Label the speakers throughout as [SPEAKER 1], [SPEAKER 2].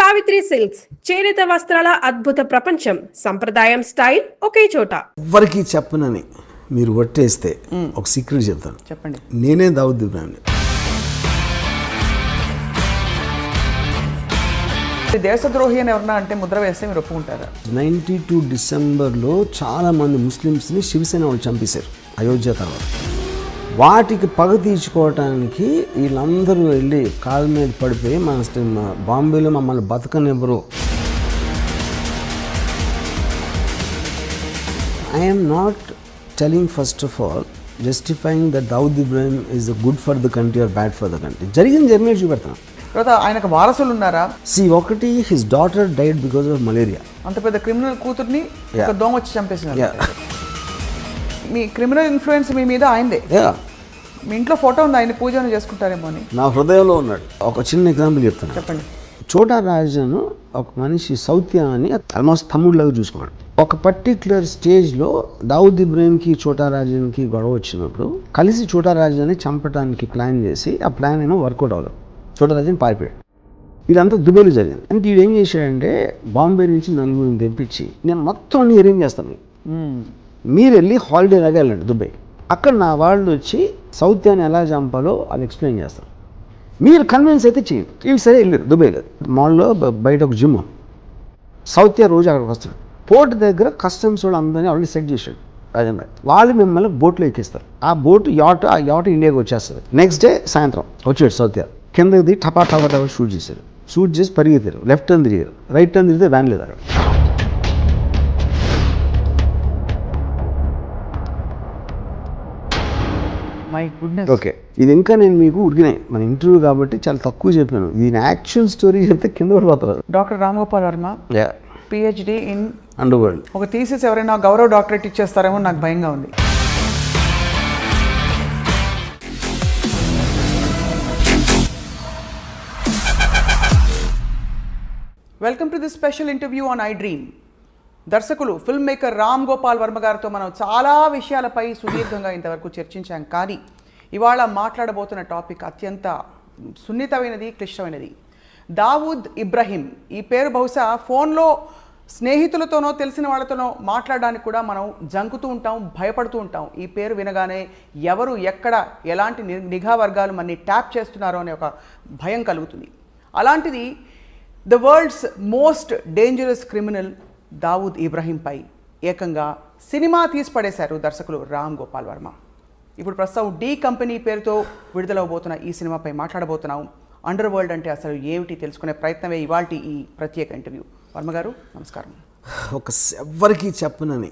[SPEAKER 1] Savitri silks చేనేత వస్త్రాల అద్భుత ప్రపంచం. సంప్రదాయం స్టైల్ ఒకే చోట.
[SPEAKER 2] ఎవరికి చెప్పనని మీరు ఒట్టేస్తే ఒక సీక్రెట్ చెప్తాను.
[SPEAKER 3] చెప్పండి.
[SPEAKER 2] నేనే దావుద్ ఇబ్రాహింని.
[SPEAKER 3] దేశద్రోహి అని ఎవరన్నా అంటే ముద్ర వేస్తే మీరు ఒప్పుకుంటారా?
[SPEAKER 2] 92 డిసెంబర్లో చాలా మంది ముస్లిమ్స్ని శివసేన వాళ్ళు చంపేశారు అయోధ్య తర్వాత. వాటికి పగ తీర్చుకోవటానికి వీళ్ళందరూ వెళ్ళి కాళ్ళ మీద పడిపోయి మన బాంబేలో మమ్మల్ని బతకనివ్వరు. I'm not telling first of all justifying that Dawood Ibrahim is good for the country or bad for the country. జరిగిన చూపెడతాను.
[SPEAKER 3] తర్వాత ఆయనకు వారసులు ఉన్నారా?
[SPEAKER 2] ఒకటి his daughter died because of malaria.
[SPEAKER 3] అంత పెద్ద క్రిమినల్ కూతుర్ని ఒక దోమ వచ్చి చంపేసినారు. మీ క్రిమినల్ ఇన్ఫ్లుయెన్స్ మీ మీద ఆయిందే. మీ ఇంట్లో ఫోటో ఉంది, ఆయన పూజను చేసుకుంటారేమో అని.
[SPEAKER 2] నా హృదయంలో ఉన్నాడు. ఒక చిన్న ఎగ్జాంపుల్ చెప్తాను.
[SPEAKER 3] చెప్పండి.
[SPEAKER 2] చోటా రాజాను ఒక మనిషి సౌత్య అని ఆల్మోస్ట్ తమ్ముళ్ళగా చూసుకున్నాడు. ఒక పర్టిక్యులర్ స్టేజ్లో దావుద్ ఇబ్రాహింకి చోటా రాజానికి గొడవ వచ్చినప్పుడు కలిసి చోటా రాజాని చంపడానికి ప్లాన్ చేసి ఆ ప్లాన్ ఏమో వర్కౌట్ అవ్వదు. చోటా రాజాని పారిపోయాడు. ఇదంతా దుబాయ్లో జరిగింది. అంటే వీడు ఏం చేశాడంటే బాంబే నుంచి నలుగురిని తెప్పించి నేను మొత్తం అన్ని అరేంజ్ చేస్తాను, మీరు వెళ్ళి హాలిడే లాగా వెళ్ళండి దుబాయ్, అక్కడ నా వాళ్ళు వచ్చి సౌత్యాన్ని ఎలా చంపాలో అది ఎక్స్ప్లెయిన్ చేస్తారు, మీరు కన్విన్స్ అయితే చేయండి. ఇవి సరే వెళ్ళారు దుబాయ్లో. మాల్లో బయట ఒక జిమ్, సౌత్య రోజు అక్కడికి వస్తాడు. పోర్ట్ దగ్గర కస్టమ్స్ వాళ్ళు అందరినీ ఆల్రెడీ సెట్ చేశాడు రాజన్ భాయ్. వాళ్ళు మిమ్మల్ని బోట్లో ఎక్కిస్తారు. ఆ బోట్ ఆ యాట్ ఇండియాకి వచ్చేస్తుంది. నెక్స్ట్ డే సాయంత్రం వచ్చాడు సౌత్య. కిందది టపా షూట్ చేశారు. షూట్ చేసి పరిగెత్తారు. లెఫ్ట్ టర్న్ తిరిగారు, రైట్ టర్న్ తిరిగితే వ్యాన్ లేదు అక్కడ. ఓకే, ఇది ఇంకా నేను మీకు ఉడికినాయి మన ఇంటర్వ్యూ కాబట్టి చాలా తక్కువ చెప్పాను. దీని యాక్చువల్ స్టోరీ చెప్తే కింద పడిపోతారు.
[SPEAKER 3] Doctor Ram Gopal Varma, PhD in
[SPEAKER 2] under world.
[SPEAKER 3] ఒక థీసిస్ ఎవరైనా గౌరవ డాక్టరేట్ ఇచ్చేస్తారేమో నాకు భయంగా ఉంది. Welcome to the special interview on I dream. దర్శకులు ఫిల్మ్ మేకర్ రామ్ గోపాల్ వర్మ గారితో మనం చాలా విషయాలపై సుదీర్ఘంగా ఇంతవరకు చర్చించాం. కానీ ఇవాళ మాట్లాడబోతున్న టాపిక్ అత్యంత సున్నితమైనది, క్లిష్టమైనది. దావుద్ ఇబ్రాహిం. ఈ పేరు బహుశా ఫోన్లో స్నేహితులతోనో తెలిసిన వాళ్ళతోనో మాట్లాడడానికి కూడా మనం జంకుతూ ఉంటాం, భయపడుతూ ఉంటాం. ఈ పేరు వినగానే ఎవరు ఎక్కడ ఎలాంటి నిఘా వర్గాలు మనని ట్యాప్ చేస్తున్నారో అనే ఒక భయం కలుగుతుంది. అలాంటిది the world's most dangerous criminal Dawood ఇబ్రాహింపై ఏకంగా సినిమా తీసి పడేశారు దర్శకులు రామ్ గోపాల్ వర్మ. ఇప్పుడు ప్రస్తుతం డి కంపెనీ పేరుతో విడుదలవబోతున్న ఈ సినిమాపై మాట్లాడబోతున్నాం. అండర్ వరల్డ్ అంటే అసలు ఏమిటి తెలుసుకునే ప్రయత్నమే ఇవాల్టి ఈ ప్రత్యేక ఇంటర్వ్యూ. వర్మ గారు నమస్కారం.
[SPEAKER 2] ఎవరికి చెప్పనని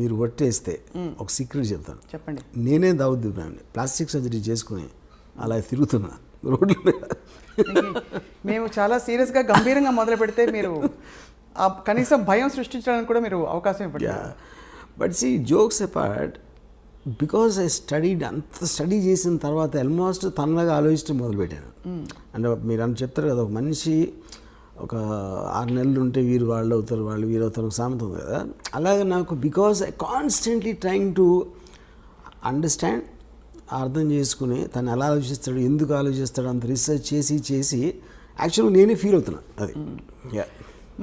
[SPEAKER 2] మీరు ఒట్టేస్తే ఒక సీక్రెట్ చెప్తాను.
[SPEAKER 3] చెప్పండి.
[SPEAKER 2] నేనే దావుద్ ఇబ్రాహింని. ప్లాస్టిక్ సర్జరీ చేసుకుని అలా తిరుగుతున్నా రోడ్ల మీద.
[SPEAKER 3] మేము చాలా సీరియస్గా గంభీరంగా మొదలు పెడితే మీరు కనీసం భయం సృష్టించడానికి కూడా మీరు అవకాశం ఇవ్వండి.
[SPEAKER 2] But see jokes apart, because I studied, అంత స్టడీ చేసిన తర్వాత ఆల్మోస్ట్ తనలాగా ఆలోచించడం మొదలుపెట్టాను. అంటే మీరు అని చెప్తారు కదా, ఒక మనిషి ఒక 6 నెలలు ఉంటే వీరు వాళ్ళు అవుతారు, వాళ్ళు వీరు అవుతారు, ఒక సామెత ఉంది కదా. అలాగే నాకు because I constantly trying to understand, అర్థం చేసుకుని తను ఎలా ఆలోచిస్తాడు, ఎందుకు ఆలోచిస్తాడు, అంత రీసెర్చ్ చేసి యాక్చువల్గా నేనే ఫీల్ అవుతున్నాను. అది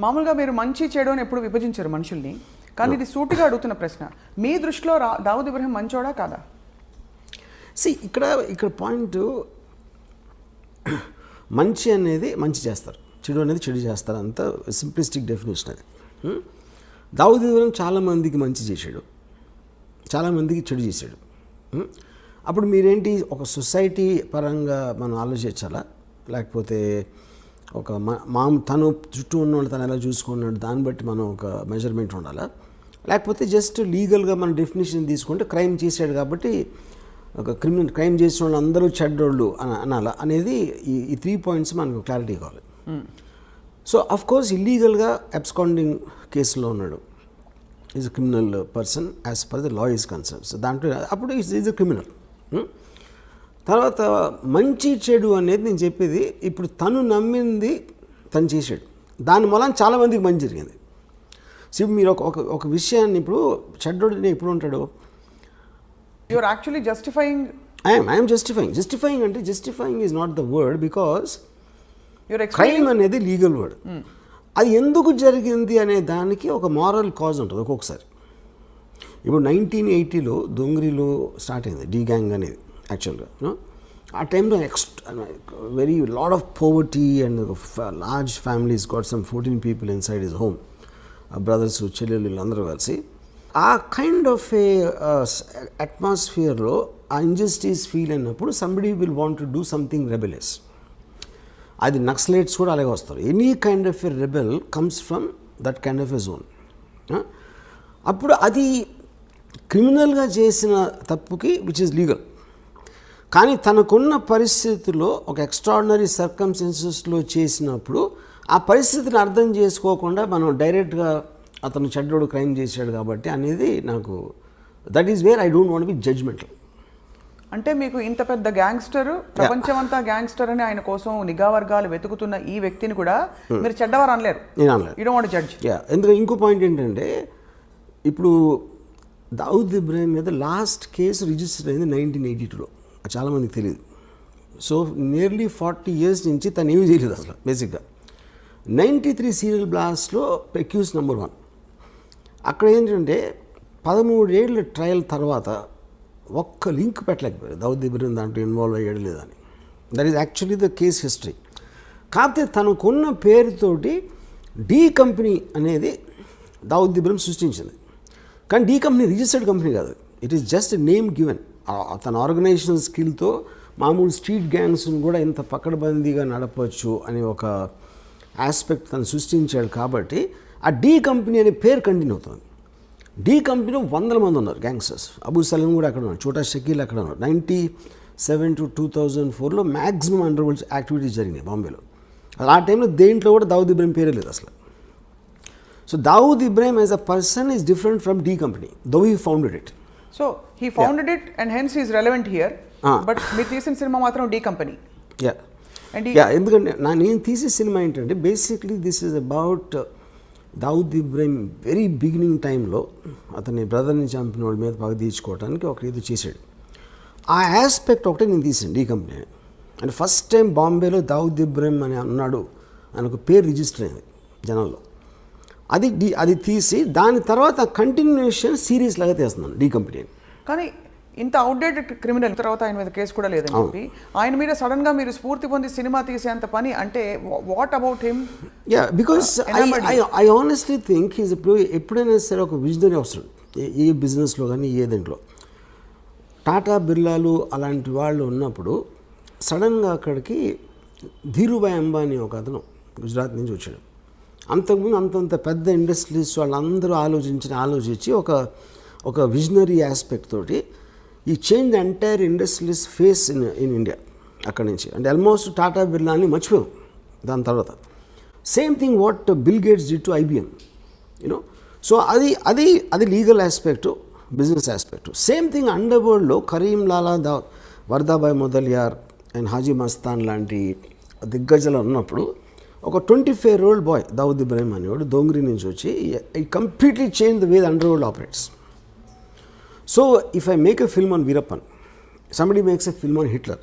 [SPEAKER 3] మామూలుగా మీరు మంచి చెడు అని ఎప్పుడు విభజించారు మనుషుల్ని, కానీ ఇది సూటిగా అడుగుతున్న ప్రశ్న. మీ దృష్టిలో దావుద్ ఇబ్రాహిం మంచోడా కాదా?
[SPEAKER 2] ఇక్కడ పాయింట్, మంచి అనేది మంచి చేస్తారు, చెడు అనేది చెడు చేస్తారు. అంత సింప్లిస్టిక్ డెఫినేషన్ అది. దావుద్ ఇబ్రాహిం చాలామందికి మంచి చేశాడు, చాలామందికి చెడు చేశాడు. అప్పుడు మీరేంటి, ఒక సొసైటీ పరంగా మనం ఆలోచించాలా, లేకపోతే ఒక తను చుట్టూ ఉన్న వాళ్ళు తను ఎలా చూసుకున్నాడు దాన్ని బట్టి మనం ఒక మెజర్మెంట్ ఉండాలా, లేకపోతే జస్ట్ లీగల్గా మన డెఫినేషన్ తీసుకుంటే క్రైమ్ చేశాడు కాబట్టి ఒక క్రైమ్ చేసిన వాళ్ళు అందరూ చెడ్డోళ్ళు అనాలా అనేది ఈ 3 పాయింట్స్ మనకు క్లారిటీ కావాలి. సో అఫ్ కోర్స్ ఇల్లీగల్గా అబ్స్కాండింగ్ కేసులో ఉన్నాడు, is a criminal person as per the law is concern. So దాంట్లో అప్పుడు ఈజ్ అ క్రిమినల్. తర్వాత మంచి చెడు అనేది నేను చెప్పేది, ఇప్పుడు తను నమ్మింది తను చేశాడు, దాని మూలం చాలామందికి మంచి జరిగింది. సో మీరు ఒక విషయాన్ని, ఇప్పుడు చెడ్డోడిని ఎప్పుడు ఉంటాడు,
[SPEAKER 3] you're actually justifying.
[SPEAKER 2] I'm justifying అంటే justifying is not the word, because crime అనేది లీగల్ వర్డ్. అది ఎందుకు జరిగింది అనే దానికి ఒక మారల్ కాజ్ ఉంటుంది ఒక్కొక్కసారి. ఇప్పుడు 1980లో దొంగరిలో స్టార్ట్ అయింది డీ గ్యాంగ్ అనేది యాక్చువల్గా. ఆ టైంలో very lot of poverty and large families got some 14 people inside his home, brothers చెల్లెళ్ళు వీళ్ళందరూ కలిసి. ఆ కైండ్ ఆఫ్ ఏ అట్మాస్ఫియర్లో ఆ ఇంజస్టిస్ ఫీల్ అయినప్పుడు somebody will want to do something rebellious. అది నక్సలైట్స్ కూడా అలాగే వస్తారు. Any kind of a rebel comes from that kind of a zone. అప్పుడు అది క్రిమినల్గా చేసిన తప్పుకి విచ్ ఇస్ లీగల్, కానీ తనకున్న పరిస్థితుల్లో ఒక ఎక్స్ట్రాడినరీ సర్కమ్స్టెన్సెస్లో చేసినప్పుడు ఆ పరిస్థితిని అర్థం చేసుకోకుండా మనం డైరెక్ట్గా అతను చెడ్డోడు క్రైమ్ చేశాడు కాబట్టి అనేది నాకు that is where I don't want be judgemental.
[SPEAKER 3] అంటే మీకు ఇంత పెద్ద గ్యాంగ్స్టర్, ప్రపంచమంతా గ్యాంగ్స్టర్ అని ఆయన కోసం నిఘా వర్గాలు వెతుకుతున్న ఈ వ్యక్తిని కూడా మీరు చెడ్డవారు అనలేరు.
[SPEAKER 2] నేను అనలేదు.
[SPEAKER 3] You don't want judge.
[SPEAKER 2] ఎందుకంటే ఇంకో పాయింట్ ఏంటంటే ఇప్పుడు దావుద్ ఇబ్రాహిం మీద లాస్ట్ కేసు రిజిస్టర్ అయింది 1982లో. చాలామందికి తెలియదు. సో నియర్లీ 40 years నుంచి తను ఏమీ చేయలేదు అసలు. బేసిక్గా 93 సీరియల్ బ్లాస్ట్లో అక్యూజ్ నెంబర్ 1. అక్కడ ఏంటంటే 13 ఏళ్ళ ట్రయల్ తర్వాత ఒక్క లింక్ పెట్టలేకపోయారు దావుద్ ఇబ్రాహిం దాంట్లో ఇన్వాల్వ్ అయ్యాడు లేదని. That is actually the case history. కాకపోతే తనకున్న పేరుతోటి డీ కంపెనీ అనేది దావుద్ ఇబ్రాహిం సృష్టించింది. కానీ డీ కంపెనీ రిజిస్టర్డ్ కంపెనీ కాదు. It is just name given. తన ఆర్గనైజేషన్ స్కిల్తో మామూలు స్ట్రీట్ గ్యాంగ్స్ని కూడా ఇంత పకడ్బందీగా నడపవచ్చు అనే ఒక ఆస్పెక్ట్ తను సృష్టించాడు. కాబట్టి ఆ డీ కంపెనీ అనే పేరు కంటిన్యూ అవుతుంది. డీ కంపెనీలో 100 మంది ఉన్నారు గ్యాంగ్స్టర్స్. అబూ సలీం కూడా అక్కడ ఉన్నారు, చోటా షకీల్ అక్కడ ఉన్నారు. 97 to 2004లో మ్యాక్సిమం అండర్ వరల్డ్ యాక్టివిటీస్ జరిగినాయి బాంబేలో. ఆ టైంలో దేంట్లో కూడా దావుద్ ఇబ్రాహిం పేరే లేదు అసలు. So Dawood Ibrahim as a person is different from D company, though he founded it.
[SPEAKER 3] So he founded it and hence is relevant here. But మీరు తీసిన సినిమా మాత్రం డీ కంపెనీ.
[SPEAKER 2] ఎందుకంటే నేను తీసే సినిమా ఏంటంటే basically this is about Dawood Ibrahim very beginning టైంలో అతని బ్రదర్ని చంపిన వాళ్ళ మీద పగ తీర్చుకోవడానికి ఒక ఇది చేశాడు. ఆ ఆస్పెక్ట్ ఒకటే నేను తీసాను D company. And first time బాంబేలో దావుద్ ఇబ్రాహిం అని అన్నాడు అని ఒక పేరు రిజిస్టర్ అయింది జనంలో. అది తీసి దాని తర్వాత కంటిన్యూషన్ సిరీస్ లాగా తీస్తున్నాను డీ కంపెనీ.
[SPEAKER 3] కానీ ఇంత అవుట్డేటెడ్ క్రిమినల్ తర్వాత ఆయన మీద కేసు కూడా లేదని చెప్పి ఆయన మీద సడన్గా మీరు స్ఫూర్తి పొంది సినిమా తీసేంత పని అంటే what about him?
[SPEAKER 2] Because I honestly think he's ఎప్పుడైనా సరే ఒక విజనరీ అవసరం ఏ బిజినెస్లో కానీ ఏ దాంట్లో. టాటా బిర్లాలు అలాంటి వాళ్ళు ఉన్నప్పుడు సడన్గా అక్కడికి ధీరుభాయ్ అంబానీ ఒక అతను గుజరాత్ నుంచి వచ్చాడు. అంతకుముందు అంతంత పెద్ద ఇండస్ట్రీస్ వాళ్ళందరూ ఆలోచించి ఒక విజనరీ ఆస్పెక్ట్ తోటి ఈ change entire industries face in India అక్కడి నుంచి. అంటే ఆల్మోస్ట్ టాటా బిర్లాని మర్చిపోయాం దాని తర్వాత. Same thing what Bill Gates did to IBM, you know. So అది legal aspect, business aspect. Same thing under వరల్డ్లో కరీం లాలా వర్దాబాయ్ మొదలియార్ అండ్ హాజీ మస్తాన్ లాంటి దిగ్గజాలు ఉన్నప్పుడు ఒక 25-year-old బాయ్ దావుద్ ఇబ్రాహిం అనేవాడు దొంగరి నుంచి వచ్చి ఈ completely change the way the under world operates. So if I make a film on Veerappan, somebody makes a film on Hitler,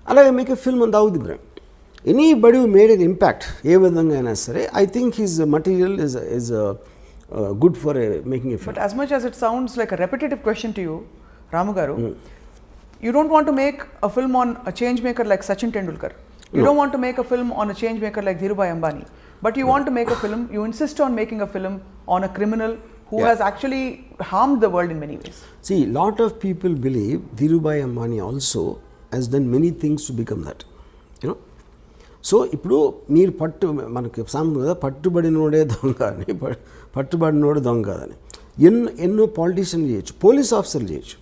[SPEAKER 2] అలాగే make a film on Dawood Ibrahim. Anybody made an impact ఏ విధంగా అయినా సరే, I think his material is good for making a film.
[SPEAKER 3] But as much as it sounds like a repetitive question to you, Ramu garu, you don't want to make a film on a change maker like Sachin Tendulkar. You don't want to make a film on a change maker like Dhirubhai Ambani. But you want to make a film, you insist on making a film on a criminal who has actually harmed the world in many ways.
[SPEAKER 2] See, lot of people believe Dhirubhai Ambani also has done many things to become that, you know. So ఇప్పుడు మీరు మనకి సామెత కదా, పట్టుబడినోడే దొంగ అని, పట్టుబడినోడు దొంగ కాదని. ఎన్నో పాలిటీషియన్లు చేయొచ్చు, పోలీస్ ఆఫీసర్లు చేయొచ్చు.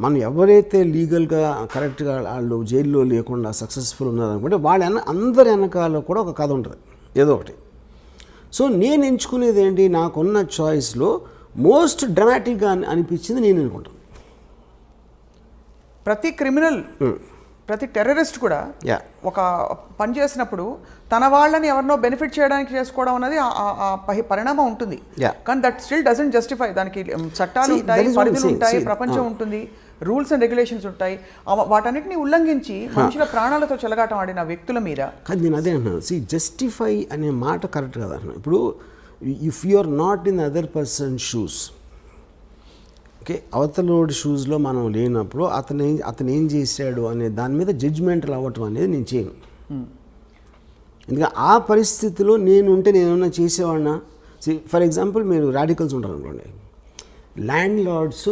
[SPEAKER 2] మనం ఎవరైతే లీగల్గా కరెక్ట్గా వాళ్ళు జైల్లో లేకుండా సక్సెస్ఫుల్ ఉన్నారనుకుంటే అందరి వెనకాల కూడా ఒక కథ ఉంటుంది ఏదో ఒకటి. సో నేను ఎంచుకునేది ఏంటి, నాకున్న చాయిస్లో మోస్ట్ డ్రామాటిక్గా అనిపించింది నేను అనుకుంటాను.
[SPEAKER 3] ప్రతి క్రిమినల్, ప్రతి టెర్రరిస్ట్ కూడా ఒక పని చేసినప్పుడు తన వాళ్ళని ఎవరినో బెనిఫిట్ చేయడానికి చేసుకోవడం అనేది పరిణామం ఉంటుంది. కానీ దట్ స్టిల్ డజంట్ జస్టిఫై. దానికి చట్టాలు ఉంటాయి, పరిధులు ఉంటాయి, ప్రపంచం ఉంటుంది. రూల్స్ అండ్ రెగ్యులేషన్స్ ఉంటాయి. వాటన్నిటిని ఉల్లంఘించి మనుషుల ప్రాణాలతో చెలగాటం ఆడిన వ్యక్తుల మీద.
[SPEAKER 2] కానీ నేను అదే అంటున్నాను, జస్టిఫై అనే మాట కరెక్ట్ కదా అంటున్నాను. ఇప్పుడు if you are not in other person shoes, okay, అవతలోడి షూస్లో మనం లేనప్పుడు అతను ఏం చేశాడు అనే దాని మీద జడ్జ్మెంటల్ అవ్వటం అనేది నేను చేయను. ఎందుకంటే ఆ పరిస్థితిలో నేనుంటే నేనేమన్నా చేసేవాడినా. ఫర్ ఎగ్జాంపుల్ మీరు రాడికల్స్ ఉంటారు అనుకోండి, ల్యాండ్ లార్డ్స్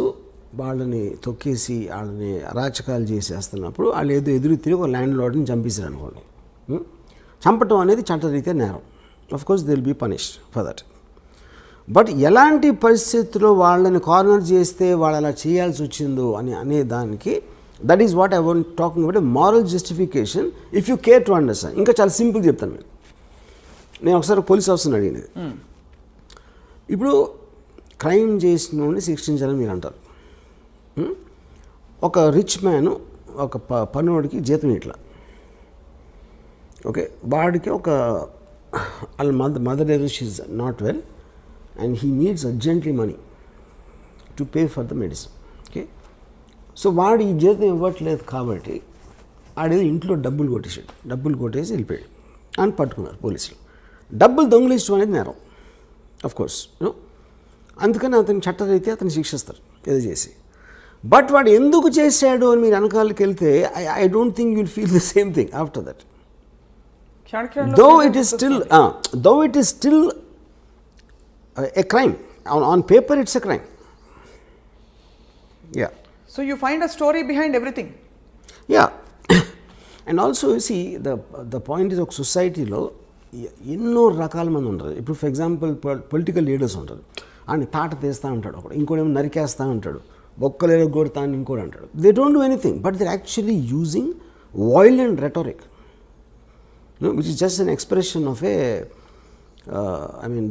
[SPEAKER 2] వాళ్ళని తొక్కేసి వాళ్ళని అరాచకాలు చేసేస్తున్నప్పుడు వాళ్ళు ఏదో ఎదురు తిరిగి ఒక ల్యాండ్ లార్డ్ని చంపేశారు అనుకోండి. చంపటం అనేది చట్టరీత్యా నేరం. Of course they will be punished for that. But ఎలాంటి పరిస్థితుల్లో వాళ్ళని కార్నర్ చేస్తే వాళ్ళు అలా చేయాల్సి వచ్చిందో అనే దానికి that is what I want talking about moral justification if you care to understand. ఇంకా చాలా సింపుల్ చెప్తాను మీకు. నేను ఒకసారి పోలీస్ ఆఫీసర్ని అడిగినది, ఇప్పుడు క్రైమ్ చేసిన వాడిని శిక్షించాలని మీరు అంటారు. ఒక రిచ్ మ్యాన్ ఒక పనివాడికి జీతం ఇట్లా, ఓకే, వాడికి ఒక వాళ్ళ mother ever she is not well and he needs urgently money to pay for the medicine, okay. So వాడు ఈ జీతం ఇవ్వట్లేదు కాబట్టి ఆడేదో ఇంట్లో డబ్బులు కొట్టేసి వెళ్ళిపోయాడు అని పట్టుకున్నారు పోలీసులు. డబ్బులు దొంగిలించడం అనేది నేరం, ఆఫ్ కోర్స్, అందుకని అతని చట్టరీత్యా అతను శిక్షిస్తారు ఏదో చేసి. బట్ వాడు ఎందుకు చేశాడు అని మీరు వెనకాలకి వెళ్తే I don't think you will feel the same thing after that. Though it is still a crime. On paper it's a crime. Yeah.
[SPEAKER 3] So you find a story behind everything.
[SPEAKER 2] Yeah. And also you see the point is, ఒక సొసైటీలో ఎన్నో రకాల మంది ఉంటారు. ఇప్పుడు for example political leaders ఉంటారు, ఆయన తాట తీస్తూ ఉంటాడు, ఒకడు ఇంకోటేమో నరికేస్తూ ఉంటాడు, బొక్కలు కొడతా అని ఇంకోటి అంటాడు. They don't do anything but they actually using violent rhetoric, which is just an expression of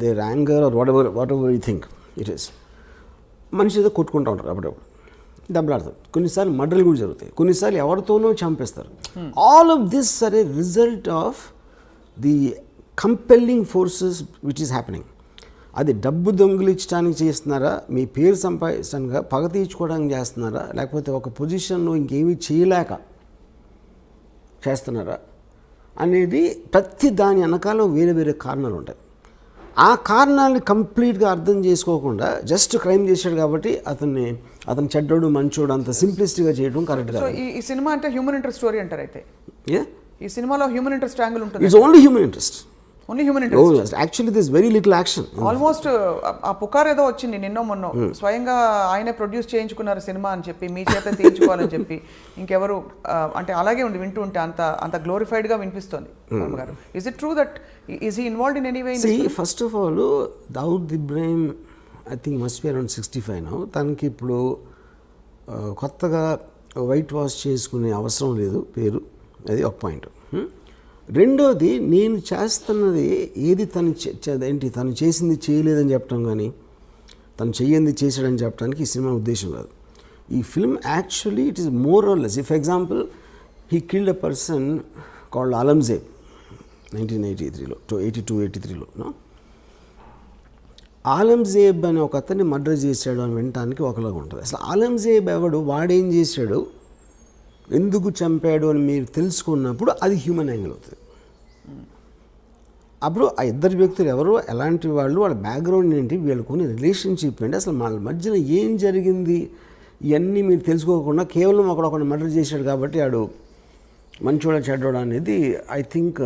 [SPEAKER 2] their anger or whatever you think it is. మనిషి ఏదో కొట్టుకుంటూ ఉంటారు, అప్పుడప్పుడు దెబ్బలాడతారు, కొన్నిసార్లు మర్డర్లు కూడా జరుగుతాయి, కొన్నిసార్లు ఎవరితోనో చంపేస్తారు. All of this are a result of the compelling forces which is happening. అది డబ్బు దొంగిలించడానికి చేస్తున్నారా, మీ పేరు సంపాదించడానికి, పగ తీర్చుకోవడానికి చేస్తున్నారా, లేకపోతే ఒక పొజిషన్లో ఇంకేమీ చేయలేక చేస్తున్నారా అనేది ప్రతి దాని వెనకాల వేరే వేరే కారణాలు ఉంటాయి. ఆ కారణాలని కంప్లీట్గా అర్థం చేసుకోకుండా జస్ట్ క్రైమ్ చేశాడు కాబట్టి అతను చెడ్డోడు మంచోడు అంత సింప్లిస్టిక్గా చేయడం కరెక్ట్ కాదు.
[SPEAKER 3] ఈ సినిమా అంటే హ్యూమన్ ఇంట్రెస్ట్ స్టోరీ అంటారు. అయితే ఈ సినిమాలో హ్యూమన్ ఇంట్రెస్ట్ యాంగిల్ ఉంటుంది.
[SPEAKER 2] It's only human interest.
[SPEAKER 3] Only human interest.
[SPEAKER 2] Actually this very little action.
[SPEAKER 3] Almost ఆ పుకార్ ఏదో వచ్చింది నిన్నో మొన్నో, స్వయంగా ఆయనే ప్రొడ్యూస్ చేయించుకున్నారు సినిమా అని చెప్పి, మీ చేత తీయించుకోవాలని చెప్పి. ఇంకెవరు అంటే అలాగే ఉంది, వింటూ ఉంటే అంత గ్లోరిఫైడ్ గా వినిపిస్తుంది. గారు, is it true that is he involved in any way?
[SPEAKER 2] First of all Dawood Ibrahim I think must be around 65 now. తనకి ఇప్పుడు కొత్తగా వైట్ వాష్ చేసుకునే అవసరం లేదు పేరు, అది ఒక పాయింట్. రెండోది, నేను చేస్తున్నది ఏది తను చేసింది చేయలేదని చెప్పడం కానీ, తను చెయ్యింది చేశాడని చెప్పడానికి ఈ సినిమా ఉద్దేశం కాదు. ఈ film actually it is more or less. For example, he killed a person called Alamzeb 1983లో, 82-83లో. ఆలంజేబ్ అని ఒక అతన్ని మర్డర్ చేశాడు అని వినటానికి ఒకలాగా ఉంటుంది. అసలు ఆలంజేబ్ ఎవడు, వాడేం చేశాడు, ఎందుకు చంపాడు అని మీరు తెలుసుకున్నప్పుడు అది హ్యూమన్ యాంగిల్ అవుతుంది. అప్పుడు ఆ ఇద్దరు వ్యక్తులు ఎవరు, ఎలాంటి వాళ్ళు, వాళ్ళ బ్యాక్గ్రౌండ్ ఏంటి, వీళ్ళకున్న రిలేషన్షిప్ ఏంటి, అసలు వాళ్ళ మధ్యన ఏం జరిగింది, ఇవన్నీ మీరు తెలుసుకోకుండా కేవలం ఒకడు మర్డర్ చేశాడు కాబట్టి ఆడు మంచోడా చెడ్డోడా అనేది I think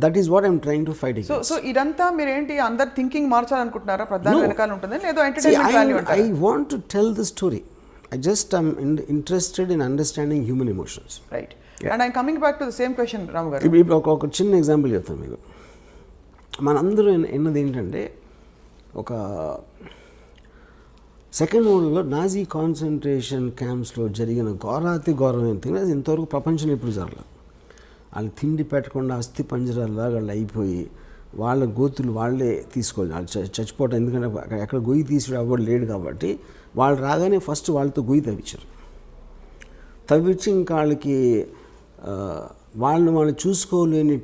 [SPEAKER 2] that is what I'm trying to fight.
[SPEAKER 3] So ఇదంతా మీరేంటి అందరు థింకింగ్ మార్చాలనుకుంటున్నారా? ప్రధాన వెనకాల ఉంటుంది లేదా ఎంటర్టైన్మెంట్ వాల్యూ అంటారా?
[SPEAKER 2] I want to tell the story. I just am interested in understanding human emotions.
[SPEAKER 3] Right. Yeah. And I'm coming back to the same question, Ramu garu.
[SPEAKER 2] ఇప్పుడు ఒక చిన్న ఎగ్జాంపుల్ చెప్తాను మీకు. మనందరూ ఎన్నది ఏంటంటే, ఒక సెకండ్ వరల్డ్లో నాజీ కాన్సన్ట్రేషన్ క్యాంప్స్లో జరిగిన ఘోరాతి ఘోరమైన థింగ్ అది ఇంతవరకు ప్రపంచంలో ఎప్పుడు జరగలేదు. వాళ్ళు తిండి పెట్టకుండా అస్థి పంజరాల్లాగా వాళ్ళు అయిపోయి వాళ్ళ గోతులు వాళ్ళే తీసుకోవాలి, వాళ్ళు చచ్చిపోవటం. ఎందుకంటే ఎక్కడ గొయ్యి తీసుడు అవ్వడు లేడు కాబట్టి వాళ్ళు రాగానే ఫస్ట్ వాళ్ళతో గొయ్యి తవ్వించి ఇంకా వాళ్ళకి వాళ్ళు చూసుకోలేని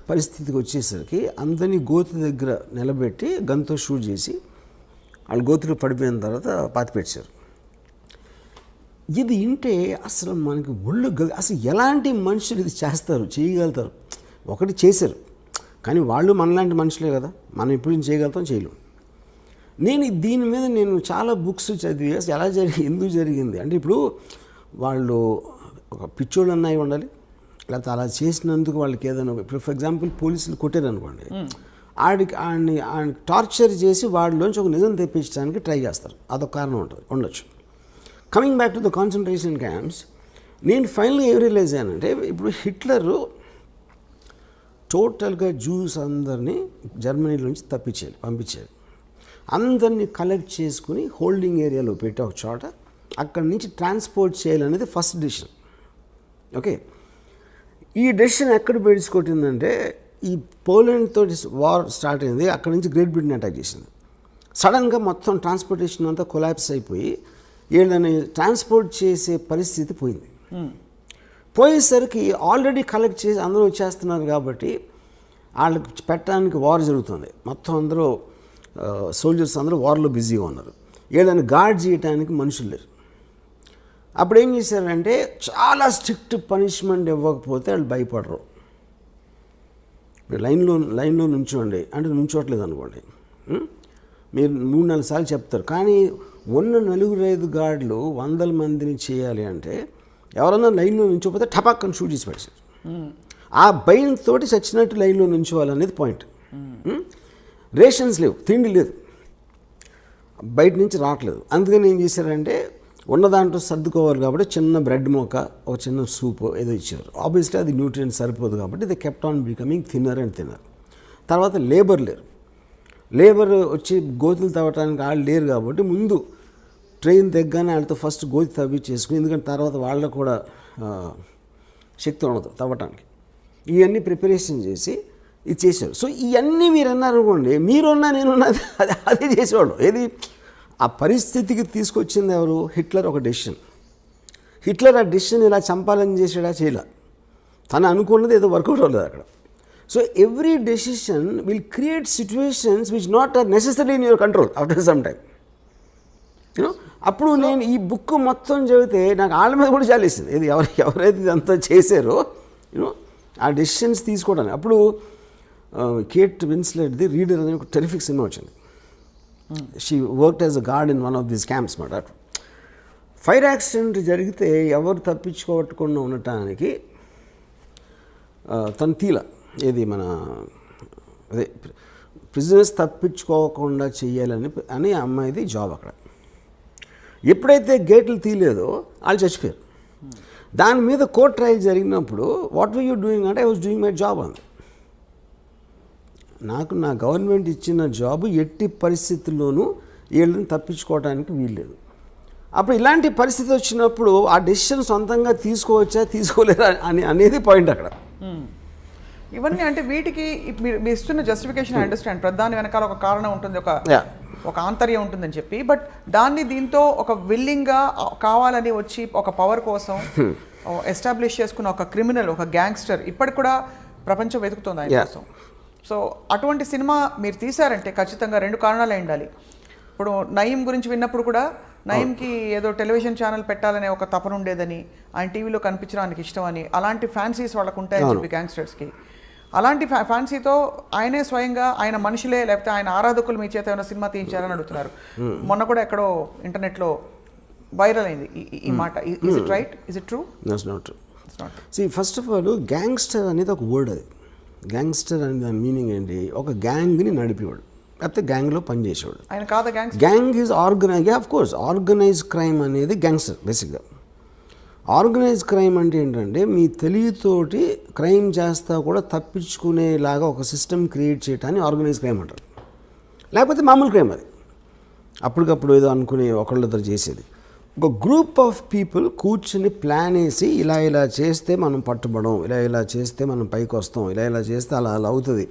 [SPEAKER 2] పరిస్థితికి వచ్చేసరికి అందరినీ గోతు దగ్గర నిలబెట్టి గన్తో షూట్ చేసి వాళ్ళు గోతులు పడిపోయిన తర్వాత పాతిపెట్టారు. ఇది వింటే అసలు మనకి అసలు ఎలాంటి మనుషులు ఇది చేస్తారు, చేయగలుగుతారు. ఒకటి చేశారు, కానీ వాళ్ళు మనలాంటి మనుషులే కదా, మనం ఇప్పుడు చేయగలుగుతాం, చేయలేం. దీని మీద నేను చాలా బుక్స్ చదివి ఎలా ఎందుకు జరిగింది అంటే, ఇప్పుడు వాళ్ళు ఒక పిచ్చోళ్ళు అన్నాయి ఉండాలి, లేకపోతే అలా చేసినందుకు వాళ్ళకి ఏదైనా, ఇప్పుడు ఫర్ ఎగ్జాంపుల్ పోలీసులు కొట్టారు అనుకోండి, ఆడిని టార్చర్ చేసి వాడిలోంచి ఒక నిజం తెప్పించడానికి ట్రై చేస్తారు, అదొక కారణం ఉండొచ్చు. Coming back to the concentration camps, నేను ఫైనల్గా ఏం రియలైజ్ అయ్యానంటే, ఇప్పుడు హిట్లరు టోటల్గా జూస్ అందరినీ జర్మనీలోంచి పంపించారు. అందరినీ కలెక్ట్ చేసుకుని హోల్డింగ్ ఏరియాలో పెట్టి ఒక చోట అక్కడి నుంచి ట్రాన్స్పోర్ట్ చేయాలనేది ఫస్ట్ డెసిషన్. ఓకే, ఈ డెసిషన్ ఎక్కడ బెడిసికొట్టిందంటే, ఈ పోలాండ్ తోటి వార్ స్టార్ట్ అయింది, అక్కడి నుంచి గ్రేట్ బ్రిటన్ అటాక్ చేసింది. సడన్గా మొత్తం ట్రాన్స్పోర్టేషన్ అంతా కొలాప్స్ అయిపోయి వీళ్ళని ట్రాన్స్పోర్ట్ చేసే పరిస్థితి పోయింది. పోయేసరికి ఆల్రెడీ కలెక్ట్ చేసి అందరూ వచ్చేస్తున్నారు కాబట్టి వాళ్ళకి పెట్టడానికి వార్ జరుగుతుంది. మొత్తం అందరూ సోల్జర్స్ అందరూ వార్లో బిజీగా ఉన్నారు. వీళ్ళని గార్డ్ చేయడానికి మనుషులు లేరు. అప్పుడు ఏం చేశారంటే, చాలా స్ట్రిక్ట్ పనిష్మెంట్ ఇవ్వకపోతే వాళ్ళు భయపడరు. లైన్లో నుంచోండి అంటే నుంచోట్లేదు అనుకోండి, మీరు 3-4 సార్లు చెప్తారు, కానీ ఉన్న 4-5 గార్డులు 100 మందిని చేయాలి అంటే ఎవరన్నా లైన్లో నుంచోపోతే టపాక్కని షూట్ చేసి పడేసారు. ఆ భయంతో చచ్చినట్టు లైన్లో నుంచోవాలనేది పాయింట్. రేషన్స్ లేవు, తిండి లేదు, బయట నుంచి రావట్లేదు. అందుకని ఏం చేశారంటే, ఉన్న దాంట్లో సర్దుకోవాలి కాబట్టి చిన్న బ్రెడ్ మొక్క, ఒక చిన్న సూప్ ఏదో ఇచ్చారు. ఆబ్వియస్లీ అది న్యూట్రియంట్ సరిపోదు కాబట్టి the kept on becoming thinner and thinner. తర్వాత లేబర్ వచ్చి గోతులు తవ్వటానికి వాళ్ళు లేరు కాబట్టి ముందు ట్రైన్ తెగ్గానే వాళ్ళతో ఫస్ట్ గోతి తవ్వించేసుకుని, ఎందుకంటే తర్వాత వాళ్ళకు కూడా శక్తి ఉండదు తవ్వటానికి. ఇవన్నీ ప్రిపరేషన్ చేసి ఇది చేశారు. సో ఇవన్నీ మీరు అన్నారు అనుకోండి, మీరున్నా నేనున్నా అదే చేసేవాళ్ళు. ఏది ఆ పరిస్థితికి తీసుకొచ్చింది ఎవరు? హిట్లర్. ఒక డెసిషన్. హిట్లర్ ఆ డెసిషన్ ఇలా చంపాలని చేసాడా? చేయలే. తను అనుకున్నది ఏదో వర్కౌట్ అవ్వలేదు అక్కడ. So every decision will create situations which not are necessary in your control after some time. You know, అప్పుడు నేను ఈ బుక్ మొత్తం చదివితే నాకు వాళ్ళ మీద కూడా జాలేసింది. ఇది ఎవరైతే ఇదంతా చేశారో యూనో ఆ డెసిషన్స్ తీసుకోవడానికి. అప్పుడు కేట్ విన్స్లెట్ది రీడర్ అనే ఒక టెరిఫిక్ సినిమా వచ్చింది. She worked as a guard in one of these camps మాట. ఫైర్ యాక్సిడెంట్ జరిగితే ఎవరు తప్పించుకోవకుండా ఉండటానికి తను తీల ఏది మన అదే ప్రిజనర్స్ తప్పించుకోకుండా చెయ్యాలని అమ్మాయిది జాబ్ అక్కడ. ఎప్పుడైతే గేట్లు తీయలేదో వాళ్ళు చచ్చిపోయారు. దాని మీద కోర్ట్ ట్రయల్ జరిగినప్పుడు వాట్ వర్ యూ డూయింగ్ అంటే, I was doing my job అంది. నాకు నా గవర్నమెంట్ ఇచ్చిన జాబు ఎట్టి పరిస్థితుల్లోనూ వీళ్ళని తప్పించుకోవడానికి వీల్లేదు. అప్పుడు ఇలాంటి పరిస్థితి వచ్చినప్పుడు ఆ డెసిషన్ సొంతంగా తీసుకోలేరా అనేది పాయింట్ అక్కడ.
[SPEAKER 3] ఇవన్నీ అంటే వీటికి మీరు ఇస్తున్న జస్టిఫికేషన్ ఐ అండర్స్టాండ్, ప్రధాని వెనకాల ఒక కారణం ఉంటుంది, ఒక ఆంతర్యం ఉంటుందని చెప్పి. బట్ దాన్ని దీంతో ఒక విల్లింగ్గా కావాలని వచ్చి ఒక పవర్ కోసం ఎస్టాబ్లిష్ చేసుకున్న ఒక క్రిమినల్, ఒక గ్యాంగ్స్టర్ ఇప్పటికి కూడా ప్రపంచం వెతుకుతుంది ఆయన కోసం. సో అటువంటి సినిమా మీరు తీశారంటే ఖచ్చితంగా 2 కారణాలు ఉండాలి. ఇప్పుడు నయీం గురించి విన్నప్పుడు కూడా నయీంకి ఏదో టెలివిజన్ ఛానల్ పెట్టాలనే ఒక తపన ఉండేదని, ఆయన టీవీలో కనిపించడానికి ఇష్టం అని, అలాంటి ఫ్యాన్సీస్ వాళ్ళకు ఉంటాయని చెప్పి గ్యాంగ్స్టర్స్కి. అలాంటి ఫ్యాన్సీతో ఆయనే స్వయంగా ఆయన మనుషులే లేకపోతే ఆయన ఆరాధకులు మీ చేత ఏమైనా సినిమా తీయించారని అడుగుతున్నారు. మొన్న కూడా ఎక్కడో ఇంటర్నెట్లో వైరల్ అయింది ఈ మాట. Is it right? Is it true?
[SPEAKER 2] That's not true. First of all gangster అనేది ఒక వర్డ్. అది గ్యాంగ్స్టర్ అనే దాని మీనింగ్ ఏంటి? ఒక గ్యాంగ్ని నడిపేవాడు, లేకపోతే గ్యాంగ్లో పనిచేసేవాడు.
[SPEAKER 3] ఆయన కాదా gangster?
[SPEAKER 2] Gang is organise, of course organise crime అనేది గ్యాంగ్స్టర్ బేసిక్గా. ఆర్గనైజ్ క్రైమ్ అంటే ఏంటంటే, మీ తెలివితోటి క్రైమ్ చేస్తా కూడా తప్పించుకునేలాగా ఒక సిస్టమ్ క్రియేట్ చేయటాన్ని ఆర్గనైజ్ క్రైమ్ అంటారు. లేకపోతే మామూలు క్రైమ్ అది, అప్పటికప్పుడు ఏదో అనుకుని ఒకళ్ళిద్దరు చేసేది. ఒక గ్రూప్ ఆఫ్ పీపుల్ కూర్చుని ప్లాన్ వేసి ఇలా చేస్తే మనం పట్టుబడం, ఇలా చేస్తే మనం పైకి వస్తాం, ఇలా చేస్తే అలా అవుతుంది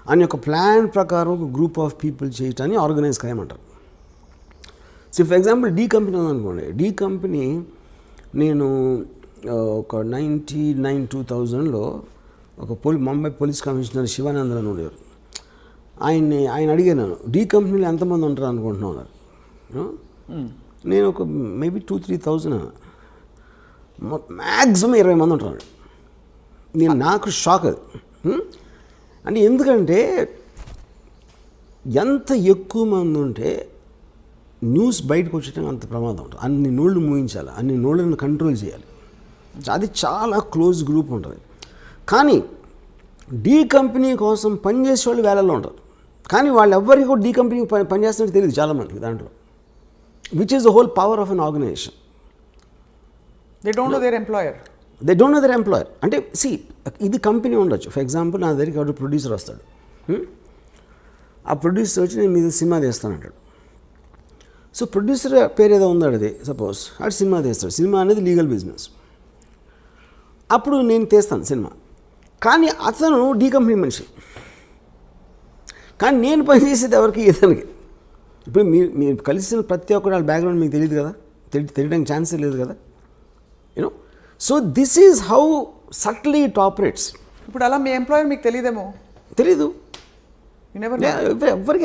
[SPEAKER 2] అని ఒక ప్లాన్ ప్రకారం ఒక గ్రూప్ ఆఫ్ పీపుల్ చేయటాన్ని ఆర్గనైజ్ క్రైమ్ అంటారు. So for example D company ఉందనుకోండి. డీ కంపెనీ నేను ఒక 1999-2000లో ఒక ముంబై పోలీస్ కమిషనర్ శివానందన్ ఉండేవారు. ఆయన అడిగాను, డీ కంపెనీలో ఎంతమంది ఉంటారు అనుకుంటున్నాను. నేను ఒక మేబీ 2-3,000 మ్యాక్సిమం 20 మంది ఉంటారు. నాకు షాక్ అది. అంటే ఎందుకంటే ఎంత ఎక్కువ మంది ఉంటే న్యూస్ బయటకు వచ్చేటప్పుడు అంత ప్రమాదం ఉంటుంది. అన్ని నోళ్ళు మూయించాలి, అన్ని నోళ్ళని కంట్రోల్ చేయాలి. అది చాలా క్లోజ్ గ్రూప్ ఉంటుంది. కానీ డీ కంపెనీ కోసం పనిచేసే వాళ్ళు వేలల్లో ఉంటారు. కానీ వాళ్ళు ఎవ్వరికి కూడా డీ కంపెనీకి పనిచేస్తున్నట్టు తెలియదు చాలామందికి దాంట్లో. Which is the whole power of an organization.
[SPEAKER 3] They don't know their employer.
[SPEAKER 2] అంటే ఇది కంపెనీ ఉండొచ్చు. ఫర్ ఎగ్జాంపుల్ నా దగ్గరికి ఎవరు ప్రొడ్యూసర్ వస్తాడు. ఆ ప్రొడ్యూసర్ వచ్చి నేను మీద సినిమా తీస్తానంటాడు. సో ప్రొడ్యూసర్ పేరు ఏదో ఉందాడు, అది సపోజ్ అటు సినిమా తీస్తాడు. సినిమా అనేది లీగల్ బిజినెస్. అప్పుడు నేను తీస్తాను సినిమా, కానీ అతను డీ కంపెనీ మనిషి. కానీ నేను పనిచేసేది ఎవరికి, ఇతనికి. ఇప్పుడు మీరు కలిసిన ప్రతి ఒక్కరు వాళ్ళ బ్యాక్గ్రౌండ్ మీకు తెలియదు కదా, తెలియడానికి ఛాన్సే లేదు కదా, you know. So this is how సట్లీ it operates.
[SPEAKER 3] ఇప్పుడు అలా మీ ఎంప్లాయర్ మీకు తెలియదేమో.
[SPEAKER 2] తెలీదు,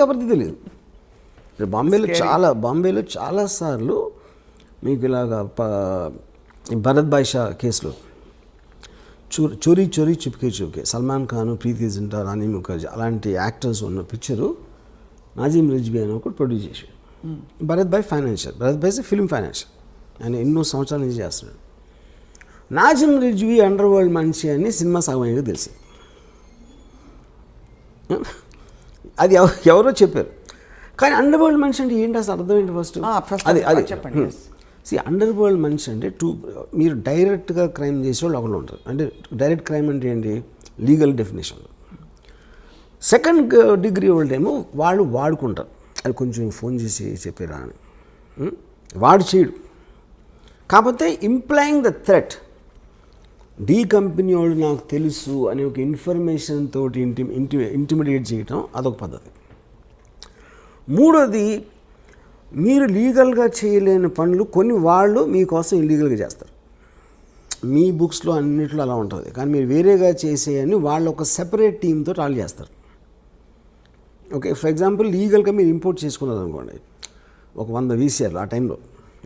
[SPEAKER 2] ఎవరికి తెలియదు. బాంబేలో చాలాసార్లు మీకు ఇలాగా భరత్ భాయ్ షా కేసులో చోరీ చుప్కే సల్మాన్ ఖాన్, ప్రీతి జింటా, రాణి ముఖర్జీ అలాంటి యాక్టర్స్ ఉన్న పిక్చరు నాజిమ్ రిజ్వీ అని ఒకటి ప్రొడ్యూస్ చేశాడు. భరత్ భాయ్ ఫిల్మ్ ఫైనాన్షియల్, ఆయన ఎన్నో సంవత్సరాల నుంచి చేస్తున్నాడు. నాజిమ్ రిజ్వీ అండర్ వరల్డ్ మనిషి అని సినిమా సామాన్యంగా తెలిసి, అది ఎవరో చెప్పారు. కానీ అండర్ వరల్డ్ మనిషి అంటే ఏంటి అసలు అర్థం ఏంటి ఫస్ట్? అది
[SPEAKER 3] చెప్పండి.
[SPEAKER 2] అండర్ వరల్డ్ మనిషి అంటే మీరు డైరెక్ట్గా క్రైమ్ చేసే వాళ్ళు ఒకళ్ళు ఉంటారు. అంటే డైరెక్ట్ క్రైమ్ అంటే ఏంటి, లీగల్ డెఫినేషన్. సెకండ్ డిగ్రీ వాళ్ళేమో వాళ్ళు వాడుకుంటారు, అది కొంచెం ఫోన్ చేసి చెప్పారా అని. వాడు చేయడు. కాకపోతే implying the threat, D company వాళ్ళు నాకు తెలుసు అనే ఒక ఇన్ఫర్మేషన్ తోటి ఇంటిమిడియేట్ చేయటం అదొక పద్ధతి. మూడోది, మీరు లీగల్గా చేయలేని పనులు కొన్ని వాళ్ళు మీకోసం ఇల్లీగల్గా చేస్తారు. మీ బుక్స్లో అన్నిట్లో అలా ఉంటుంది. కానీ మీరు వేరేగా చేసేయని వాళ్ళు ఒక సెపరేట్ టీంతో వాళ్ళు చేస్తారు. ఓకే, ఫర్ ఎగ్జాంపుల్ లీగల్గా మీరు ఇంపోర్ట్ చేసుకున్నారు అనుకోండి, ఒక 100 VCRలు ఆ టైంలో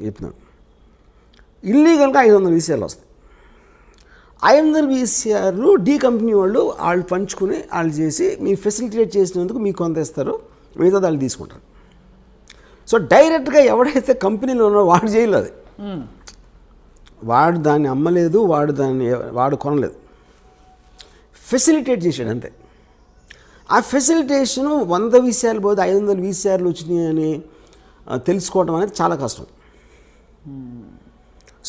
[SPEAKER 2] చెప్తున్నాను. ఇల్లీగల్గా 500 VCRలు వస్తాయి. 500 VCRలు డీ కంపెనీ వాళ్ళు పంచుకుని వాళ్ళు చేసి మీరు ఫెసిలిటేట్ చేసినందుకు మీకు కొంత ఇస్తారు, మిగతా వాళ్ళు తీసుకుంటారు. సో డైరెక్ట్గా ఎవడైతే కంపెనీలో ఉన్నాడో వాడు చేయలేదు, అది వాడు దాన్ని అమ్మలేదు, వాడు కొనలేదు, ఫెసిలిటేట్ చేశాడు అంతే. ఆ ఫెసిలిటేషను 100 VCRలు పోతే 500 VCRలు వచ్చినాయి అని తెలుసుకోవడం అనేది చాలా కష్టం.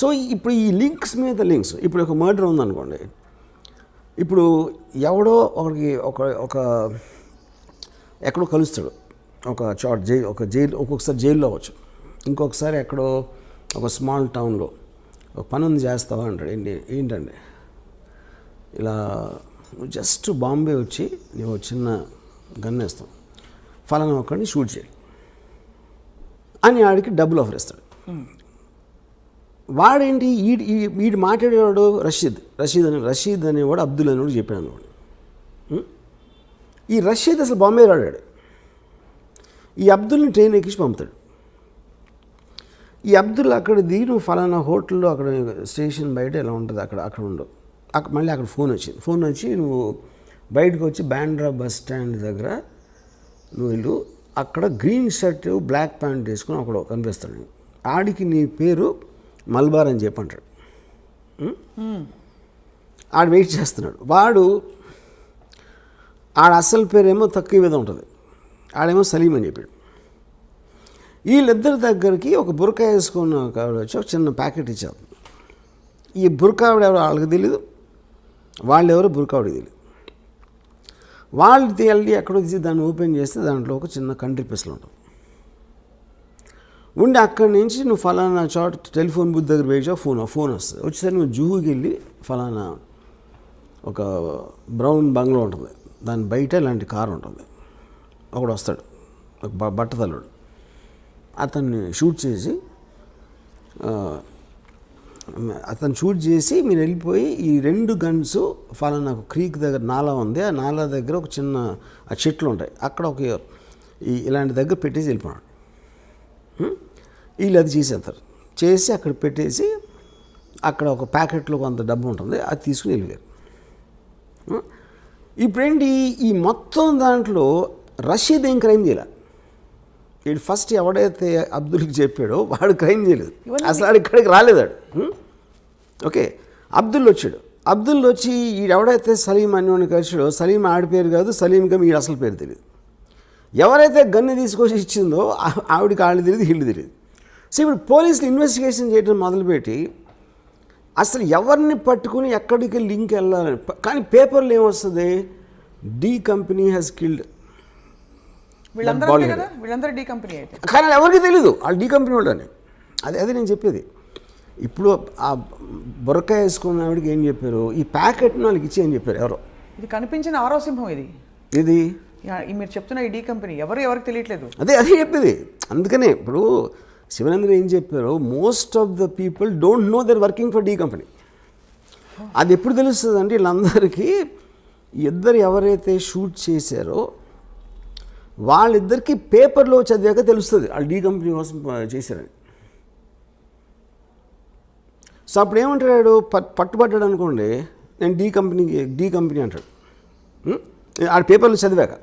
[SPEAKER 2] సో ఇప్పుడు ఈ లింక్స్ మీద లింక్స్, ఇప్పుడు ఒక మర్డర్ ఉందనుకోండి, ఇప్పుడు ఎవడో ఒక ఎక్కడో కలుస్తాడు, ఒక జైలు, ఒక్కొక్కసారి జైల్లో అవ్వచ్చు, ఇంకొకసారి ఎక్కడో ఒక స్మాల్ టౌన్లో ఒక పని ఉంది చేస్తావా అంటాడు. ఏంటండి ఇలా జస్ట్ బాంబే వచ్చి నువ్వు చిన్న గన్ వేస్తాం, ఫలానా ఒకడిని షూట్ చేయాలి అని ఆడికి డబ్బులు ఆఫర్ ఇస్తాడు. వాడేంటి వీడు మాట్లాడేవాడు రషీద్ అనేవాడు అబ్దుల్ అనేవాడు చెప్పాడు అనుకోండి. ఈ రషీద్ అసలు బాంబే రాడాడు. ఈ అబ్దుల్ని ట్రైన్ ఎక్కించి పంపుతాడు. ఈ అబ్దుల్ అక్కడ దిగి నువ్వు ఫలానా హోటల్లో అక్కడ స్టేషన్ బయట ఎలా ఉంటుంది అక్కడ ఉండవు. మళ్ళీ అక్కడ ఫోన్ వచ్చి నువ్వు బయటకు వచ్చి బాండ్రా బస్ స్టాండ్ దగ్గర నువ్వు వెళ్ళు, అక్కడ గ్రీన్ షర్ట్ బ్లాక్ ప్యాంట్ వేసుకుని అక్కడ కనిపిస్తాడు. ఆడికి నీ పేరు మల్బార్ అని చెప్పి అంటాడు. ఆడు వెయిట్ చేస్తున్నాడు. ఆడ అసలు పేరేమో తక్కువ మీద ఉంటుంది, ఆడేమో సలీం అని చెప్పాడు. వీళ్ళిద్దరి దగ్గరికి ఒక బురకా వేసుకున్న వచ్చి ఒక చిన్న ప్యాకెట్ ఇచ్చారు. ఈ బురకావిడ ఎవరో వాళ్ళకి తెలీదు, వాళ్ళెవరో బురకావిడికి తెలియదు. వాళ్ళు వెళ్ళి ఎక్కడో తీసి దాన్ని ఓపెన్ చేస్తే దాంట్లో ఒక చిన్న కంట్రీ పిస్టల్ ఉంటుంది. ఉండి అక్కడి నుంచి నువ్వు ఫలానా చోట టెలిఫోన్ బూత్ దగ్గర వేయచా ఫోన్ వస్తుంది. వచ్చేసరికి నువ్వు జూహుకి వెళ్ళి ఫలానా ఒక బ్రౌన్ బంగ్లో ఉంటుంది, దాని బయట ఇలాంటి కారు ఉంటుంది. ఒకడు వస్తాడు, ఒక బట్టతల్లుడు, అతన్ని షూట్ చేసి మీరు వెళ్ళిపోయి ఈ 2 గన్స్ ఫలానా క్రీక్ దగ్గర నాలా ఉంది, ఆ నాలా దగ్గర ఒక చిన్న చెట్లు ఉంటాయి, అక్కడ ఇలాంటి దగ్గర పెట్టేసి వెళ్ళిపోయాడు. వీళ్ళు అది చేసేస్తారు, చేసి అక్కడ పెట్టేసి అక్కడ ఒక ప్యాకెట్లో కొంత డబ్బు ఉంటుంది, అది తీసుకుని వెళ్ళిపోయారు. ఇప్పుడేంటి ఈ మొత్తం దాంట్లో రషీద్ ఏం క్రైమ్ చేయలే. వీడు ఫస్ట్ ఎవడైతే అబ్దుల్కి చెప్పాడో వాడు క్రైమ్ చేయలేదు, అసలు వాడు ఇక్కడికి రాలేదు. ఓకే, అబ్దుల్ వచ్చాడు. అబ్దుల్ వచ్చి ఎవడైతే సలీం అని కలిసాడో, సలీం ఆడి పేరు కాదు, సలీంగా వీడు అసలు పేరు తెలియదు. ఎవరైతే గన్ను తీసుకొచ్చి ఇచ్చిందో ఆవిడికి ఆళ్ళు తెలియదు, వీళ్ళు తెలియదు. సో ఇప్పుడు పోలీసులు ఇన్వెస్టిగేషన్ చేయడం మొదలుపెట్టి అసలు ఎవరిని పట్టుకుని ఎక్కడికి లింక్ వెళ్ళాలని, కానీ పేపర్లో ఏమొస్తుంది, డి కంపెనీ హ్యాస్ కిల్డ్.
[SPEAKER 3] వీళ్ళందరూ డి కంపెనీ అయితే,
[SPEAKER 2] కానీ ఎవరికి తెలీదు వాళ్ళు డి కంపెనీ వాళ్ళని. అదే నేను చెప్పేది. ఇప్పుడు ఆ బుర్రకాయ వేసుకున్న ఆవిడకి ఏం చెప్పారు, ఈ ప్యాకెట్ను వాళ్ళకి ఇచ్చి ఏం చెప్పారు ఎవరో.
[SPEAKER 3] ఇది కనిపించిన ఆరో సింహం
[SPEAKER 2] ఇది
[SPEAKER 3] మీరు చెప్తున్న ఈ డి కంపెనీ ఎవరికి తెలియట్లేదు.
[SPEAKER 2] అదే చెప్పేది. అందుకనే ఇప్పుడు శివనందన్ ఏం చెప్పారు, most of the people don't know they're working for the company. అది ఎప్పుడు తెలుస్తుంది అంటే వీళ్ళందరికీ ఇద్దరు ఎవరైతే షూట్ చేశారో వాళ్ళిద్దరికీ పేపర్లో చదివాక తెలుస్తుంది వాళ్ళు డి కంపెనీ కోసం చేశారని. సో అప్పుడు ఏమంటాడు, పట్టుబడ్డాడు అనుకోండి, నేను డి కంపెనీ అంటాడు ఆ పేపర్లో చదివాక.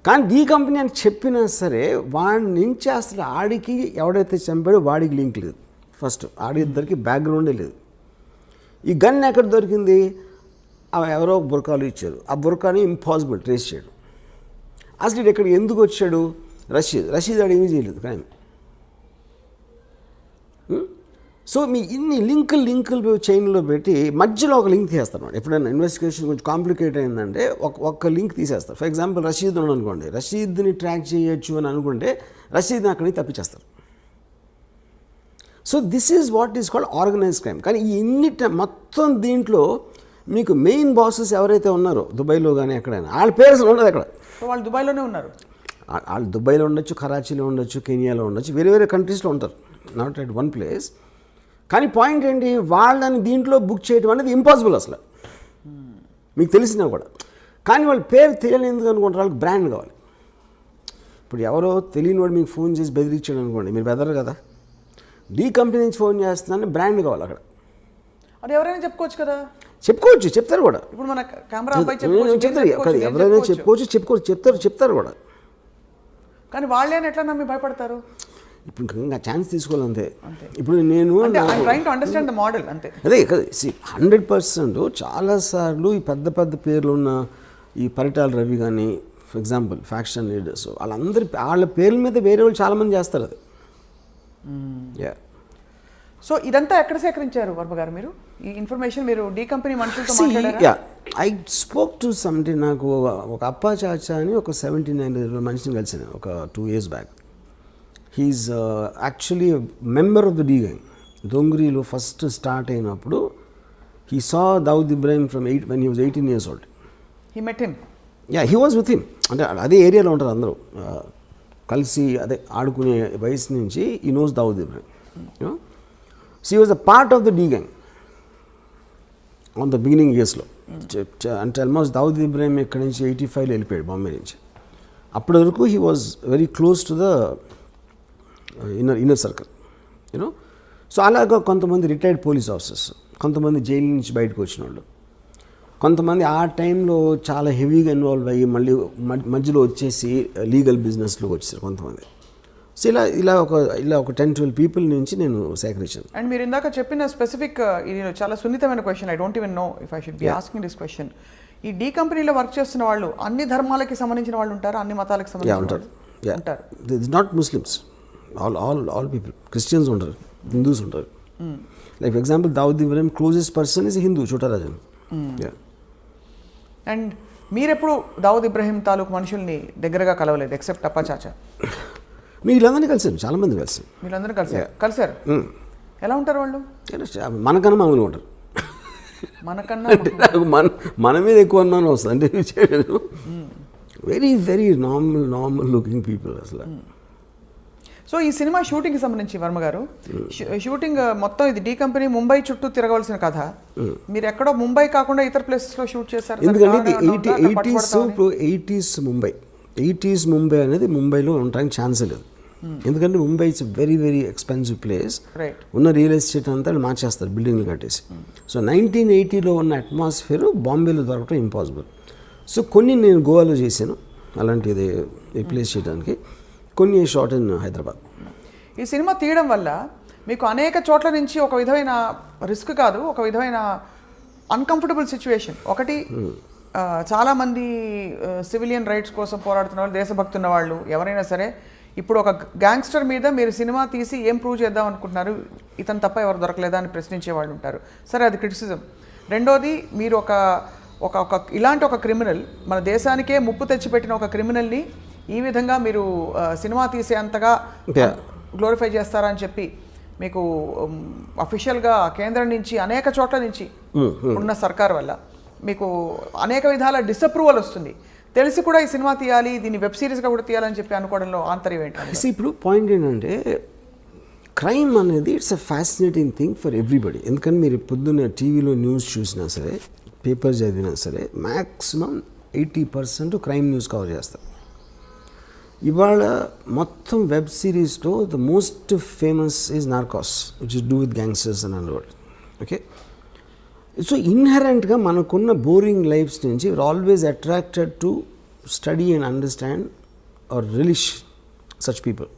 [SPEAKER 2] కానీ డి కంపెనీ అని చెప్పినా సరే వాడి నుంచి అసలు ఆడికి ఎవడైతే చంపాడో వాడికి లింక్ లేదు. ఫస్ట్ ఆడిద్దరికి బ్యాక్గ్రౌండే లేదు. ఈ గన్ ఎక్కడ దొరికింది, ఎవరో బుర్కాలు ఇచ్చారు, ఆ బుర్కాని ఇంపాసిబుల్ ట్రేస్ చేయడం. అసలు ఇది ఎక్కడికి ఎందుకు వచ్చాడు, రషీద్ ఆడు ఏమీ చేయలేదు కానీ. సో మీ ఇన్ని లింకులు చైన్లో పెట్టి మధ్యలో ఒక లింక్ తీస్తాను. ఎప్పుడైనా ఇన్వెస్టిగేషన్ కొంచెం కాంప్లికేట్ అయిందంటే ఒక లింక్ తీసేస్తారు. ఫర్ ఎగ్జాంపుల్ రషీద్ ఉన్నాడు అనుకోండి, రషీద్ని ట్రాక్ చేయొచ్చు అని అనుకుంటే రషీద్ని అక్కడి నుంచి తప్పించేస్తారు. So this is what is called organised crime. కానీ ఈ మొత్తం దీంట్లో మీకు మెయిన్ బాసెస్ ఎవరైతే ఉన్నారో దుబాయ్లో కానీ ఎక్కడైనా వాళ్ళ పేరు అసలు ఉండదు అక్కడ.
[SPEAKER 3] వాళ్ళు దుబాయ్లోనే ఉన్నారు.
[SPEAKER 2] వాళ్ళు దుబాయ్లో ఉండొచ్చు, కరాచీలో ఉండొచ్చు, కెనియాలో ఉండొచ్చు, వేరే కంట్రీస్లో ఉంటారు, నాట్ ఎట్ వన్ ప్లేస్. కానీ పాయింట్ ఏంటి, వాళ్ళని దీంట్లో బుక్ చేయడం అనేది ఇంపాసిబుల్ అసలు మీకు తెలిసినా కూడా. కానీ వాళ్ళ పేరు తెలియని ఎందుకు అనుకుంటారు, వాళ్ళకి బ్రాండ్ కావాలి. ఇప్పుడు ఎవరో తెలియని వాడు మీకు ఫోన్ చేసి బెదిరించాడు అనుకోండి, మీరు బెదరు కదా, డి కంపెనీ నుంచి ఫోన్ చేస్తున్నాను బ్రాండ్ కావాలి అక్కడ.
[SPEAKER 3] అది ఎవరైనా చెప్పుకోవచ్చు కదా,
[SPEAKER 2] చెప్తారు కూడా.
[SPEAKER 3] ఇప్పుడు మన కెమెరా
[SPEAKER 2] చెప్తారు, ఎవరైనా చెప్తారు కూడా.
[SPEAKER 3] కానీ వాళ్ళే ఎట్లా నమ్మి భయపడతారు.
[SPEAKER 2] ఇప్పుడు ఇంకా ఛాన్స్ తీసుకోవాలంతే. ఇప్పుడు నేను అదే 100% చాలాసార్లు ఈ పెద్ద పేర్లు ఉన్న ఈ పరిటాల రవి కానీ ఫర్ ఎగ్జాంపుల్ ఫ్యాక్షన్ లీడర్స్ వాళ్ళ పేర్ల మీద వేరే వాళ్ళు చాలామంది చేస్తారు అది.
[SPEAKER 3] సో ఇదంతా ఎక్కడ సేకరించారు వర్మ గారు మీరు ఈ ఇన్ఫర్మేషన్? మీరు డి కంపెనీ మనుషులతో మాట్లాడారా?
[SPEAKER 2] I spoke to somebody. నాకు ఒక అప్పా చాచా అని ఒక 79 మనిషిని కలిసాను ఒక 2 years back. He is actually member of the D gang. దొంగరీలో ఫస్ట్ స్టార్ట్ అయినప్పుడు he saw Dawood Ibrahim when he was 18 years old.
[SPEAKER 3] He met him?
[SPEAKER 2] Yeah, he was with him. అంటే అదే ఏరియాలో ఉంటారు అందరూ కలిసి అదే ఆడుకునే వయసు నుంచి he knows Dawood Ibrahim. So he was a part of the D gang on the beginning yearsలో. అంటే ఆల్మోస్ట్ దావుద్ ఇబ్రాహిం ఇక్కడి నుంచి 85లో వెళ్ళిపోయాడు బాంబే నుంచి. అప్పటి వరకు he was very close to the inner circle you know. So అలాగా కొంతమంది రిటైర్డ్ పోలీస్ ఆఫీసర్స్, కొంతమంది జైలు నుంచి బయటకు వచ్చిన వాళ్ళు, కొంతమంది ఆ టైంలో చాలా హెవీగా ఇన్వాల్వ్ అయ్యి మళ్ళీ మధ్యలో వచ్చేసి లీగల్ బిజినెస్లోకి వచ్చేసారు కొంతమంది. సో ఇలా ఒక 10-12 పీపుల్ నుంచి నేను సేకరించాను.
[SPEAKER 3] అండ్ మీరు ఇందాక చెప్పిన స్పెసిఫిక్ ఇది చాలా సున్నితమైన question. I don't even know if I should be asking this question. ఈ డి కంపెనీలో వర్క్ చేస్తున్న వాళ్ళు అన్ని ధర్మాలకి సంబంధించిన వాళ్ళు ఉంటారు, అన్ని మతాలకు సంబంధించిన
[SPEAKER 2] ఉంటారు. It's not Muslims, all people. Christians ఉంటారు, హిందూస్ ఉంటారు. Like for example Dawood Ibrahim closest person is Hindu, Chhota Rajan.
[SPEAKER 3] And మీరెప్పుడు దావుద్ ఇబ్రాహిం తాలూకు మనుషుల్ని దగ్గరగా కలవలేదు ఎక్సెప్ట్ అప్పా చాచా?
[SPEAKER 2] వీళ్ళందరినీ కలిసాను, చాలామంది కలిసాను.
[SPEAKER 3] వీళ్ళందరూ కలిసారు. ఎలా ఉంటారు వాళ్ళు?
[SPEAKER 2] మనకన్నా మామూలుగా ఉంటారు. మన మీద ఎక్కువ అనుమానం వస్తుంది. అంటే very very normal looking people అసలు.
[SPEAKER 3] సో ఈ సినిమా షూటింగ్కి సంబంధించి వర్మ గారు, షూటింగ్ మొత్తం ఇది డి కంపెనీ ముంబై చుట్టూ తిరగవలసిన కథ. మీరు ఎక్కడో ముంబై కాకుండా ఇతర ప్లేసెస్లో షూట్ చేశారు.
[SPEAKER 2] ఎందుకంటే ఇది 80s ముంబై. 80s ముంబై అనేది ముంబైలో ఉండడానికి ఛాన్స్ లేదు. ఎందుకంటే Mumbai it's very very expensive place.
[SPEAKER 3] Right.
[SPEAKER 2] ఉన్న రియల్ ఎస్టేట్ అంతా వాళ్ళు మార్చేస్తారు బిల్డింగ్లు కట్టేసి. సో 1980లో ఉన్న అట్మాస్ఫియర్ బాంబేలో దొరకడం ఇంపాసిబుల్. సో కొన్ని నేను గోవాలో చేశాను అలాంటిది రీప్లేస్ చేయడానికి, కొన్ని షార్ట్ ఇన్ హైదరాబాద్.
[SPEAKER 3] ఈ సినిమా తీయడం వల్ల మీకు అనేక చోట్ల నుంచి ఒక విధమైన రిస్క్ కాదు, ఒక విధమైన అన్కంఫర్టబుల్ సిచ్యువేషన్. ఒకటి చాలామంది సివిలియన్ రైట్స్ కోసం పోరాడుతున్న వాళ్ళు, దేశభక్తి ఉన్న వాళ్ళు ఎవరైనా సరే ఇప్పుడు ఒక గ్యాంగ్స్టర్ మీద మీరు సినిమా తీసి ఏం ప్రూవ్ చేద్దాం అనుకుంటున్నారు, ఇతను తప్ప ఎవరు దొరకలేదా అని ప్రశ్నించే వాళ్ళు ఉంటారు. సరే, అది క్రిటిసిజం. రెండోది, మీరు ఒక ఇలాంటి ఒక క్రిమినల్, మన దేశానికే ముప్పు తెచ్చిపెట్టిన ఒక క్రిమినల్ని ఈ విధంగా మీరు సినిమా తీసేంతగా గ్లోరిఫై చేస్తారా అని చెప్పి మీకు అఫీషియల్గా కేంద్రం నుంచి అనేక చోట్ల నుంచి ఉన్న సర్కార్ వల్ల మీకు అనేక విధాల డిసప్రూవల్ వస్తుంది. తెలిసి కూడా ఈ సినిమా తీయాలి, దీన్ని వెబ్ సిరీస్గా కూడా తీయాలని చెప్పి అనుకోవడంలో ఆంతర్యం ఏంటంటే,
[SPEAKER 2] ఇప్పుడు పాయింట్ ఏంటంటే క్రైమ్ అనేది it's a fascinating thing for everybody. ఎందుకంటే మీరు పొద్దున్న టీవీలో న్యూస్ చూసినా సరే, పేపర్ చదివినా సరే, మ్యాక్సిమం 80% క్రైమ్ న్యూస్ కవర్ చేస్తారు. ఇవాళ మొత్తం వెబ్ సిరీస్లో the most famous is Narcos, which is do with gangsters and underworld. Okay, so ఇన్హెరెంట్గా మనకున్న బోరింగ్ లైఫ్స్ నుంచి we are always attracted to study and understand or relish such people.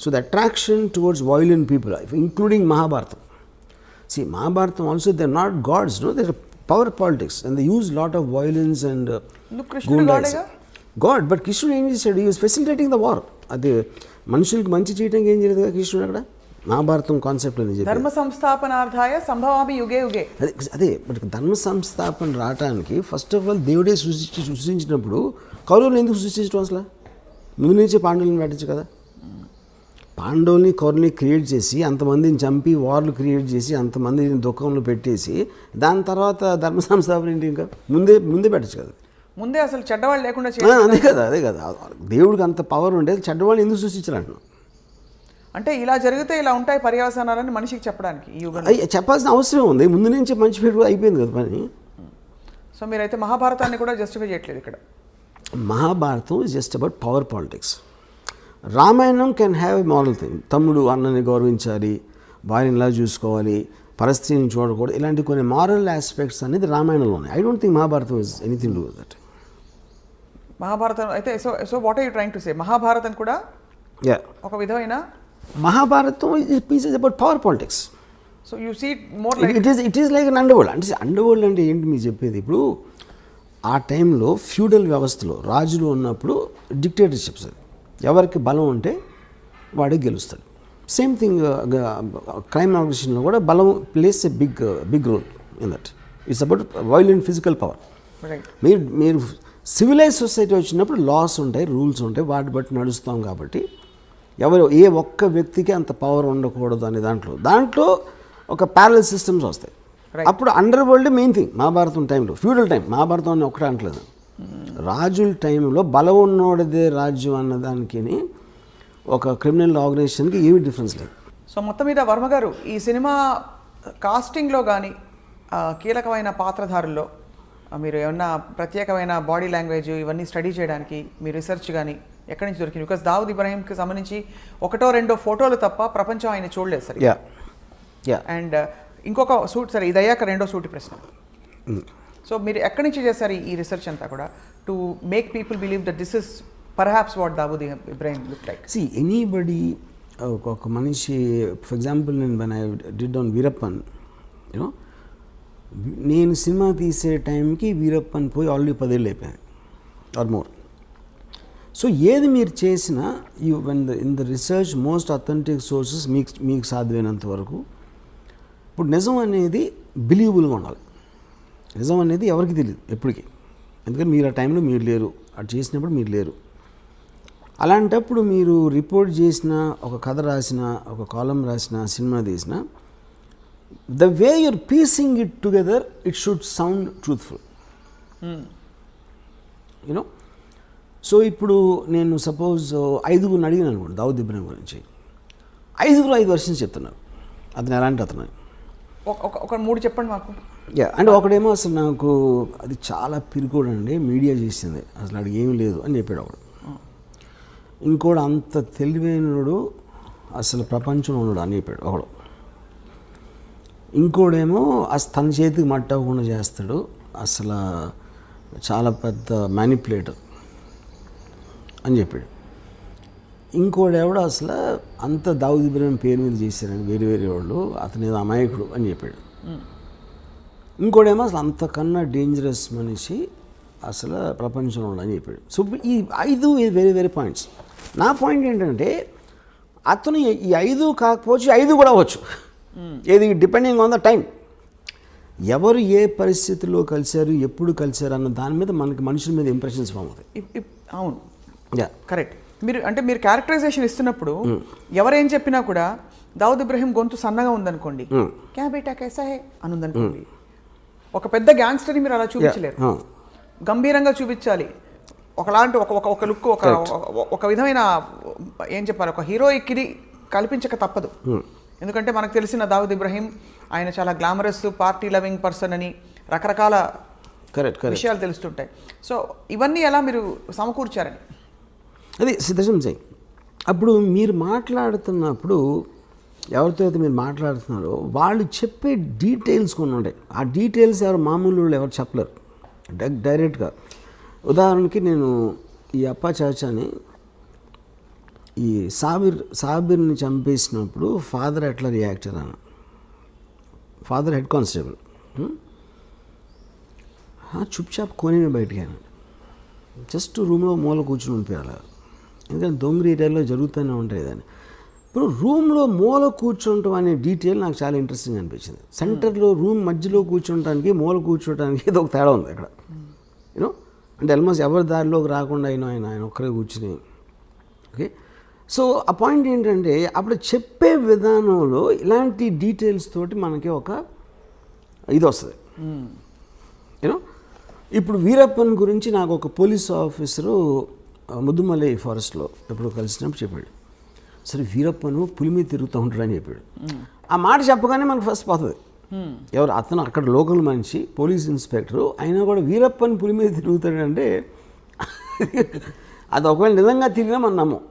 [SPEAKER 2] So the attraction towards violent people, including Mahabharatam. See, Mahabharatam also, they're not gods, no, they're power politics and they use lot of violence and
[SPEAKER 3] Krishnudu
[SPEAKER 2] God, but Krishnudu ఏం చేశాడు? He was facilitating the war. అది మనుషులకు మంచి చేయడానికి ఏం చేయలేదు కదా కృష్ణుడు అక్కడ. మహాభారతం కాన్సెప్ట్ అని చెప్పి
[SPEAKER 3] ధర్మ సంస్థాపనార్థాయ సంభవామి యుగే యుగే.
[SPEAKER 2] అదే బట్ ధర్మ సంస్థాపన రావడానికి ఫస్ట్ ఆఫ్ ఆల్ దేవుడే సృష్టించినప్పుడు కౌరవులు ఎందుకు సృష్టించడం అసలు? ముందు నుంచి పాండవులను పెట్టచ్చు కదా. పాండవుల్ని కౌరవుల్ని క్రియేట్ చేసి అంతమందిని చంపి వార్లు క్రియేట్ చేసి అంతమందిని దుఃఖంలో పెట్టేసి దాని తర్వాత ధర్మ సంస్థాపన ఏంటి? ఇంకా ముందే పెట్టచ్చు కదా.
[SPEAKER 3] ముందే అసలు చెడ్డవాళ్ళు లేకుండా
[SPEAKER 2] అదే కదా దేవుడికి అంత పవర్ ఉండేది, చెడ్డవాళ్ళు ఎందుకు సృష్టించాలంటున్నాం?
[SPEAKER 3] అంటే ఇలా జరిగితే ఇలా ఉంటాయి పర్యవసానాలని మనిషికి చెప్పడానికి ఈ యుగంలో
[SPEAKER 2] చెప్పాల్సిన అవసరం ఉంది. ముందు నుంచి మంచి పేరు అయిపోయింది కదా పని.
[SPEAKER 3] సో మీరైతే మహాభారతాన్ని కూడా జస్టిఫై చేయట్లేదు ఇక్కడ.
[SPEAKER 2] Mahabharatam is just about power politics. Ramayanam can have a moral thing. తమ్ముడు అన్నని గౌరవించాలి, భార్యని ఇలా చూసుకోవాలి, పరిస్థితిని చూడకూడదు, ఇలాంటి కొన్ని మారల్ ఆస్పెక్ట్స్ అనేది రామాయణంలో ఉన్నాయి. I don't think Mahabharatam is anything to with that.
[SPEAKER 3] Mahabharatam అయితే so what are you trying to say? Mahabharatam కూడా ఒక విధమైన
[SPEAKER 2] Mahabharatam is about power politics.
[SPEAKER 3] So you see more like
[SPEAKER 2] it is like an underworld. అంటే underworld అంటే ఏంటి మీరు చెప్పేది? ఇప్పుడు ఆ టైంలో ఫ్యూడల్ వ్యవస్థలో రాజులు ఉన్నప్పుడు డిక్టేటర్షిప్స్, అది ఎవరికి బలం ఉంటే వాడే గెలుస్తాడు. సేమ్ థింగ్ క్రైమ్ ఆర్గనైజేషన్లో కూడా బలం plays a big role in that. It's about violent physical power. మీరు సివిలైజ్ సొసైటీ వచ్చినప్పుడు లాస్ ఉంటాయి, రూల్స్ ఉంటాయి, వాటి బట్టి నడుస్తాం. కాబట్టి ఏ ఒక్క వ్యక్తికి అంత పవర్ ఉండకూడదు అనే దాంట్లో ఒక ప్యారలల్ సిస్టమ్స్ వస్తాయి. అప్పుడు under world main thing. Mahabharatam టైంలో ఫ్యూడల్ టైం, మహాభారతం అని ఒకటే అంటలేదు, రాజుల టైంలో బలం ఉన్నోడిదే రాజ్యం అన్నదానికి ఒక క్రిమినల్ ఆర్గనైజేషన్కి ఏమి డిఫరెన్స్ లేదు.
[SPEAKER 3] సో మొత్తం మీద వర్మ గారు ఈ సినిమా కాస్టింగ్లో కానీ కీలకమైన పాత్రధారుల్లో మీరు ఏమన్నా ప్రత్యేకమైన బాడీ లాంగ్వేజ్ ఇవన్నీ స్టడీ చేయడానికి మీ రీసెర్చ్ కానీ ఎక్కడి నుంచి దొరికింది? బికాస్ దావుద్ ఇబ్రాహీంకి సంబంధించి ఒకటో రెండో ఫోటోలు తప్ప ప్రపంచం ఆయన చూడలేదు సరే. అండ్ ఇంకొక సూట్ సరే, ఇది అయ్యాక రెండో సూటి ప్రశ్న. సో మీరు ఎక్కడి నుంచి చేశారు ఈ రీసెర్చ్ అంతా కూడా to make people believe that this is perhaps what Dawood Ibrahim look like?
[SPEAKER 2] See anybody, ఒక మనిషి ఫర్ ఎగ్జాంపుల్ నేను when I did on Veerappan, you know నేను సినిమా తీసే టైంకి వీరప్పన్ పోయి ఆల్రెడీ 10 ఏళ్ళు అయిపోయాయి ఆర్ మోర్. సో ఏది మీరు చేసినా in the research most authentic sources మీకు సాధ్యమైనంత వరకు. ఇప్పుడు నిజం అనేది బిలీవబుల్గా ఉండాలి. నిజం అనేది ఎవరికి తెలియదు ఎప్పటికీ, ఎందుకంటే మీరు ఆ టైంలో మీరు లేరు, అది చేసినప్పుడు మీరు లేరు. అలాంటప్పుడు మీరు రిపోర్ట్ చేసిన, ఒక కథ రాసిన, ఒక కాలం రాసిన, సినిమా తీసిన, the way your piecing it together it should sound truthful, you know. So ఇప్పుడు నేను సపోజ్ 5 అడిగినాను అనుకోండి దావుద్ ఇబ్రాహీం గురించి, 5 వర్షన్స్ చెప్తున్నారు. అతను ఎలాంటి అతను
[SPEAKER 3] ఒక 3 చెప్పండి మాకు.
[SPEAKER 2] అంటే ఒకడేమో అసలు నాకు అది చాలా పిరికోడు అండి, మీడియా చేసింది, అసలు అడిగి ఏమీ లేదు అని చెప్పాడు ఒకడు. ఇంకోడు అంత తెలివైనడు అసలు ప్రపంచంలో ఉన్నాడు అని చెప్పాడు ఒకడు. ఇంకోడేమో అసలు తన చేతికి మట్టి అవ్వకుండా చేస్తాడు, అసలు చాలా పెద్ద మ్యానిపులేటర్ అని చెప్పాడు. ఇంకోడెవడో అసలు అంత దావుద్ ఇబ్రహీం పేరు మీద చేశారని వేరే వేరే వాళ్ళు, అతని ఏదో అమాయకుడు అని చెప్పాడు. ఇంకోడేమో అసలు అంతకన్నా డేంజరస్ మనిషి అసలు ప్రపంచంలో అని చెప్పాడు. సో ఈ 5 వేరే వేరే పాయింట్స్. నా పాయింట్ ఏంటంటే అతను ఈ 5 కాకపోవచ్చు, 5 కూడా అవ్వచ్చు. ఏది డిపెండింగ్ ఆన్ ద టైం, ఎవరు ఏ పరిస్థితుల్లో కలిశారు, ఎప్పుడు కలిశారు అన్న దాని మీద మనకి మనుషుల మీద ఇంప్రెషన్స్ ఫామ్ అవుతాయి.
[SPEAKER 3] అవును,
[SPEAKER 2] యా
[SPEAKER 3] కరెక్ట్. మీరు క్యారెక్టరైజేషన్ ఇస్తున్నప్పుడు ఎవరేం చెప్పినా కూడా దావుద్ ఇబ్రహీం గొంతు సన్నగా ఉందనుకోండి, క్యా బేటా కైసా హే అని ఉందనుకోండి. ఒక పెద్ద గ్యాంగ్స్టర్ని మీరు అలా చూపించలేరు, గంభీరంగా చూపించాలి. ఒకలాంటి ఒక లుక్, ఒక విధమైన ఏం చెప్పాలి, ఒక హీరోయిక్కి కల్పించక తప్పదు. ఎందుకంటే మనకు తెలిసిన దావుద్ ఇబ్రహీం ఆయన చాలా గ్లామరస్, పార్టీ లవింగ్ పర్సన్ అని రకరకాల విషయాలు తెలుస్తుంటాయి. సో ఇవన్నీ ఎలా మీరు సమకూర్చారని
[SPEAKER 2] అది సిద్ధం చేయి. అప్పుడు మీరు మాట్లాడుతున్నప్పుడు ఎవరితో అయితే మీరు మాట్లాడుతున్నారో వాళ్ళు చెప్పే డీటెయిల్స్ కొన్ని ఉంటాయి. ఆ డీటెయిల్స్ ఎవరు మామూలు వాళ్ళు ఎవరు చెప్పలేరు డైరెక్ట్గా. ఉదాహరణకి నేను ఈ అప్పా చాచాని, ఈ సాబిర్ని చంపేసినప్పుడు ఫాదర్ ఎట్లా రియాక్ట్ అయ్యాను. ఫాదర్ హెడ్ కానిస్టేబుల్, చుప్చాప్ కొని బయటికి ఆయన జస్ట్ రూమ్లో మూల కూర్చుని ఉండిపోయాలి. ఎందుకంటే దొంగరి ఏరియాలో జరుగుతూనే ఉంటాయి దాన్ని. ఇప్పుడు రూమ్లో మూల కూర్చుంటాం అనే డీటెయిల్ నాకు చాలా ఇంట్రెస్టింగ్ అనిపించింది. సెంటర్లో రూమ్ మధ్యలో కూర్చుంటానికి, మూల కూర్చోటానికి ఏదో ఒక తేడా ఉంది అక్కడ. యూనో అంటే ఆల్మోస్ట్ ఎవరి దారిలోకి రాకుండా ఆయన ఒక్కరే కూర్చుని. ఓకే, సో ఆ పాయింట్ ఏంటంటే అప్పుడు చెప్పే విధానంలో ఇలాంటి డీటెయిల్స్ తోటి మనకి ఒక ఇది వస్తుంది. యూనో ఇప్పుడు వీరప్పన్ గురించి నాకు ఒక పోలీస్ ఆఫీసరు ముద్దుమలై ఫారెస్ట్లో ఎప్పుడు కలిసినప్పుడు చెప్పాడు, సరే వీరప్పను పులి మీద తిరుగుతూ ఉంటాడని చెప్పాడు. ఆ మాట చెప్పగానే మనకు ఫస్ట్ పోతుంది. ఎవరు అతను అక్కడ లోకల్ మనిషి, పోలీస్ ఇన్స్పెక్టరు, అయినా కూడా వీరప్పన్ పులి మీద తిరుగుతాడంటే అది ఒకవేళ నిజంగా తిరిగినా మనం నమ్మం.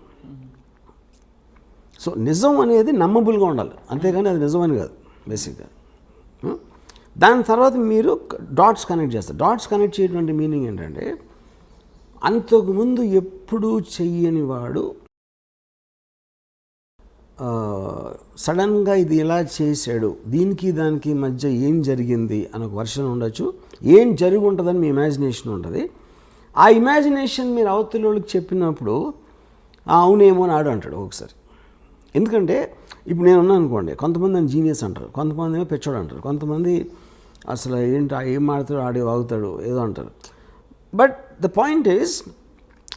[SPEAKER 2] సో నిజం అనేది నమ్మబుల్గా ఉండాలి, అంతేగాని అది నిజం అని కాదు బేసిక్గా. దాని తర్వాత మీరు డాట్స్ కనెక్ట్ చేస్తారు. డాట్స్ కనెక్ట్ చేయటువంటి మీనింగ్ ఏంటంటే అంతకుముందు ఎప్పుడూ చెయ్యని వాడు సడన్గా ఇది ఎలా చేశాడు, దీనికి దానికి మధ్య ఏం జరిగింది అని ఒక వర్షన్ ఉండొచ్చు, ఏం జరిగి ఉంటుందని మీ ఇమాజినేషన్ ఉంటుంది. ఆ ఇమాజినేషన్ మీరు అవతల వాళ్ళకి చెప్పినప్పుడు అవునేమో అని ఆడు అంటాడు ఒకసారి. ఎందుకంటే ఇప్పుడు నేను ఉన్నాను అనుకోండి, కొంతమంది నన్ను జీనియస్ అంటారు, కొంతమంది ఏమో పెచ్చోడు అంటారు, కొంతమంది అసలు ఏంటి ఏం మాడతాడు ఆడే వాగుతాడు ఏదో అంటారు. But the point is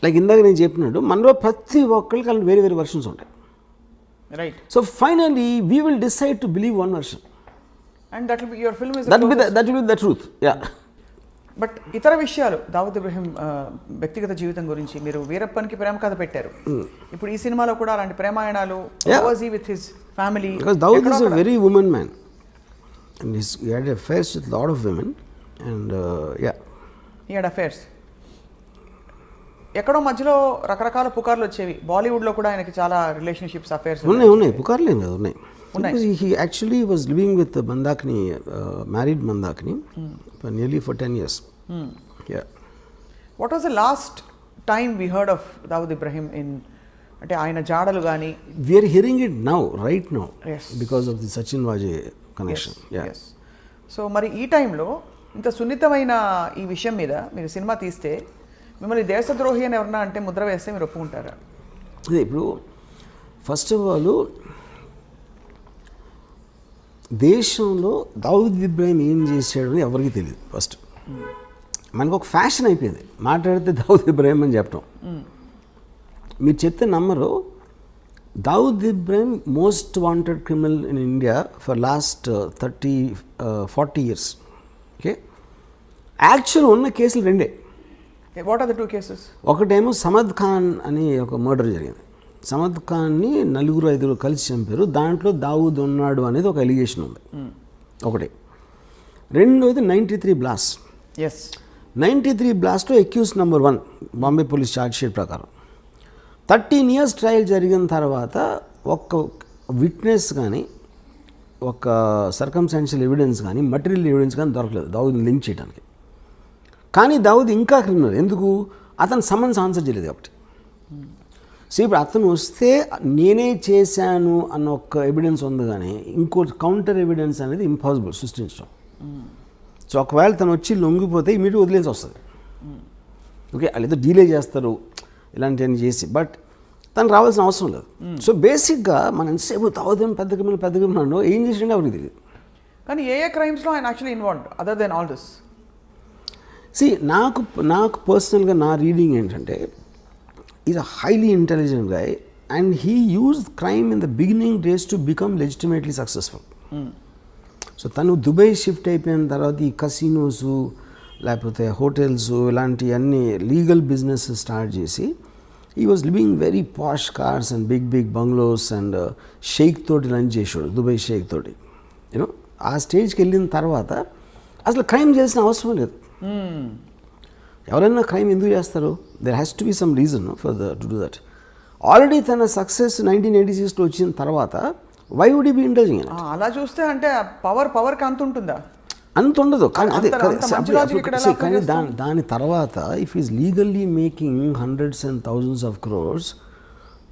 [SPEAKER 2] like ఇందాక నేను చెప్పినట్టు మనలో ప్రతి ఒక్కరికి అలా వేరే వేరే వర్షన్స్ ఉంటాయి.
[SPEAKER 3] Right.
[SPEAKER 2] So finally we will decide to believe one version
[SPEAKER 3] and that will be your film is
[SPEAKER 2] that will be the truth. Yeah.
[SPEAKER 3] But ఇతర విషయాలు దావుద్ ఇబ్రహీం వ్యక్తిగత జీవితం గురించి మీరు వీరప్పన్కి ప్రేమ కథ పెట్టారు. ఇప్పుడు ఈ సినిమాలో కూడా అలాంటి ప్రేమాయణాలు with his family.
[SPEAKER 2] Because Dawood is a very woman man and he had affairs with a lot of women and
[SPEAKER 3] he had affairs. ఎక్కడో మధ్యలో రకరకాల పుకార్లు వచ్చేవి. బాలీవుడ్లో కూడా ఆయనకి చాలా రిలేషన్షిప్స్, అఫైర్స్
[SPEAKER 2] ఉన్నాయి. పుకార్లు ఏం కాదు, ఉన్నాయి. He actually was living with Mandakini, married Mandakini for nearly 10 years. Yeah.
[SPEAKER 3] What was the last time we heard of Dawood Ibrahim in అంటే ఆయన జాడలు కానీ?
[SPEAKER 2] We are hearing it now, right now.
[SPEAKER 3] Yes.
[SPEAKER 2] Because of the Sachin Vajay connection.
[SPEAKER 3] Yes. So మరి ఈ టైంలో ఇంత సున్నితమైన ఈ విషయం మీద మీరు సినిమా తీస్తే మిమ్మల్ని దేశద్రోహి అని ఎవరన్నా అంటే ముద్ర వేస్తే మీరు ఒప్పుకుంటారా?
[SPEAKER 2] అదే ఇప్పుడు ఫస్ట్ ఆఫ్ ఆల్ దేశంలో దావుద్ ఇబ్రహీం ఏం చేశాడు అని ఎవరికి తెలియదు. ఫస్ట్ మనకు ఒక ఫ్యాషన్ అయిపోయింది మాట్లాడితే దావుద్ ఇబ్రహీం అని చెప్పడం. మీరు చెప్తే నమ్మరు, Dawood Ibrahim most wanted criminal in India for last 30-40 years. Okay, actual ఉన్న కేసులు రెండే.
[SPEAKER 3] What are the 2 cases?
[SPEAKER 2] ఒకటేమో సమద్ ఖాన్ అని ఒక మర్డర్ జరిగింది. సమద్ ఖాన్ని 4-5 కలిసి చంపారు. దాంట్లో దావూద్ ఉన్నాడు అనేది ఒక ఎలిగేషన్ ఉంది ఒకటి. రెండోది 93 బ్లాస్ట్. 93 బ్లాస్ట్లో accused number 1 Bombay police charge sheet ప్రకారం. 13 years ట్రయల్ జరిగిన తర్వాత ఒక్క విట్నెస్ కానీ ఒక సర్కమ్స్టాన్షియల్ ఎవిడెన్స్ కానీ మటీరియల్ ఎవిడెన్స్ కానీ దొరకలేదు దావుద్ని లింక్ చేయడానికి. కానీ దావుద్ ఇంకా క్రిమినల్. ఎందుకు? అతను సమన్స్ ఆన్సర్ చేయలేదు కాబట్టి. సో ఇప్పుడు అతను వస్తే నేనే చేశాను అన్న ఒక ఎవిడెన్స్ ఉంది, కానీ ఇంకో కౌంటర్ ఎవిడెన్స్ అనేది ఇంపాసిబుల్ సృష్టించడం. సో ఒకవేళ తను వచ్చి లొంగిపోతే ఇమీడియట్ వదిలేసి వస్తుంది. ఓకే, వాళ్ళు ఏదో డీలే చేస్తారు ఇలాంటివన్నీ చేసి, బట్ తను రావాల్సిన అవసరం లేదు. సో బేసిక్గా మనం ఎంతసేపు తాగుదాం పెద్ద క్రిమినల్ ఏం చేసిండే ఎవరికి తెలియదు.
[SPEAKER 3] కానీ ఏ క్రైమ్స్లో ఆయన actually involved other than all this?
[SPEAKER 2] నాకు పర్సనల్గా నా రీడింగ్ ఏంటంటే is a highly intelligent guy and he use crime in the beginning days to become legitimately successful. So తను దుబాయ్ షిఫ్ట్ అయిపోయిన తర్వాత ఈ కసినోస్ లేకపోతే హోటల్స్ ఇలాంటివన్నీ లీగల్ బిజినెస్ స్టార్ట్ చేసి he was living very posh cars and big bungalows and షేక్ తోటి lunch చేసాడు, దుబాయ్ షేక్ తోటి. యూనో ఆ స్టేజ్కి వెళ్ళిన తర్వాత అసలు క్రైమ్ చేసిన అవసరం లేదు. ఎవరైనా క్రైమ్ ఎందుకు చేస్తారు? There has to be some reason for to do that. Already తన సక్సెస్ 1986లో వచ్చిన తర్వాత why would you be indulging in it?
[SPEAKER 3] అలా చూస్తే అంటే పవర్కి అంత ఉంటుందా?
[SPEAKER 2] అంత ఉండదు. కానీ అదే కానీ
[SPEAKER 3] కానీ
[SPEAKER 2] దాని తర్వాత if is legally making hundreds and thousands of crores,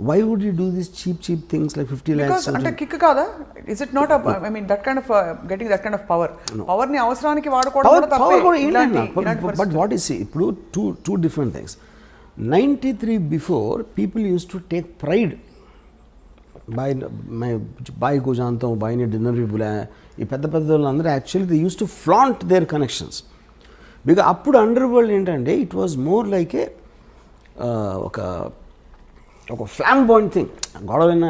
[SPEAKER 2] why would you do this cheap things like 50 lakhs?
[SPEAKER 3] అంటే కిక్ కాదా? Is it not I mean that kind of getting that kind of power ని అవసరానికి వాడుకోవడం కూడా తప్పే.
[SPEAKER 2] But what is ఇప్పుడు two different things. 93 before people use to take pride boy को जानता हूँ, బాయ్ ने डिनर भी बुलाया. ఈ పెద్ద వాళ్ళందరూ actually they use to flaunt their connections. Because అప్పుడు అండర్ వరల్డ్ ఏంటంటే it was more like a ఒక ఫ్లాంబాయింట్ థింగ్. గొడవైన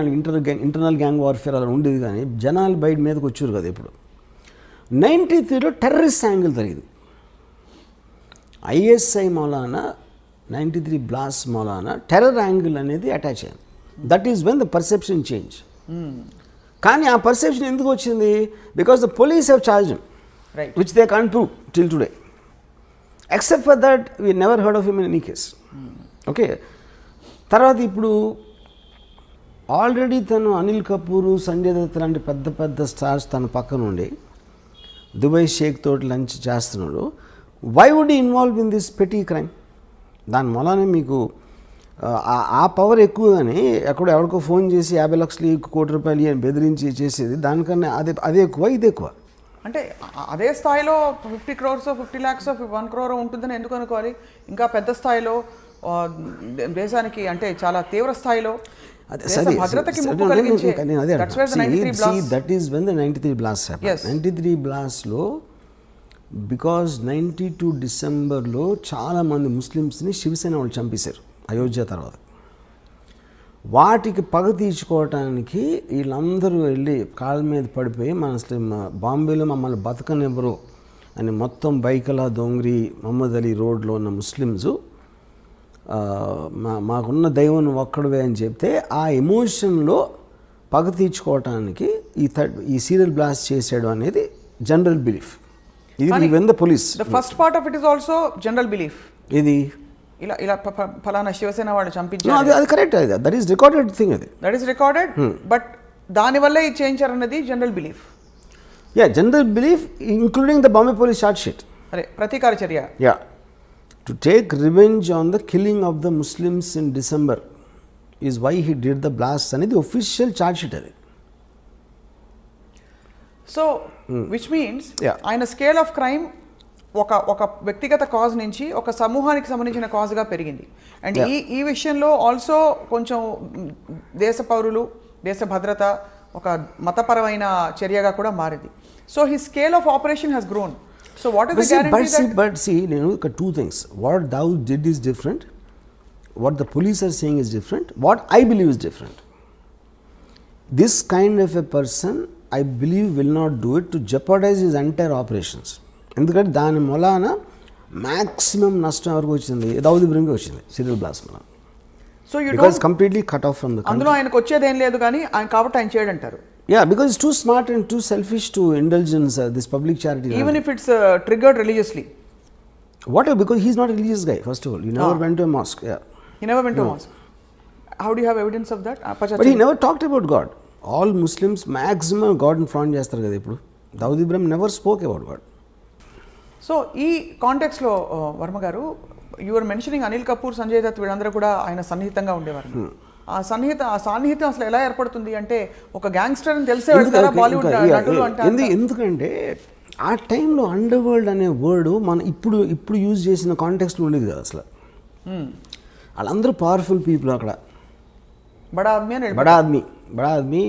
[SPEAKER 2] ఇంటర్నల్ గ్యాంగ్ వార్ఫేర్ అలా ఉండేది, కానీ జనాలు బయట మీదకి వచ్చారు కదా. ఇప్పుడు 93లో టెర్రరిస్ట్ యాంగిల్ జరిగింది. ఐఎస్ఐ మౌలానా 93 బ్లాస్ట్ మౌలానా టెర్రర్ యాంగిల్ అనేది అటాచ్ అయింది. That is when the perception change. కానీ ఆ పర్సెప్షన్ ఎందుకు వచ్చింది? Because the police have charge him, which they can't prove till today. Except for that we never heard of him in any case. Okay, తర్వాత ఇప్పుడు already తను అనిల్ కపూర్, సంజయ్ దత్ లాంటి పెద్ద stars తన పక్కన ఉండి దుబాయ్ షేక్ తోటి లంచ్ చేస్తున్నాడు. Why would you involve in this petty crime? దాని మూలానే మీకు ఆ పవర్ ఎక్కువ, కానీ ఎవరికో ఫోన్ చేసి 50 లక్షలు 1 కోటి రూపాయలు అని బెదిరించి చేసేది దానికన్నా అదే ఎక్కువ, ఇది ఎక్కువ.
[SPEAKER 3] అంటే అదే స్థాయిలో 50 crores 50 lakhs 1 crore ఉంటుందని ఎందుకు అనుకోవాలి? ఇంకా పెద్ద స్థాయిలో దేశానికి అంటే చాలా తీవ్ర స్థాయిలో భద్రతకి ముప్పు కలిగించే.
[SPEAKER 2] That is when the 93 blast happened. 93 బ్లాస్ట్లో బికాజ్ 92 డిసెంబర్లో చాలామంది ముస్లిమ్స్ని శివసేన వాళ్ళు చంపేశారు అయోధ్య తర్వాత. వాటికి పగ తీర్చుకోవటానికి వీళ్ళందరూ వెళ్ళి కాళ్ళ మీద పడిపోయి అసలు బాంబేలో మమ్మల్ని బతకనివ్వరు అని మొత్తం బైకలా దొంగరి మహమ్మద్ అలీ రోడ్లో ఉన్న ముస్లిమ్స్ మాకున్న దైవం ఒక్కడవే అని చెప్తే ఆ ఎమోషన్లో పగ తీర్చుకోవటానికి ఈ సీరియల్ బ్లాస్ట్ చేసాడు అనేది జనరల్ బిలీఫ్. ఇది when the police
[SPEAKER 3] the first part of it is also general belief.
[SPEAKER 2] ఇది
[SPEAKER 3] ఇలా ఫలానా శివసేన వాళ్ళు చంపించారు,
[SPEAKER 2] అది correct. That is recorded thing.
[SPEAKER 3] That is recorded, but దానివల్ల ఇది చేయించారన్నది general belief.
[SPEAKER 2] Yeah, general belief including the Bombay police charge sheet.
[SPEAKER 3] అరే ప్రతీకార చర్య.
[SPEAKER 2] Yeah, to take revenge on the killing of the Muslims in December is why he did the blast అనేది official charge sheet అది.
[SPEAKER 3] So which means ఆయన scale of crime ఒక వ్యక్తిగత cause నుంచి ఒక సమూహానికి సంబంధించిన కాజ్గా పెరిగింది. అండ్ ఈ విషయంలో ఆల్సో కొంచెం దేశ పౌరులు, దేశ భద్రత, ఒక మతపరమైన చర్యగా కూడా మారింది. So he scale of operation has grown. So what is the guarantee?
[SPEAKER 2] But see, నేను ఒక 2 things. What Dawood did is different. What the police are saying is different. What I believe is different. This kind of a person, I believe, will not do it to jeopardize his entire operations. ఎందుకంటే దాని మూలాన maximum నష్టం ఎవరికి వచ్చింది? దావుద్ ఇబ్రహీంకి వచ్చింది serial blast మూలాన.
[SPEAKER 3] So you
[SPEAKER 2] because completely cut off from the country.
[SPEAKER 3] అందులో ఆయనకు వచ్చేది ఏం లేదు, కానీ ఆయన కాబట్టి ఆయన చేయడంటారు.
[SPEAKER 2] Yeah, because it's too smart and too selfish to indulge in this public charity.
[SPEAKER 3] Even if it's triggered religiously.
[SPEAKER 2] What? Because he's not a religious guy, first of all. He never went to a mosque. Yeah.
[SPEAKER 3] He never went to a mosque. How do you have evidence of that?
[SPEAKER 2] But he never talked about God. All Muslims maximum గాడ్ని front చేస్తారు కదా ఇప్పుడు. Dawood Ibrahim never spoke about God.
[SPEAKER 3] So ఈ కాంటెక్స్లో Varma garu, you're mentioning Anil Kapoor, Sanjay Dutt వీళ్ళందరూ కూడా ఆయన సన్నిహితంగా ఉండేవారు. ఆ సాన్నిహిత్యం అసలు ఎలా ఏర్పడుతుంది అంటే, ఒక గ్యాంగ్స్టర్ అని తెలిసే వెళ్తారా బాలీవుడ్ నటులు అంటే?
[SPEAKER 2] ఎందుకంటే ఆ టైంలో అండర్ వరల్డ్ అనే వర్డ్ మనం ఇప్పుడు యూజ్ చేసిన కాంటెక్స్లో ఉండేది కదా అసలు. వాళ్ళందరూ పవర్ఫుల్ పీపుల్ అక్కడ.
[SPEAKER 3] బడా ఆద్మీ అని
[SPEAKER 2] బడా ఆద్మీ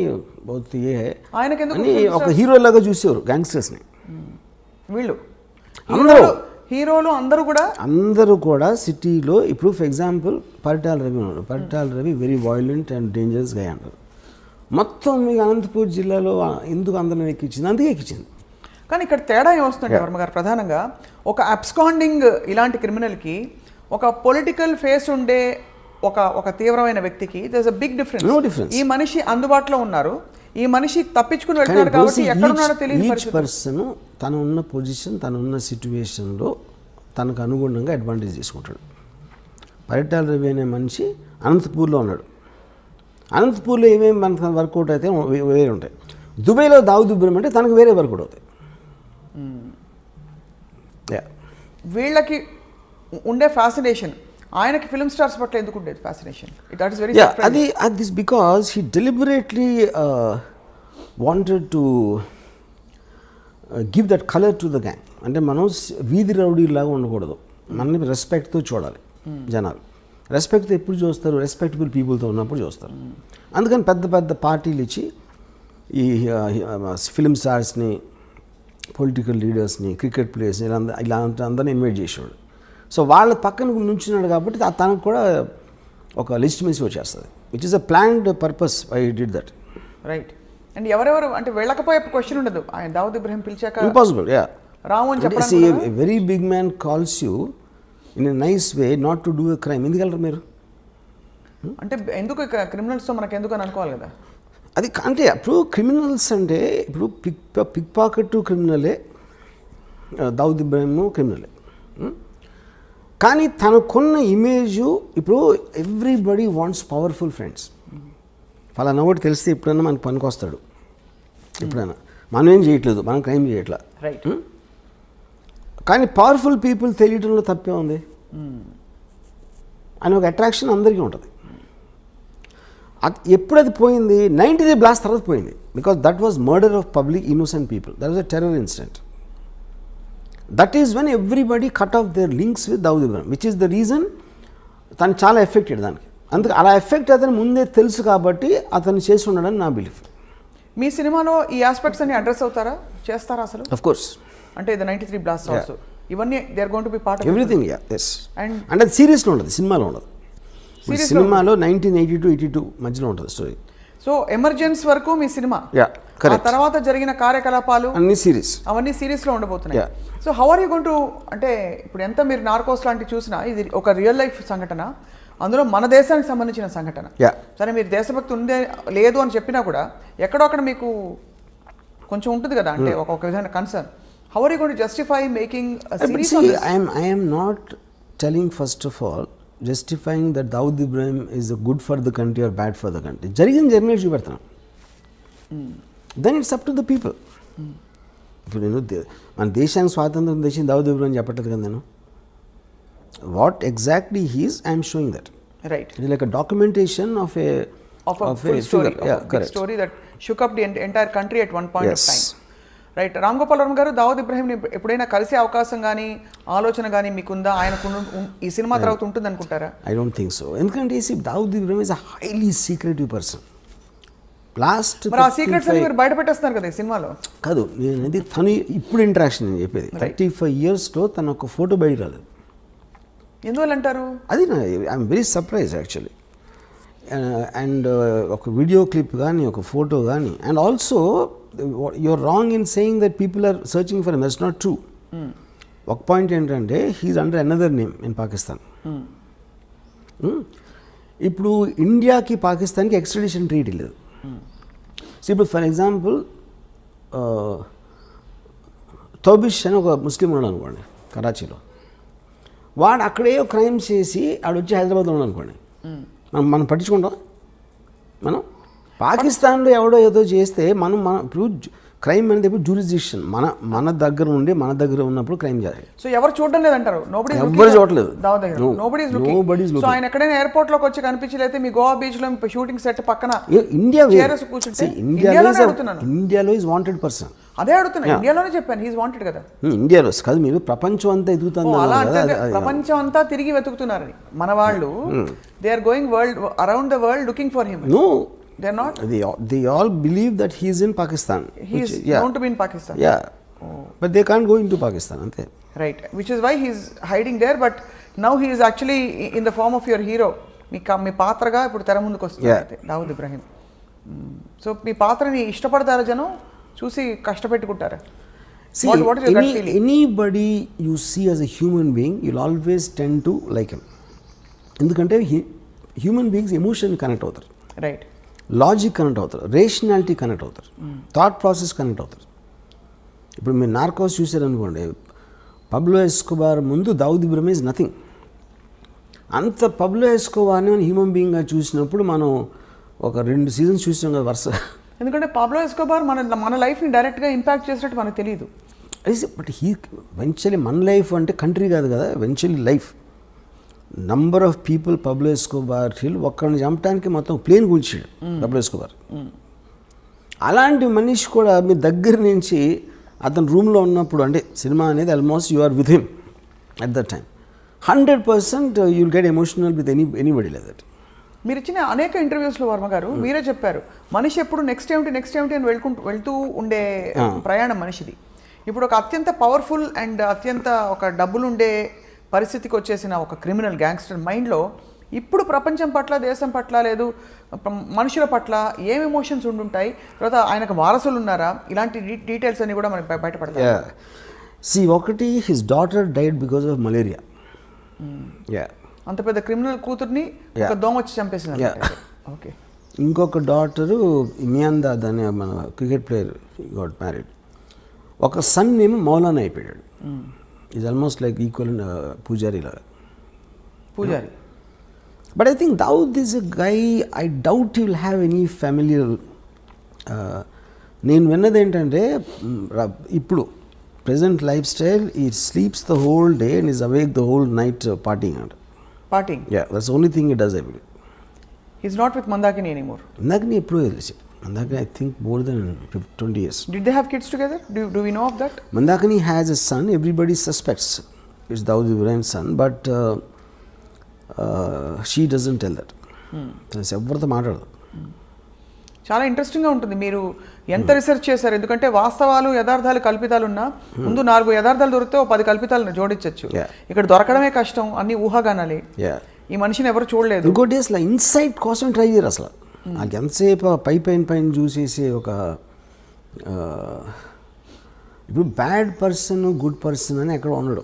[SPEAKER 2] బహుత్ ఏ
[SPEAKER 3] ఆయనకి ఎందుకు
[SPEAKER 2] అని ఒక హీరో లాగా చూసేవారు గ్యాంగ్స్టర్స్ని.
[SPEAKER 3] వీళ్ళు
[SPEAKER 2] హీరోలు అందరూ కూడా సిటీలో. ఇప్పుడు ఫర్ ఎగ్జాంపుల్ పరిటాల రవి ఉన్నాడు. Paritala Ravi very violent and dangerous గా అంటారు. మొత్తం మీకు అనంతపూర్ జిల్లాలో ఎందుకు అందరిని ఎక్కించింది? అందుకే ఎక్కించింది.
[SPEAKER 3] కానీ ఇక్కడ తేడా ఏమొస్తుందంటే వర్మ గారు, ప్రధానంగా ఒక అబ్స్కాండింగ్ ఇలాంటి క్రిమినల్కి ఒక పొలిటికల్ ఫేస్ ఉండే ఒక తీవ్రమైన వ్యక్తికి there is a big difference. ఈ మనిషి అందుబాటులో ఉన్నారు, ఈ మనిషి తప్పించుకుని వెళ్తాడు కాబట్టి ఎక్కడున్నాడో తెలియదు.
[SPEAKER 2] ఈచ్ పర్సన్ తను ఉన్న పొజిషన్, తను ఉన్న సిచ్యువేషన్లో తనకు అనుగుణంగా అడ్వాంటేజ్ తీసుకుంటాడు. పరిటాల రవి అనే మనిషి అనంతపూర్లో ఉన్నాడు. అనంతపూర్లో ఏమేమి మనకు వర్కౌట్ అయితే వేరే ఉంటాయి. దుబాయ్లో దావుద్ ఇబ్రాహిం అంటే తనకు వేరే వర్కౌట్ అవుతాయి.
[SPEAKER 3] వీళ్ళకి ఉండే ఫ్యాసినేషన్ ఆయనకి ఫిల్మ్ స్టార్స్ పట్ల ఎందుకు ఉండేది fascination? That is very
[SPEAKER 2] this because he deliberately wanted to give that colour to the gang. అంటే మనం వీధి రౌడీలాగా ఉండకూడదు, మనని రెస్పెక్ట్తో చూడాలి జనాలు. రెస్పెక్ట్తో ఎప్పుడు చూస్తారు? రెస్పెక్టబుల్ పీపుల్తో ఉన్నప్పుడు చూస్తారు. అందుకని పెద్ద పెద్ద పార్టీలు ఇచ్చి ఈ ఫిల్మ్ స్టార్స్ని, పొలిటికల్ లీడర్స్ని, క్రికెట్ ప్లేయర్స్ని ఇలా అందరినీ ఇన్వైట్ చేసేవాడు. సో వాళ్ళ పక్కన నుంచున్నాడు కాబట్టి తనకు కూడా ఒక లెజిటిమసీ వచ్చేస్తుంది. Which is a planned purpose I did that.
[SPEAKER 3] Right. And ఎవరెవరు అంటే వెళ్ళకపోయే క్వశ్చన్ ఉండదు. ఆయన దావుద్ ఇబ్రాహిం పిలిచాక
[SPEAKER 2] ఇంపాసిబుల్.
[SPEAKER 3] రాము అని చెప్పడం.
[SPEAKER 2] Very big man calls you in a nice way not to do a crime. ఎందుకు వెళ్ళరు మీరు?
[SPEAKER 3] అంటే ఎందుకు క్రిమినల్స్తో మనకు ఎందుకు అని అనుకోవాలి కదా.
[SPEAKER 2] అది అంటే ఇప్పుడు క్రిమినల్స్ అంటే ఇప్పుడు పిక్ పాకెట్ క్రిమినలే, దావుద్ ఇబ్రాహిం క్రిమినలే. కానీ తనకున్న ఇమేజు ఇప్పుడు ఎవ్రీబడి వాంట్స్ పవర్ఫుల్ ఫ్రెండ్స్. ఫలానా ఒకటి తెలిస్తే ఎప్పుడైనా మనకు పనికొస్తాడు. ఎప్పుడైనా మనం ఏం చేయట్లేదు, మనం క్రైమ్ చేయట్లా.
[SPEAKER 3] రైట్.
[SPEAKER 2] కానీ పవర్ఫుల్ పీపుల్ తెలియటంలో తప్పే ఉంది అని ఒక అట్రాక్షన్ అందరికీ ఉంటుంది. ఎప్పుడది పోయింది? 90 బ్లాస్ట్ తర్వాత పోయింది. Because that was murder of public innocent people. That was a terror incident. That is when everybody cut of their links with Dawood Ibrahim, which is the reason తను చాలా ఎఫెక్టెడ్ దానికి. అందుకే అలా ఎఫెక్ట్ అతను ముందే తెలుసు కాబట్టి అతను చేసి ఉండడని నా బిలీఫ్.
[SPEAKER 3] మీ సినిమాలో ఈ ఆస్పెక్ట్స్ అన్ని అడ్రస్ అవుతారా, చేస్తారా అసలు?
[SPEAKER 2] Of course.
[SPEAKER 3] అంటే ది 93 బ్లాస్ట్ ఆల్సో ఇవన్నీ they are going to be part of
[SPEAKER 2] everything. Yes. And అది సీరియస్లో ఉండదు, సినిమాలో ఉండదు. సినిమాలో 1982-82 మధ్యలో ఉంటుంది స్టోరీ.
[SPEAKER 3] సో ఎమర్జెన్స్ వరకు మీ సినిమా, ఆ తర్వాత జరిగిన కార్యకలాపాలు
[SPEAKER 2] అన్ని సిరీస్,
[SPEAKER 3] అవన్నీ సిరీస్లో ఉండబోతున్నాయి. So how are you going to, అంటే ఇప్పుడు ఎంత మీరు నార్కోస్ లాంటివి చూసినా ఇది ఒక రియల్ లైఫ్ సంఘటన, అందులో మన దేశానికి సంబంధించిన సంఘటన. సరే మీరు దేశభక్తి ఉందే లేదు అని చెప్పినా కూడా ఎక్కడో అక్కడ మీకు కొంచెం ఉంటుంది కదా, అంటే ఒక విధమైన concern. How are you going to justify making series on this?
[SPEAKER 2] I am not telling first of all justifying that Dawood Ibrahim is good for the country or bad for the country. జరిగింది జరిగినట్టు చూపెడతాను. Then it's up to the people. ఇప్పుడు నేను మన దేశానికి స్వాతంత్రం తెచ్చింది దావుద్ ఇబ్రాహిం చెప్పట్లేదు కదా నేను. What exactly he's I'm showing that.
[SPEAKER 3] Right.
[SPEAKER 2] It like a documentation of a
[SPEAKER 3] full story, big story that shook up the entire country at one point of time. Right. Ram Gopal Varma గారు, దావుద్ ఇబ్రాహింని ఎప్పుడైనా కలిసే అవకాశం కానీ ఆలోచన కానీ మీకుందా? ఆయనకు ఈ సినిమా తర్వాత ఉంటుంది అనుకుంటారా?
[SPEAKER 2] I don't think so. ఎందుకంటే Dawood Ibrahim is a highly secretive person. Last
[SPEAKER 3] ఆ సీక్రెట్స్ మీరు బయట పెట్టేస్తున్నారు కదా ఈ సినిమాలో.
[SPEAKER 2] కాదు, నేను అది తను ఇప్పుడు ఇంటరాక్షన్ నేను చెప్పేది. 35 yearsలో తను ఒక ఫోటో బయట రాలేదు.
[SPEAKER 3] ఎందువల్ల అంటారు?
[SPEAKER 2] అది I'm very surprise actually. And ఒక వీడియో క్లిప్ కానీ ఒక ఫోటో కానీ. And also you're wrong in saying that people are searching for him. That's not true. ఒక పాయింట్ ఏంటంటే he is under another name in Pakistan. ఇప్పుడు ఇండియాకి పాకిస్తాన్కి ఎక్స్ట్రడిషన్ ట్రీటీ లేదు. సో ఇప్పుడు ఫర్ ఎగ్జాంపుల్ తోబిష్ అని ఒక ముస్లిం ఉన్నాడు అనుకోండి కరాచీలో. వాడు అక్కడే క్రైమ్ చేసి ఆడు వచ్చి హైదరాబాద్లో ఉన్నాడు అనుకోండి, మనం పట్టించుకుంటాం. మనం పాకిస్తాన్లో ఎవడో ఏదో చేస్తే మనం ఇప్పుడు క్రైమ్ అనేది ఇప్పుడు జ్యూరిస్డిక్షన్ మన దగ్గర ఉండి మన దగ్గర ఉన్నప్పుడు క్రైమ్ చేయాలి.
[SPEAKER 3] సో ఎవరు చూడడం లేదంటారు.
[SPEAKER 2] ఎవ్వరు చూడలేదు.
[SPEAKER 3] సో ఆయన ఎక్కడైనా ఎయిర్పోర్ట్ లోకి వచ్చి కనిపించలేతే మీ గోవా బీచ్ లో షూటింగ్ సెట్ పక్కన
[SPEAKER 2] ఇండియాలో ఈజ్ వాంటెడ్ పర్సన్.
[SPEAKER 3] అదే అడుగుతున్నా, ఇండియాలోనే చెప్పాను హీస్ వాంటెడ్ కదా.
[SPEAKER 2] ఇండియాలో కాదు, మీరు ప్రపంచం అంతా ఎదుగుతున్నారు.
[SPEAKER 3] అలా అంటే ప్రపంచం అంతా తిరిగి వెతుకుతున్నారని మన వాళ్ళు. They are going world around the world looking for him.
[SPEAKER 2] No,
[SPEAKER 3] they're not.
[SPEAKER 2] They all believe that he is in Pakistan.
[SPEAKER 3] He is known to be in Pakistan.
[SPEAKER 2] Yeah. But they can't go into Pakistan, ante.
[SPEAKER 3] Right, which is why he is hiding there, but now he is actually in the form of your hero. మీ పాత్రగా ఇప్పుడు తెర ముందుకు వస్తుంది Dawood Ibrahim. So మీ పాత్రని ఇష్టపడతారా జనం, చూసి కష్టపెట్టుకుంటారా?
[SPEAKER 2] See, what is your gut feeling? Anybody you see as a human being, you'll always tend to like him. ఎందుకంటే హ్యూమన్ బీయింగ్స్ ఎమోషన్ కనెక్ట్ అవుతారు,
[SPEAKER 3] రైట్,
[SPEAKER 2] లాజిక్ కనెక్ట్ అవుతారు, రేషనాలిటీ కనెక్ట్ అవుతారు, థాట్ ప్రాసెస్ కనెక్ట్ అవుతారు. ఇప్పుడు మీరు Narcos చూసారనుకోండి, పబ్లో Escobar ముందు Dawood Ibrahim is nothing. అంత పబ్లో ఎస్కోబార్ని మనం హ్యూమన్ బీయింగ్గా చూసినప్పుడు మనం ఒక 2 సీజన్స్ చూసాం కదా వరుస. ఎందుకంటే
[SPEAKER 3] పబ్లో ఎస్కోబార్ మన లైఫ్ని డైరెక్ట్గా ఇంపాక్ట్ చేసినట్టు మనకు తెలియదు.
[SPEAKER 2] బట్ వెంచువల్లీ మన లైఫ్ అంటే కంట్రీ కాదు కదా, eventually life. Number of people Pablo Escobar ఒక్కడిని చంపడానికి మొత్తం ప్లేన్ కూల్చాడు పబ్లో ఎస్కోబార్. అలాంటి మనిషి కూడా మీ దగ్గర నుంచి అతను రూమ్లో ఉన్నప్పుడు, అంటే సినిమా అనేది almost you are with him at that time. 100% you will get emotional with anybody like that.
[SPEAKER 3] మీరు ఇచ్చిన అనేక ఇంటర్వ్యూస్లో వర్మ గారు మీరే చెప్పారు, మనిషి ఎప్పుడు నెక్స్ట్ ఏమిటి అని వెళ్తూ ఉండే ప్రయాణం మనిషిది. ఇప్పుడు ఒక అత్యంత పవర్ఫుల్ అండ్ అత్యంత ఒక డబ్బులుండే పరిస్థితికి వచ్చేసిన ఒక క్రిమినల్ గ్యాంగ్స్టర్ మైండ్లో ఇప్పుడు ప్రపంచం పట్ల, దేశం పట్ల, లేదు మనుషుల పట్ల ఏం ఎమోషన్స్ ఉండుంటాయి, తర్వాత ఆయనకు వారసులు ఉన్నారా, ఇలాంటి డీటెయిల్స్ అన్ని కూడా మనకి బయటపడతాయి.
[SPEAKER 2] ఒకటి his daughter died because of malaria.
[SPEAKER 3] అంత పెద్ద క్రిమినల్ కూతుర్ని ఒక దోమ వచ్చి చంపేసింది. ఓకే.
[SPEAKER 2] ఇంకొక డాటరు మియాందా అనే మన క్రికెట్ ప్లేయర్ గాట్ మ్యారీడ్. ఒక సన్ ఏమో మౌలానా అయిపోయాడు. Is almost like equal Pujari లాగా.
[SPEAKER 3] Pujari.
[SPEAKER 2] But I think Dawood is a guy, I doubt he will have any familiar. నేను విన్నది ఏంటంటే ఇప్పుడు present lifestyle, he sleeps the whole day and is awake the whole night partying అంట.
[SPEAKER 3] Partying?
[SPEAKER 2] Yeah, that's only thing he does every day.
[SPEAKER 3] He is not with Mandakini anymore.
[SPEAKER 2] Mandakini ఎప్పుడూ తెలిసి, Mandakini, I think more than 20 years.
[SPEAKER 3] Did they have kids together? Do we know of that?
[SPEAKER 2] Mandakini has a son. Everybody suspects it's Dawood Ibrahim's son, but she doesn't tell that. ఎవరితో మాట్లాడదు.
[SPEAKER 3] చాలా ఇంట్రెస్టింగ్గా ఉంటుంది. మీరు ఎంత research చేశారు? ఎందుకంటే వాస్తవాలు, యథార్థాలు, కల్పితాలు ఉన్నా ముందు 4 యథార్థాలు దొరికితే 10 కల్పితాలను జోడించవచ్చు. ఇక్కడ దొరకడమే కష్టం, అన్ని ఊహాగానాలే. ఈ మనిషిని ఎవరు చూడలేదు.
[SPEAKER 2] ఇంకోటి అసలు ఇన్సైట్ కోసం ట్రై చేయరు అసలు. వాళ్ళకి ఎంతసేపు పైన చూసేసి ఒక ఇప్పుడు బ్యాడ్ పర్సన్, గుడ్ పర్సన్ అని ఎక్కడ ఉండడు.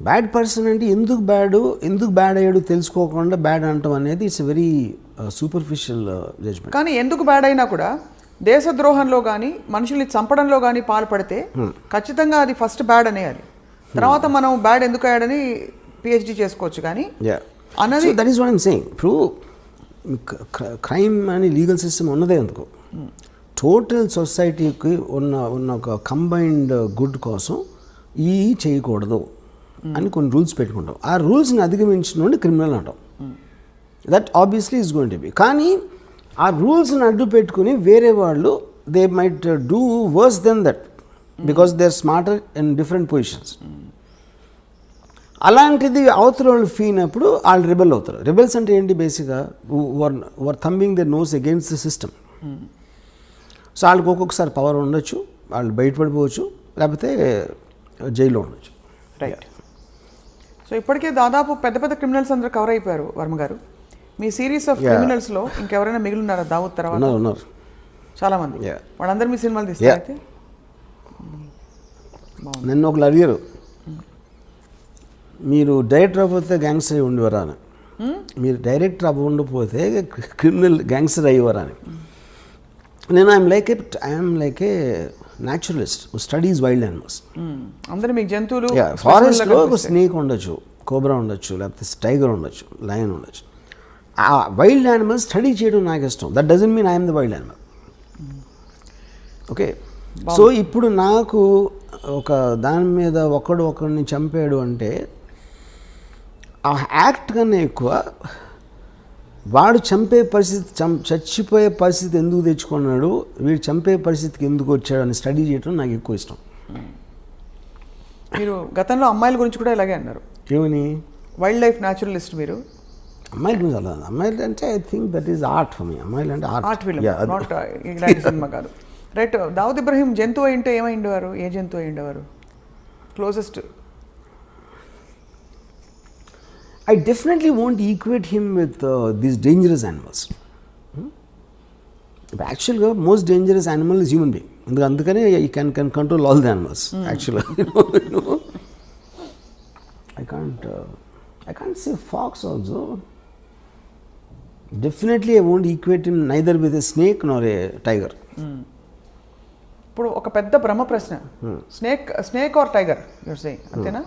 [SPEAKER 2] బ్యాడ్ పర్సన్ అంటే ఎందుకు బ్యాడ్ అయ్యాడు తెలుసుకోకుండా బ్యాడ్ అంటాం అనేది ఇట్స్ వెరీ సూపర్ఫిషియల్ జడ్జ్మెంట్.
[SPEAKER 3] కానీ ఎందుకు బ్యాడ్ అయినా కూడా దేశద్రోహంలో కానీ మనుషుల్ని చంపడంలో కానీ పాల్పడితే ఖచ్చితంగా అది ఫస్ట్ బ్యాడ్ అనేయాలి. తర్వాత మనం బ్యాడ్ ఎందుకు అయ్యాడని పిహెచ్డి చేసుకోవచ్చు. కానీ
[SPEAKER 2] అన్నది that is what I'm saying. ఇప్పుడు క్రైమ్ అని లీగల్ సిస్టమ్ ఉన్నదే ఎందుకు, టోటల్ సొసైటీకి ఉన్న ఒక కంబైన్డ్ గుడ్ కోసం ఈ చేయకూడదు అని కొన్ని రూల్స్ పెట్టుకుంటాం. ఆ రూల్స్ని అధిగమించిన క్రిమినల్ అంటాం. That obviously is going to be. కానీ ఆ రూల్స్ని అడ్డు పెట్టుకుని వేరే వాళ్ళు they might do worse then that because they are smarter in different positions. అలాంటిది అవతల వాళ్ళు ఫీల్ అయినప్పుడు వాళ్ళు రెబెల్ అవుతారు. రెబెల్స్ అంటే ఏంటి? బేసిక్గా were thumbing the nose against the system. So వాళ్ళకి ఒక్కొక్కసారి పవర్ ఉండొచ్చు, వాళ్ళు బయటపడిపోవచ్చు, లేకపోతే జైల్లో ఉండొచ్చు.
[SPEAKER 3] రైట్. సో ఇప్పటికే దాదాపు పెద్ద క్రిమినల్స్ అందరూ కవర్ అయిపోయారు వర్మ గారు. మీ సిరీస్ ఆఫ్ క్రిమినల్స్లో ఇంకెవరైనా మిగిలిన్నారా దావుద్ తర్వాత?
[SPEAKER 2] ఉన్నారు
[SPEAKER 3] చాలామంది. వాళ్ళందరూ మీ సినిమాలు తీస్తారు అయితే?
[SPEAKER 2] నన్ను ఒకళ్ళు అడిగారు, మీరు డైరెక్టర్ అవ్వకపోతే గ్యాంగ్స్టర్ అయి ఉండేవారా అని. మీరు డైరెక్టర్ అవ్వకపోతే క్రిమినల్ గ్యాంగ్స్టర్ అయ్యేవారా అని. నేను I'm like A naturalist studies wild animals.
[SPEAKER 3] అందరూ మీకు జంతువులు,
[SPEAKER 2] ఫారెస్ట్లో ఒక స్నేక్ ఉండొచ్చు, కోబ్రా ఉండొచ్చు, లేకపోతే టైగర్ ఉండొచ్చు, లయన్ ఉండొచ్చు. ఆ వైల్డ్ యానిమల్స్ స్టడీ చేయడం నాకు ఇష్టం. That doesn't mean I'm the wild animal. Okay, so ఇప్పుడు నాకు ఒక దాని మీద ఒకడిని చంపాడు అంటే ఆ యాక్ట్ కన్నా ఎక్కువ వాడు చంపే పరిస్థితి, చచ్చిపోయే పరిస్థితి ఎందుకు తెచ్చుకున్నాడు, వీడు చంపే పరిస్థితికి ఎందుకు వచ్చాడు అని స్టడీ చేయడం నాకు ఎక్కువ ఇష్టం.
[SPEAKER 3] మీరు గతంలో అమ్మాయిల గురించి కూడా ఇలాగే అన్నారు.
[SPEAKER 2] ఏమని?
[SPEAKER 3] వైల్డ్ లైఫ్ న్యాచురలిస్ట్ మీరు.
[SPEAKER 2] అమ్మాయిల గురించి అలా, అమ్మాయిలు అంటే I think that is art for me. అమ్మాయిలు అంటే
[SPEAKER 3] ఆర్ట్ ఫిల్మ్, నాట్ ఇలాంటి సినిమా కాదు. రైట్. దావుద్ ఇబ్రహీం జంతువు అయింటే ఏమైండేవారు? ఏ జంతువు అయిండేవారు? Closest.
[SPEAKER 2] I definitely won't equate him with these dangerous animals. Actually, the most dangerous animal is human being. Andukane you can control all the animals. Actually, you know. I can't say fox also. Definitely, I won't equate him neither with a snake nor a tiger.
[SPEAKER 3] ఇప్పుడు ఒక పెద్ద బ్రహ్మ ప్రశ్న, snake or tiger you're saying, అంతేనా?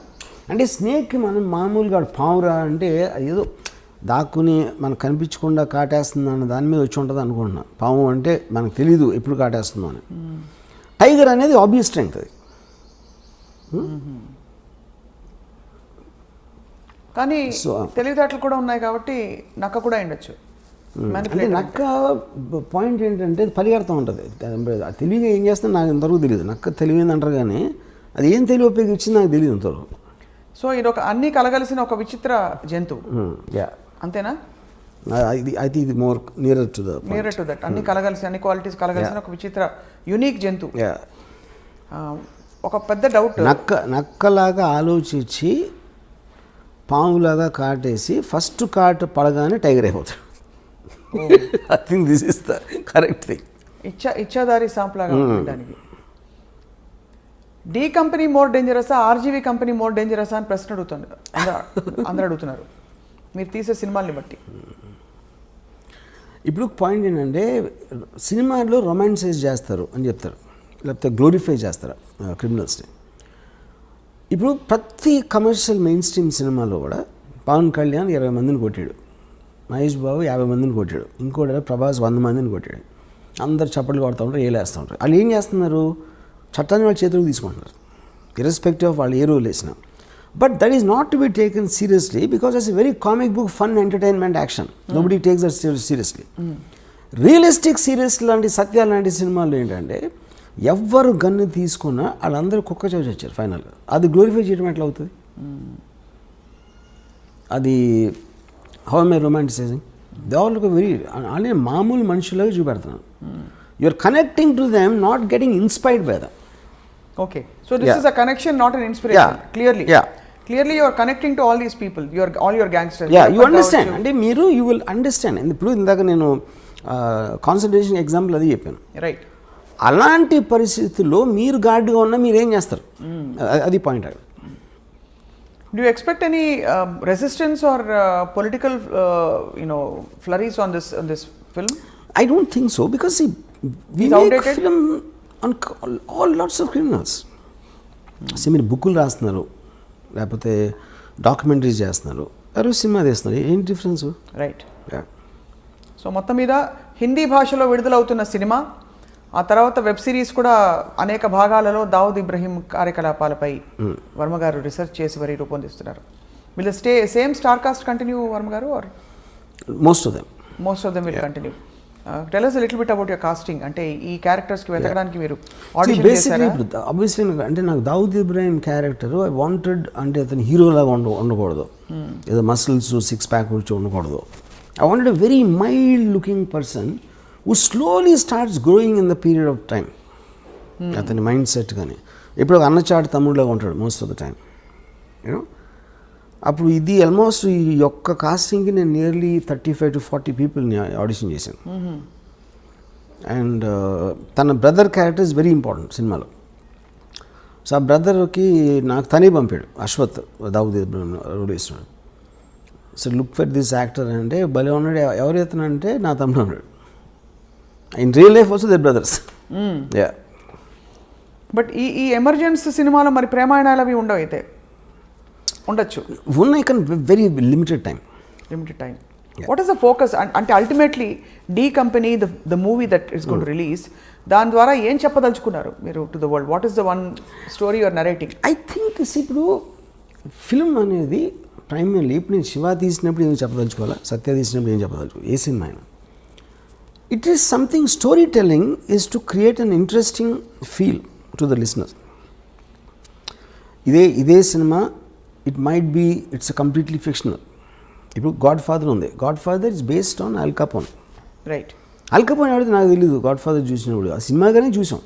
[SPEAKER 2] అంటే స్నేక్కి మనం మామూలుగా పావురా అంటే ఏదో దాక్కుని మనకు కనిపించకుండా కాటేస్తుంది అన్న దాని మీద వచ్చి ఉంటుంది అనుకుంటున్నా. పాము అంటే మనకు తెలీదు ఎప్పుడు కాటేస్తుందో అని. టైగర్ అనేది ఆబ్వియస్ స్ట్రెంగ్త్ అది.
[SPEAKER 3] కానీ తెలివితేటలు కూడా ఉన్నాయి కాబట్టి నక్క కూడా ఉండొచ్చు.
[SPEAKER 2] అంటే నక్క పాయింట్ ఏంటంటే పరిగెడతా ఉంటుంది. తెలివిగా ఏం చేస్తుందో నాకు ఇంతవరకు తెలియదు. నక్క తెలివింది అంటారు కానీ అది ఏం తెలివి ఉపయోగించింది నాకు తెలియదు ఇంతవరకు.
[SPEAKER 3] సో ఇది ఒక అన్ని కలగలిసిన ఒక విచిత్ర జంతువు, అంతేనా?
[SPEAKER 2] అయితే ఇది మోర్ నియర్ టు
[SPEAKER 3] దట్. అన్ని కలగలిసి, అన్ని క్వాలిటీస్ కలగలిసిన ఒక విచిత్ర యూనిక్ జంతువు. ఒక పెద్ద డౌట్,
[SPEAKER 2] నక్కలాగా ఆలోచించి పాములాగా కాటేసి ఫస్ట్ కాటు పడగానే టైగర్ అయిపోతాడు. I think this is the correct thing.
[SPEAKER 3] ఇచ్చాదారి సాంప్లాగా ఉండడానికి. డి కంపెనీ మోర్ డేంజరసా, ఆర్జీవీ కంపెనీ మోర్ డేంజరసా అని ప్రశ్న అడుగుతున్నారు, అందరూ అడుగుతున్నారు మీరు తీసే సినిమాల్ని బట్టి.
[SPEAKER 2] ఇప్పుడు పాయింట్ ఏంటంటే సినిమాలో రొమాన్సైజ్ చేస్తారు అని చెప్తారు, లేకపోతే గ్లోరిఫై చేస్తారు క్రిమినల్స్ని. ఇప్పుడు ప్రతి కమర్షియల్ మెయిన్ స్ట్రీమ్ సినిమాలో కూడా పవన్ కళ్యాణ్ 20 మందిని కొట్టాడు, మహేష్ బాబు 50 మందిని కొట్టాడు, ఇంకోటి ప్రభాస్ 100 మందిని కొట్టాడు. అందరు చప్పట్లు కొడుతూ ఉంటారు, ఏలేస్తూ ఉంటారు. వాళ్ళు ఏం చేస్తున్నారు? చట్టాన్ని వాళ్ళ చేతులకు తీసుకుంటున్నారు, ఇర్రెస్పెక్టివ్ ఆఫ్ వాళ్ళు ఏ రోల్ వేసినా. But that is not to be taken seriously because it's a very comic book, fun, entertainment, action. Nobody takes that seriously. Realistic serious లాంటి, సత్యాలు లాంటి సినిమాలు ఏంటంటే ఎవ్వరు గన్ను తీసుకున్నా వాళ్ళందరూ కుక్క చోచి వచ్చారు ఫైనల్గా. అది గ్లోరిఫై చేయడం ఎట్లా అవుతుంది? అది how am I romanticising? They all look very అనే మామూలు మనుషులాగా చూపెడుతున్నాను. You are connecting to them, not getting inspired by them.
[SPEAKER 3] Okay, so this is a connection, not an inspiration. Clearly you are connecting to all these people, all your gangsters.
[SPEAKER 2] You understand. అంటే మీరు you will understand. ఇప్పుడు ఇందాక నేను concentration example అది చెప్పాను,
[SPEAKER 3] right?
[SPEAKER 2] అలాంటి పరిస్థితుల్లో మీరు గార్డ్గా ఉన్నా మీరు ఏం చేస్తారు? అది point.
[SPEAKER 3] Do you expect any resistance or political flurries on this film?
[SPEAKER 2] I don't think so, because see, we make film on all lots of criminals. మీరు బుక్కులు రాస్తున్నారు, లేకపోతే డాక్యుమెంటరీస్ చేస్తున్నారు, ఎవరు సినిమా తీస్తున్నారు, ఏంటి డిఫరెన్స్?
[SPEAKER 3] రైట్. సో మొత్తం మీద హిందీ భాషలో విడుదలవుతున్న సినిమా, ఆ తర్వాత వెబ్ సిరీస్ కూడా అనేక భాగాలలో దావుద్ ఇబ్రహీం కార్యకలాపాలపై వర్మ గారు రీసెర్చ్ చేసి మరి రూపొందిస్తున్నారు. Will the same star cast continue Varma garu, are
[SPEAKER 2] most of them
[SPEAKER 3] will continue? Tell us a little bit about your casting. అంటే ఈ క్యారెక్టర్స్కి వెతకడానికి మీరు ఆడిషన్ చేశారా?
[SPEAKER 2] ఆబ్వియస్లీ అంటే నాకు Dawood Ibrahim character I wanted, అంటే అతను హీరోలాగా ఉండకూడదు, ఏదో మసిల్స్ 6 ప్యాక్ వచ్చి ఉండకూడదు. I wanted a very mild looking person who slowly starts growing in the period of time. అతని మైండ్ సెట్ కానీ ఇప్పుడు ఒక అన్నచాటు తమ్ముడులాగా ఉంటాడు most of the time, you know. అప్పుడు ఇది ఆల్మోస్ట్ ఈ యొక్క కాస్టింగ్కి నేను నియర్లీ 35 to 40 పీపుల్ని ఆడిషన్ చేశాను. అండ్ తన brother character is very important సినిమాలో. సో ఆ బ్రదర్కి నాకు తనే పంపాడు, అశ్వత్, దావుద్ ఇబ్రహీం రోల్ వేస్తున్నాడు. So look for this actor అంటే భలే ఉన్నాడు. ఎవరైతే అంటే నా తమ్ముడు ఉన్నాడు. In real life also they're brothers.
[SPEAKER 3] But ఈ ఎమర్జెన్సీ సినిమాలో మరి ప్రేమాయణాలు అవి ఉండవు, అయితే ఉండొచ్చు,
[SPEAKER 2] ఉన్నాయి కానీ very limited time.
[SPEAKER 3] What is the focus అంటే ultimately D company the movie that is going to release దాని ద్వారా ఏం చెప్పదలుచుకున్నారు మీరు to the world? What is the one story you're narrating?
[SPEAKER 2] I think ఇప్పుడు ఫిల్మ్ అనేది ప్రైమర్లీ ఇప్పుడు నేను శివ తీసినప్పుడు ఏం చెప్పదలుచుకోవాలా, సత్య తీసినప్పుడు ఏం చెప్పదలుచుకోవాలి, ఏ సినిమా అయినా it is something story telling is to create an interesting feel to the listener. ఇదే cinema it might be it's completely fictional. ఇప్పుడు గాడ్ ఫాదర్ ఉంది, Godfather is based on Al Capone.
[SPEAKER 3] Right.
[SPEAKER 2] Al కపోన్ ఎవరైతే నాకు తెలియదు, God father చూసినప్పుడు ఆ సినిమాగానే చూసాం.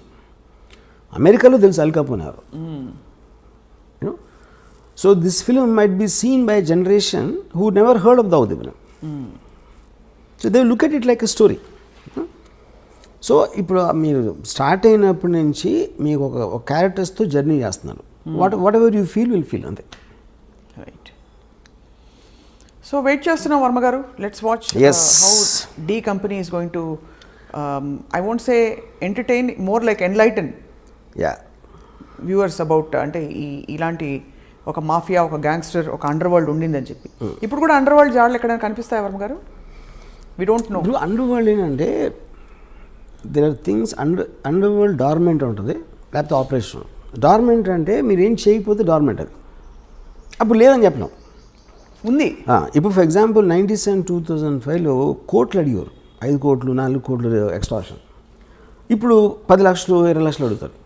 [SPEAKER 2] అమెరికాలో తెలుసు అల్ కపోన్ ఎవరు. You know, so this film might be seen by generation who never heard of Dawood Ibrahim. So they look at it like a story. So ఇప్పుడు మీరు స్టార్ట్ అయినప్పటి నుంచి మీకు ఒక క్యారెక్టర్స్తో జర్నీ చేస్తున్నారు. Whatever you feel will feel అంతే.
[SPEAKER 3] రైట్. సో వెయిట్ చేస్తున్నాం Varma garu. Let's watch how D company is going to I won't say entertain, more like enlighten viewers about అంటే ఇలాంటి ఒక మాఫియా, ఒక గ్యాంగ్స్టర్, ఒక అండర్ వరల్డ్ ఉండిందని చెప్పి. ఇప్పుడు కూడా అండర్ వరల్డ్ జాడలు ఎక్కడైనా కనిపిస్తాయి Varma garu? We don't know.
[SPEAKER 2] ఇప్పుడు అండర్ వరల్డ్ ఏంటంటే there are things underworld dormant ఉంటుంది, లేకపోతే ఆపరేషన్. డార్మెంట్ అంటే మీరు ఏం చేయకపోతే డార్మెంట్, అది అప్పుడు లేదని చెప్పినాం
[SPEAKER 3] ఉంది.
[SPEAKER 2] ఇప్పుడు ఫర్ ఎగ్జాంపుల్ 97, 2005లో కోట్లు అడిగారు, 5 కోట్లు 4 కోట్లు ఎక్స్ట్రాక్షన్. ఇప్పుడు 10 లక్షలు 20 లక్షలు అడుగుతారు.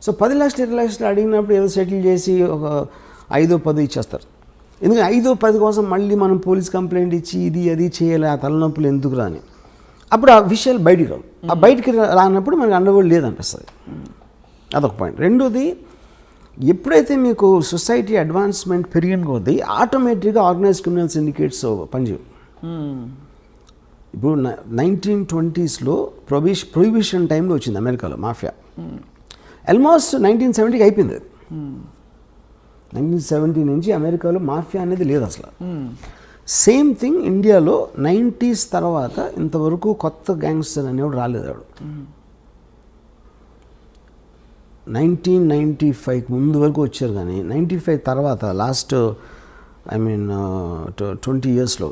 [SPEAKER 2] సో 10 లక్షలు 20 లక్షలు అడిగినప్పుడు ఏదో సెటిల్ చేసి ఒక 5-10 ఇచ్చేస్తారు. ఎందుకంటే 5-10 కోసం మళ్ళీ మనం పోలీస్ కంప్లైంట్ ఇచ్చి ఇది అది చేయాలి, ఆ తలనొప్పులు ఎందుకు రాని. అప్పుడు ఆ విషయాలు బయటికి రావు. ఆ బయటికి రానప్పుడు మనకి అండర్వరల్డ్ లేదనిపిస్తుంది. అదొక పాయింట్. రెండోది, ఎప్పుడైతే మీకు సొసైటీ అడ్వాన్స్మెంట్ పెరిగిన కొద్దీ ఆటోమేటిక్గా ఆర్గనైజ్ క్రిమినల్ సిండికేట్స్ పనిచేయవు. ఇప్పుడు 1920sలో ప్రొహిబిషన్ టైంలో వచ్చింది అమెరికాలో మాఫియా. ఆల్మోస్ట్ 1970కి అయిపోయింది. 1970 నుంచి అమెరికాలో మాఫియా అనేది లేదు అసలు. సేమ్ థింగ్ ఇండియాలో 90s తర్వాత ఇంతవరకు కొత్త గ్యాంగ్స్టర్ అనేవాడు రాలేదు. ఆవిడ 1995 ముందు వరకు వచ్చారు, కానీ 95 తర్వాత లాస్ట్ 20 yearsలో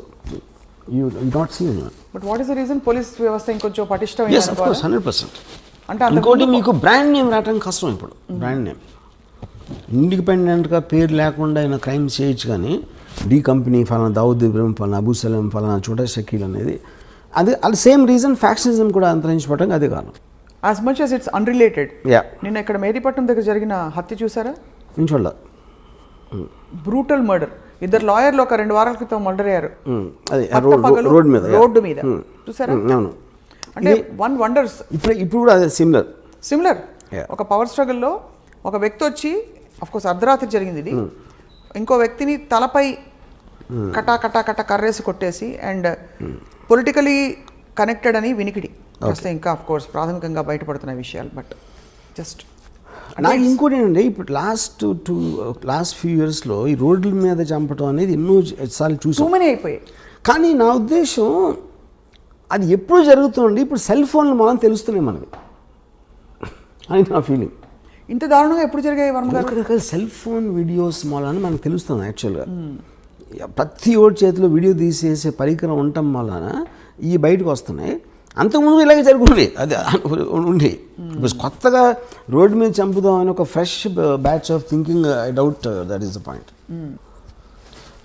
[SPEAKER 2] you not see anyone.
[SPEAKER 3] But what is the reason? Police వ్యవస్థ ఇంకొంచెం పటిష్టమైంది.
[SPEAKER 2] yes, of course, 100%.
[SPEAKER 3] అంటే
[SPEAKER 2] ఇంకోటి మీకు బ్రాండ్ నేమ్ రావడం కష్టం. ఇప్పుడు బ్రాండ్ నేమ్ ఇండిపెండెంట్గా పేరు లేకుండా ఆయన క్రైమ్ చేయొచ్చు, కానీ డీ కంపెనీ ఫలానా దావుద్ ఇబ్రహీం, ఫలానా అబూ సలీం, ఫలానా చోటా షకీల్ అనేది అది సేమ్ రీజన్. ఫ్యాక్షనిజం కూడా అంతరించిపోవడానికి అదే కారణం.
[SPEAKER 3] As much as it's unrelated.
[SPEAKER 2] Yeah,
[SPEAKER 3] నిన్న ఇక్కడ మేరీపట్నం దగ్గర జరిగిన హత్య చూసారా?
[SPEAKER 2] నేను చూడాల.
[SPEAKER 3] Brutal murder. 2 లాయర్లు ఒక 2 వారాల క్రితం మర్డర్ అయ్యారు.
[SPEAKER 2] అది రోడ్డు మీద
[SPEAKER 3] చూసారా?
[SPEAKER 2] అవును.
[SPEAKER 3] అంటే వన్ వండర్స్.
[SPEAKER 2] ఇప్పుడు కూడా అదే సిమిలర్.
[SPEAKER 3] ఒక పవర్ స్ట్రగుల్లో ఒక వ్యక్తి వచ్చి, అఫ్కోర్స్ అర్ధరాత్రి జరిగింది ఇది, ఇంకో వ్యక్తిని తలపై కటా కటా కటా కర్రేసి కొట్టేసి, అండ్ పొలిటికలీ కనెక్టెడ్ అని వినికిడి వస్తే ఇంకా అఫ్కోర్స్ ప్రాథమికంగా బయటపడుతున్న విషయాలు. బట్ జస్ట్
[SPEAKER 2] నాకు ఇంకోటి ఏంటంటే, ఇప్పుడు లాస్ట్ ఫ్యూ ఇయర్స్లో ఈ రోడ్ల మీద చంపడం అనేది ఎన్నో సార్లు చూసాం.
[SPEAKER 3] టూ మెనీ అయిపోయాయి.
[SPEAKER 2] కానీ నా ఉద్దేశం అది ఎప్పుడు జరుగుతుంది, ఇప్పుడు సెల్ ఫోన్లు మనం తెలుస్తున్నాయి మనకి అని నా ఫీలింగ్.
[SPEAKER 3] ఇంత దారుణంగా ఎప్పుడు జరిగాయి వర్మ గారు?
[SPEAKER 2] సెల్ ఫోన్ వీడియోస్ వలన మనకు తెలుస్తుంది. యాక్చువల్గా ప్రతి ఓడి చేతిలో వీడియో తీసేసే పరికరం ఉండటం వలన ఈ బయటకు వస్తున్నాయి. అంతకుముందు ఇలాగే జరుగుతుంది, అది ఉండి ఇప్పుడు కొత్తగా రోడ్డు మీద చంపుదాం అని ఒక fresh batch of thinking. I doubt that is the point.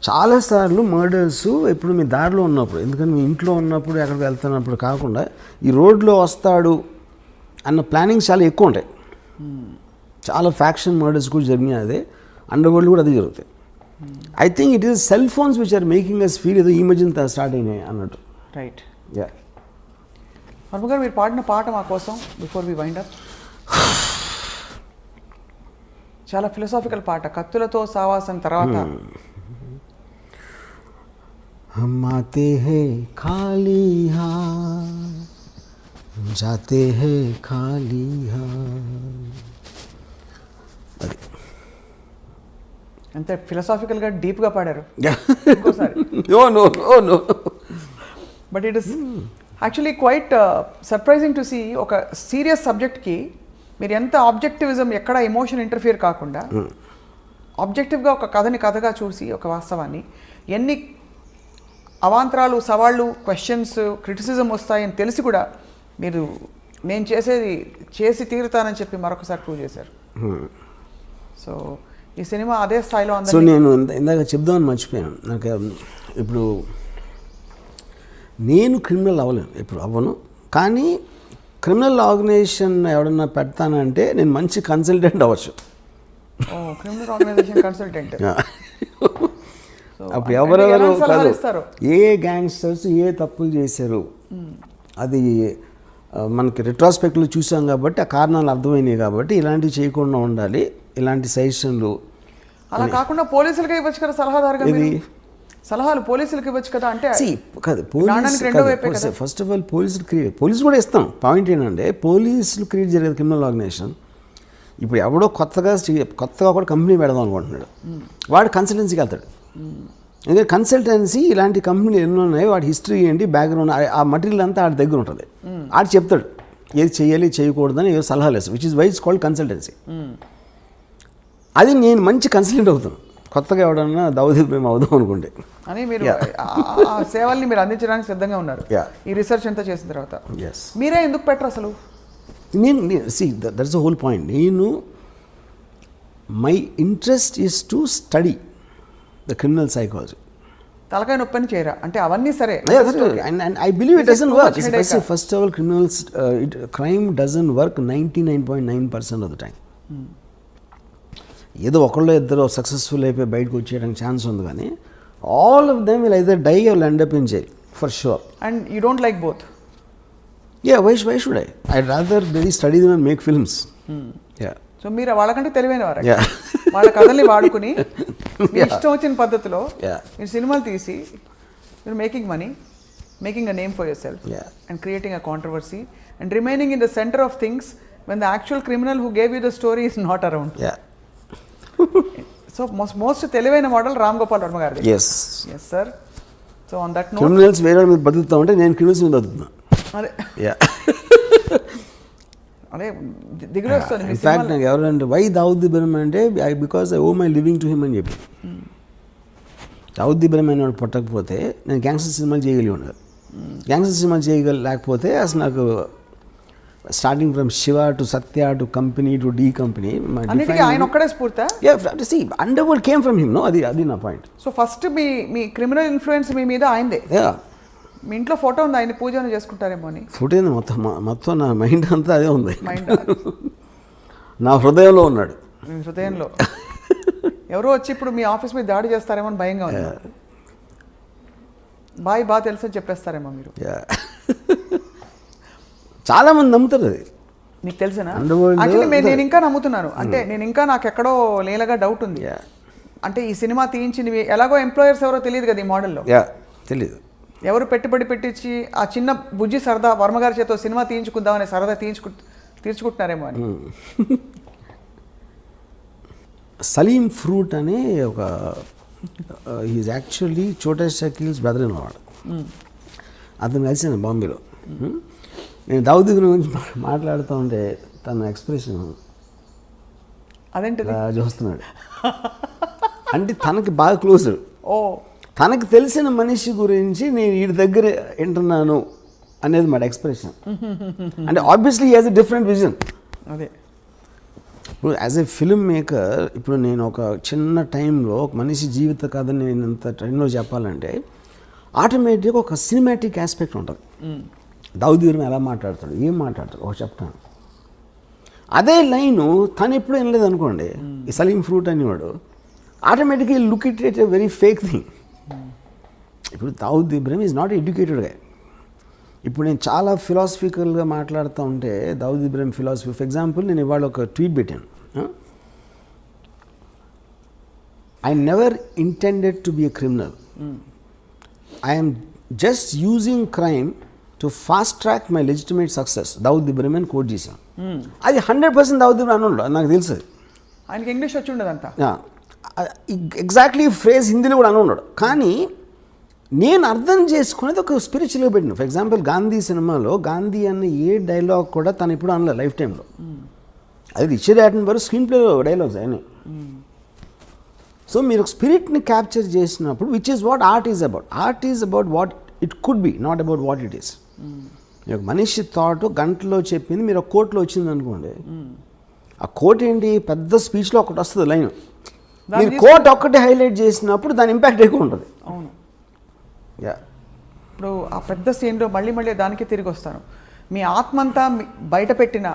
[SPEAKER 2] చాలాసార్లు మర్డర్స్ ఎప్పుడు మీ దారిలో ఉన్నప్పుడు, ఎందుకంటే మీ ఇంట్లో ఉన్నప్పుడు ఎక్కడికి వెళ్తున్నప్పుడు కాకుండా ఈ రోడ్లో వస్తాడు అన్న ప్లానింగ్స్ చాలా ఎక్కువ ఉంటాయి. చాలా ఫ్యాక్షన్ మర్డర్స్ కూడా జరిగినాయి. అదే అండర్ వరల్డ్ కూడా అదే జరుగుతాయి. I think it is cell phones which are making us feel ఏదో ఈ మధ్యన స్టార్ట్ అయినాయి అన్నట్టు.
[SPEAKER 3] రైట్.
[SPEAKER 2] యా.
[SPEAKER 3] వర్మ గారు, మీరు పాడిన పాట మా కోసం బిఫోర్ వి వైండ్ అప్, చాలా ఫిలసాఫికల్ పాట, కత్తులతో సావాసం తర్వాత.
[SPEAKER 2] हम आते हैं खाली हाथ, जाते हैं खाली हाथ. అది
[SPEAKER 3] అంతే ఫిలసాఫికల్గా డీప్గా పాడారు.
[SPEAKER 2] No.
[SPEAKER 3] But it is actually quite surprising to see. ఒక సీరియస్ సబ్జెక్ట్కి మీరు ఎంత ఆబ్జెక్టివిజం, ఎక్కడ ఎమోషన్ ఇంటర్ఫియర్ కాకుండా ఆబ్జెక్టివ్గా ఒక కథని కథగా చూసి, ఒక వాస్తవాన్ని ఎన్ని అవాంతరాలు, సవాళ్ళు, క్వశ్చన్స్, క్రిటిసిజం వస్తాయని తెలిసి కూడా మీరు నేను చేసి తీరుతానని చెప్పి మరొకసారి ప్రూవ్ చేశారు. సో ఈ సినిమా అదే స్థాయిలో
[SPEAKER 2] సో నేను ఇందాక చెప్దామని మర్చిపోయాను. నాకు ఇప్పుడు నేను క్రిమినల్ అవ్వలేను, ఇప్పుడు అవ్వను. కానీ క్రిమినల్ ఆర్గనైజేషన్ ఎవడన్నా పెడతానంటే నేను మంచి కన్సల్టెంట్ అవ్వచ్చు.
[SPEAKER 3] Criminal organisation consultant.
[SPEAKER 2] అప్పుడు ఎవరెవరు కాదు, ఏ గ్యాంగ్స్టర్స్ ఏ తప్పులు చేశారు అది మనకి రిట్రాస్పెక్ట్లో చూసాం కాబట్టి ఆ కారణాలు అర్థమైనాయి. కాబట్టి ఇలాంటివి చేయకుండా ఉండాలి, ఇలాంటి సజెషన్లు.
[SPEAKER 3] అలా కాకుండా పోలీసులకే ఇవ్వచ్చు కదా సలహాదారుగా, సలహాలు పోలీసులకి ఇవ్వచ్చు కదా. అంటే
[SPEAKER 2] కాదు, ఫస్ట్ ఆఫ్ ఆల్ పోలీసు కూడా ఇస్తాం. పాయింట్ ఏంటంటే పోలీసులు క్రియేట్ జరిగేది క్రిమినల్ ఆర్గనైజేషన్. ఇప్పుడు ఎవడో కొత్తగా కూడా కంపెనీ పెడదాం అనుకుంటున్నాడు, వాడు కన్సల్టెన్సీకి వెళ్తాడు. ఎందుకంటే కన్సల్టెన్సీ ఇలాంటి కంపెనీలు ఎన్నో ఉన్నాయి, వాడి హిస్టరీ ఏంటి, బ్యాక్గ్రౌండ్, ఆ మటీరియల్ అంతా ఆడి దగ్గర ఉంటుంది. ఆడు చెప్తాడు ఏది చేయాలి చేయకూడదని ఏదో సలహాలు వేస్తాడు, which is why it's called consultancy. అది నేను మంచి కన్సల్టెంట్ అవుతాను, కొత్తగా ఎవడన్నా దావుద్ ఇబ్రహీం అవుదాం అనుకుంటే
[SPEAKER 3] అని. మీరు ఆ సేవల్ని మీరు అందించడానికి సిద్ధంగా ఉన్నారు ఈ రీసెర్చ్ అంతా చేసిన తర్వాత. మీరే ఎందుకు పెట్టరు అసలు?
[SPEAKER 2] నేను that's the whole point. My interest is to study the criminal psychology.
[SPEAKER 3] తలకాయ నొప్పని చేయరా అంటే అవన్నీ సరే.
[SPEAKER 2] And I believe it doesn't work. First of all, crime doesn't work 99.9% of the time. ఏదో ఒకళ్ళు ఇద్దరు సక్సెస్ఫుల్ అయిపోయి బయటకు వచ్చేయడానికి ఛాన్స్ ఉంది, కానీ all of them will either die or end up in jail for sure.
[SPEAKER 3] And you don't like both?
[SPEAKER 2] Yeah, why should I? I'd rather really study them and make films. Yeah.
[SPEAKER 3] So మీరు వాళ్ళకంటే తెలివైన వారు. వాళ్ళ కథల్ని వాడుకుని ఇష్టం వచ్చిన పద్ధతిలో మీరు సినిమాలు తీసి మీరు making money, making a name for your self and creating a controversy and remaining in the centre of things when the actual criminal who gave you the story is not around.
[SPEAKER 2] Yeah.
[SPEAKER 3] So most తెలివైన model Ram Gopal Varma గారిది.
[SPEAKER 2] Yes
[SPEAKER 3] sir. So on that note,
[SPEAKER 2] criminals వేరే మీద బతుకుతా ఉంటే నేను criminals మీద బతుకుతున్నా.
[SPEAKER 3] అదే
[SPEAKER 2] Yeah.
[SPEAKER 3] అదే దిగులు వస్తుంది.
[SPEAKER 2] In fact నాకు ఎవరంటే వై దావుద్ ఇబ్రహీం అంటే because I owe my living to him అని చెప్పి. దావుద్ ఇబ్రహీం అని వాడు పుట్టకపోతే నేను గ్యాంగ్స్టర్ సినిమాలు చేయగలిగాను. గ్యాంగ్స్టర్ సినిమాలు చేయలేకపోతే అసలు నాకు starting from Siva to Satya to company to D company
[SPEAKER 3] ఆయన ఒక్కడే స్ఫూర్తా?
[SPEAKER 2] See, underworld came from him, no? అది నా పాయింట్.
[SPEAKER 3] సో ఫస్ట్ మీ క్రిమినల్ ఇన్ఫ్లుయెన్స్ మీ మీద ఆయనదే. మీ ఇంట్లో ఫోటో ఉంది, ఆయన పూజ చేసుకుంటారేమో అని.
[SPEAKER 2] ఫోటో ఏంది, మొత్తం నా మైండ్ అంతా అదే ఉంది. నా హృదయంలో ఉన్నాడు.
[SPEAKER 3] మీ హృదయంలో ఎవరో వచ్చి ఇప్పుడు మీ ఆఫీస్ మీద దాడి చేస్తారేమో అని భయంగా ఉంది. బాగా తెలుసు అని చెప్పేస్తారేమో మీరు.
[SPEAKER 2] చాలా మంది నమ్ముతారు అది.
[SPEAKER 3] నీకు తెలిసిన యాక్చువల్లీ నేను ఇంకా నమ్ముతున్నాను. అంటే నేను ఇంకా నాకు ఎక్కడో లేలగా డౌట్ ఉంది. అంటే ఈ సినిమా తీయించింది ఎలాగో ఎంప్లాయర్స్ ఎవరో తెలియదు కదా ఈ మోడల్లో.
[SPEAKER 2] తెలియదు
[SPEAKER 3] ఎవరు పెట్టుబడి పెట్టించి ఆ చిన్న బుజ్జి సరదా వర్మగారి చేతో సినిమా తీయించుకుందామని సరదా తీర్చుకుంటున్నారేమో అని.
[SPEAKER 2] సలీం ఫ్రూట్ అని ఒక ఈజ్ యాక్చువల్లీ చోటా షకీల్స్ బ్రదర్ అన్నవాడు. అతను కలిసాను బాంబేలో. నేను దావుద్ ఇబ్రహీం గురించి మాట్లాడుతూ ఉంటే తన ఎక్స్ప్రెషన్
[SPEAKER 3] అదేంటి
[SPEAKER 2] చూస్తున్నాడు. అంటే తనకి బాగా క్లోజ్. తనకు తెలిసిన మనిషి గురించి నేను వీడి దగ్గర వింటున్నాను అనేది మాట ఎక్స్ప్రెషన్. అంటే obviously he has a different vision.
[SPEAKER 3] అదే
[SPEAKER 2] ఇప్పుడు యాజ్ ఎ ఫిల్మ్ మేకర్ ఇప్పుడు నేను ఒక చిన్న టైంలో ఒక మనిషి జీవిత కథని నేను ఇంత టైంలో చెప్పాలంటే ఆటోమేటిక్గా ఒక సినిమాటిక్ ఆస్పెక్ట్ ఉంటుంది. దావుద్ ఇబ్రహీం ఎలా మాట్లాడతాడు, ఏం మాట్లాడతాడు ఒక చెప్తాను. అదే లైను తను ఎప్పుడు వినలేదు అనుకోండి, ఈ సలీం ఫ్రూట్ అనేవాడు ఆటోమేటిక్గా look it a very fake thing. ఇప్పుడు Dawood Ibrahim is not educated గా. ఇప్పుడు నేను చాలా ఫిలాసఫికల్గా మాట్లాడుతూ ఉంటే Dawood Ibrahim philosophy, for example నేను ఇవాళ ఒక ట్వీట్ పెట్టాను, I never intended to be a criminal, I'm just using crime to fast track my legitimate success. Dawood Ibrahim అని కోట్ చేశాను. అది 100% దావుద్ ఇబ్రహీం అని ఉండదు, నాకు తెలుసు.
[SPEAKER 3] ఆయనకి ఇంగ్లీష్ వచ్చి ఉండదంట
[SPEAKER 2] ఎగ్జాక్ట్లీ ఫ్రేజ్ హిందీలో కూడా అని ఉన్నాడు. కానీ నేను అర్థం చేసుకునేది ఒక స్పిరిచువల్గా పెట్టిన. ఫర్ ఎగ్జాంపుల్ గాంధీ సినిమాలో గాంధీ అన్న ఏ డైలాగ్ కూడా తను ఇప్పుడు అనలేదు లైఫ్ టైంలో. అది రిచర్డ్ యాటన్బర్గ్ స్క్రీన్ ప్లే డైలాగ్స్ ఆయన. సో మీరు స్పిరిట్ని క్యాప్చర్ చేసినప్పుడు which is what art is about. Art is about what it could be, not about what it is. ఒక మనిషి థాట్ గంటలో చెప్పింది మీరు ఒక కోట్లో వచ్చింది అనుకోండి, ఆ కోట్ ఏంటి పెద్ద స్పీచ్లో ఒకటి వస్తుంది లైన్, మీరు కోట్ ఒక్కటి హైలైట్ చేసినప్పుడు దాని ఇంపాక్ట్ ఎక్కువ ఉంటుంది.
[SPEAKER 3] అవును.
[SPEAKER 2] యా,
[SPEAKER 3] ఇప్పుడు ఆ పెద్ద సీన్లో మళ్ళీ మళ్ళీ దానికి తిరిగి వస్తాను. మీ ఆత్మంతా బయట పెట్టిన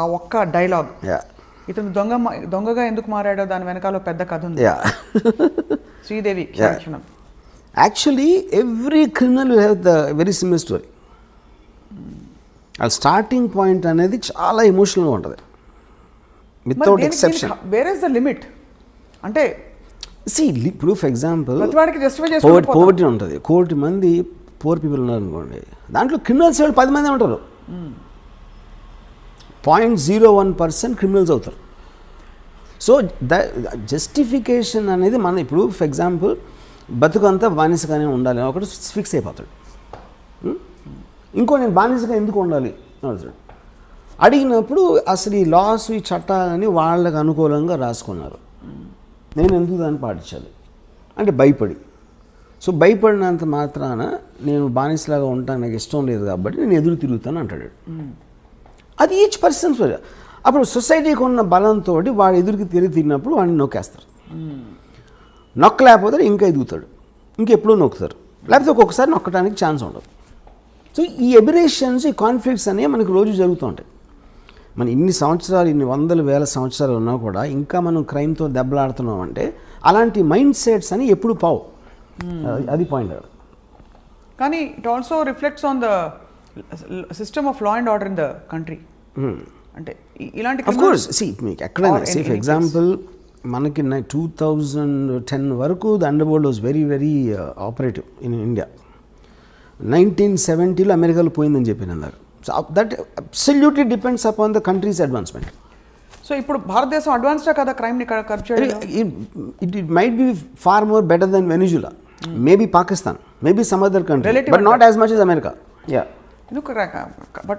[SPEAKER 3] ఆ ఒక్క డైలాగ్,
[SPEAKER 2] యా,
[SPEAKER 3] ఇతను దొంగగా ఎందుకు మారాడో దాని వెనకాల పెద్ద కథ ఉంది.
[SPEAKER 2] Yeah.
[SPEAKER 3] Sridevi
[SPEAKER 2] actually every criminal will have the very similar story. ఆ స్టార్టింగ్ పాయింట్ అనేది చాలా ఎమోషనల్గా ఉంటుంది without exception.
[SPEAKER 3] Where is the limit అంటే
[SPEAKER 2] ఇప్పుడు ఫర్ ఎగ్జాంపుల్
[SPEAKER 3] ప్రతివాడికి జస్టిఫై
[SPEAKER 2] పోవర్టీ ఉంటుంది, 1 కోటి మంది పూర్ పీపుల్ ఉన్నారు అనుకోండి, దాంట్లో క్రిమినల్స్ 10 మంది ఉంటారు, 0.01% క్రిమినల్స్ అవుతారు. సో ద జస్టిఫికేషన్ అనేది మన ఇప్పుడు ఫర్ ఎగ్జాంపుల్ బతుకంతా బానిసగానే ఉండాలి ఒకటి ఫిక్స్ అయిపోతాడు. ఇంకో నేను బానిసగా ఎందుకు ఉండాలి అడుగుతాడు. అడిగినప్పుడు అసలు ఈ లాస్ ఈ చట్టాలని వాళ్ళకు అనుకూలంగా రాసుకున్నారు, నేను ఎందుకు దాన్ని పాటించాలి అంటే భయపడి. సో భయపడినంత మాత్రాన నేను బానిసలాగా ఉంటాను నాకు ఇష్టం లేదు కాబట్టి నేను ఎదురు తిరుగుతాను అంటాడు. అది ఈచ్ పర్సన్. అప్పుడు సొసైటీకి ఉన్న బలంతో వాడు ఎదురుకి తిరిగినప్పుడు వాడిని నొక్కేస్తారు. నొక్కలేకపోతే ఇంకా ఎదుగుతాడు, ఇంకెప్పుడూ నొక్కుతారు, లేకపోతే ఒక్కొక్కసారి నొక్కడానికి ఛాన్స్ ఉండదు. సో ఈ ఎబిరేషన్స్ ఈ కాన్ఫ్లిక్ట్స్ అనేవి మనకు రోజు జరుగుతూ ఉంటాయి. మన ఇన్ని సంవత్సరాలు ఇన్ని వందల వేల సంవత్సరాలు ఉన్నా కూడా ఇంకా మనం క్రైమ్తో దెబ్బలాడుతున్నాం అంటే అలాంటి మైండ్ సెట్స్ అని ఎప్పుడు పావు. అది పాయింట్.
[SPEAKER 3] కానీ it also reflects on the system of law and order in the country. అంటే ఇలాంటి
[SPEAKER 2] ఆఫ్ కోర్స్ మీకు ఎక్కడైనా ఫర్ ఎగ్జాంపుల్ మనకి 2010 వరకు the under world was very very operative in India. 1970లో అమెరికాలో పోయిందని చెప్పి అన్నారు. So that absolutely depends upon the country's advancement.
[SPEAKER 3] So ఇప్పుడు భారతదేశం అడ్వాన్స్డా కదా క్రైమ్ని కర్బ్ చేయడం?
[SPEAKER 2] It might be far more better than Venezuela, maybe Pakistan, maybe some other country, but not as much as America. Yeah.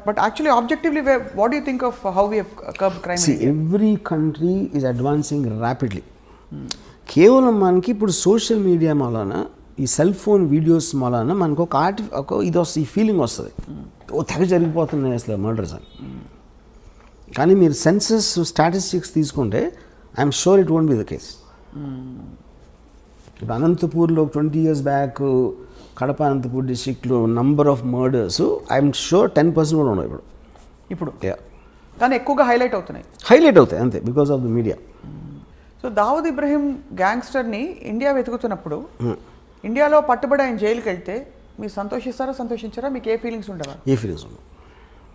[SPEAKER 3] But actually objectively what do you think of how we have curbed crime?
[SPEAKER 2] See, every country is advancing rapidly. కేవలం మనకి ఇప్పుడు social media మూలాన ఈ cell phone videos మూలాన మనకు ఒక ఇది వస్తుంది, ఈ ఫీలింగ్ వస్తుంది, తెగ జరిగిపోతున్నాయి అసలు మర్డర్స్ అని. కానీ మీరు సెన్సస్ స్టాటిస్టిక్స్ తీసుకుంటే I'm sure it won't be the case. ఇప్పుడు అనంతపూర్లో 20 years బ్యాక్ కడప అనంతపూర్ డిస్ట్రిక్ట్లో number of murders I'm sure 10% కూడా ఉన్నాయి ఇప్పుడు.
[SPEAKER 3] కానీ ఎక్కువగా హైలైట్
[SPEAKER 2] అవుతాయి అంతే, because of the media.
[SPEAKER 3] So Dawood Ibrahim గ్యాంగ్స్టర్ని ఇండియా వెతుకుతున్నప్పుడు ఇండియాలో పట్టుబడి ఆయన జైలుకి వెళ్తే మీరు సంతోషించారా? మీకు ఏ ఫీలింగ్స్ ఉండవా?
[SPEAKER 2] ఏ ఫీలింగ్స్ ఉండవు.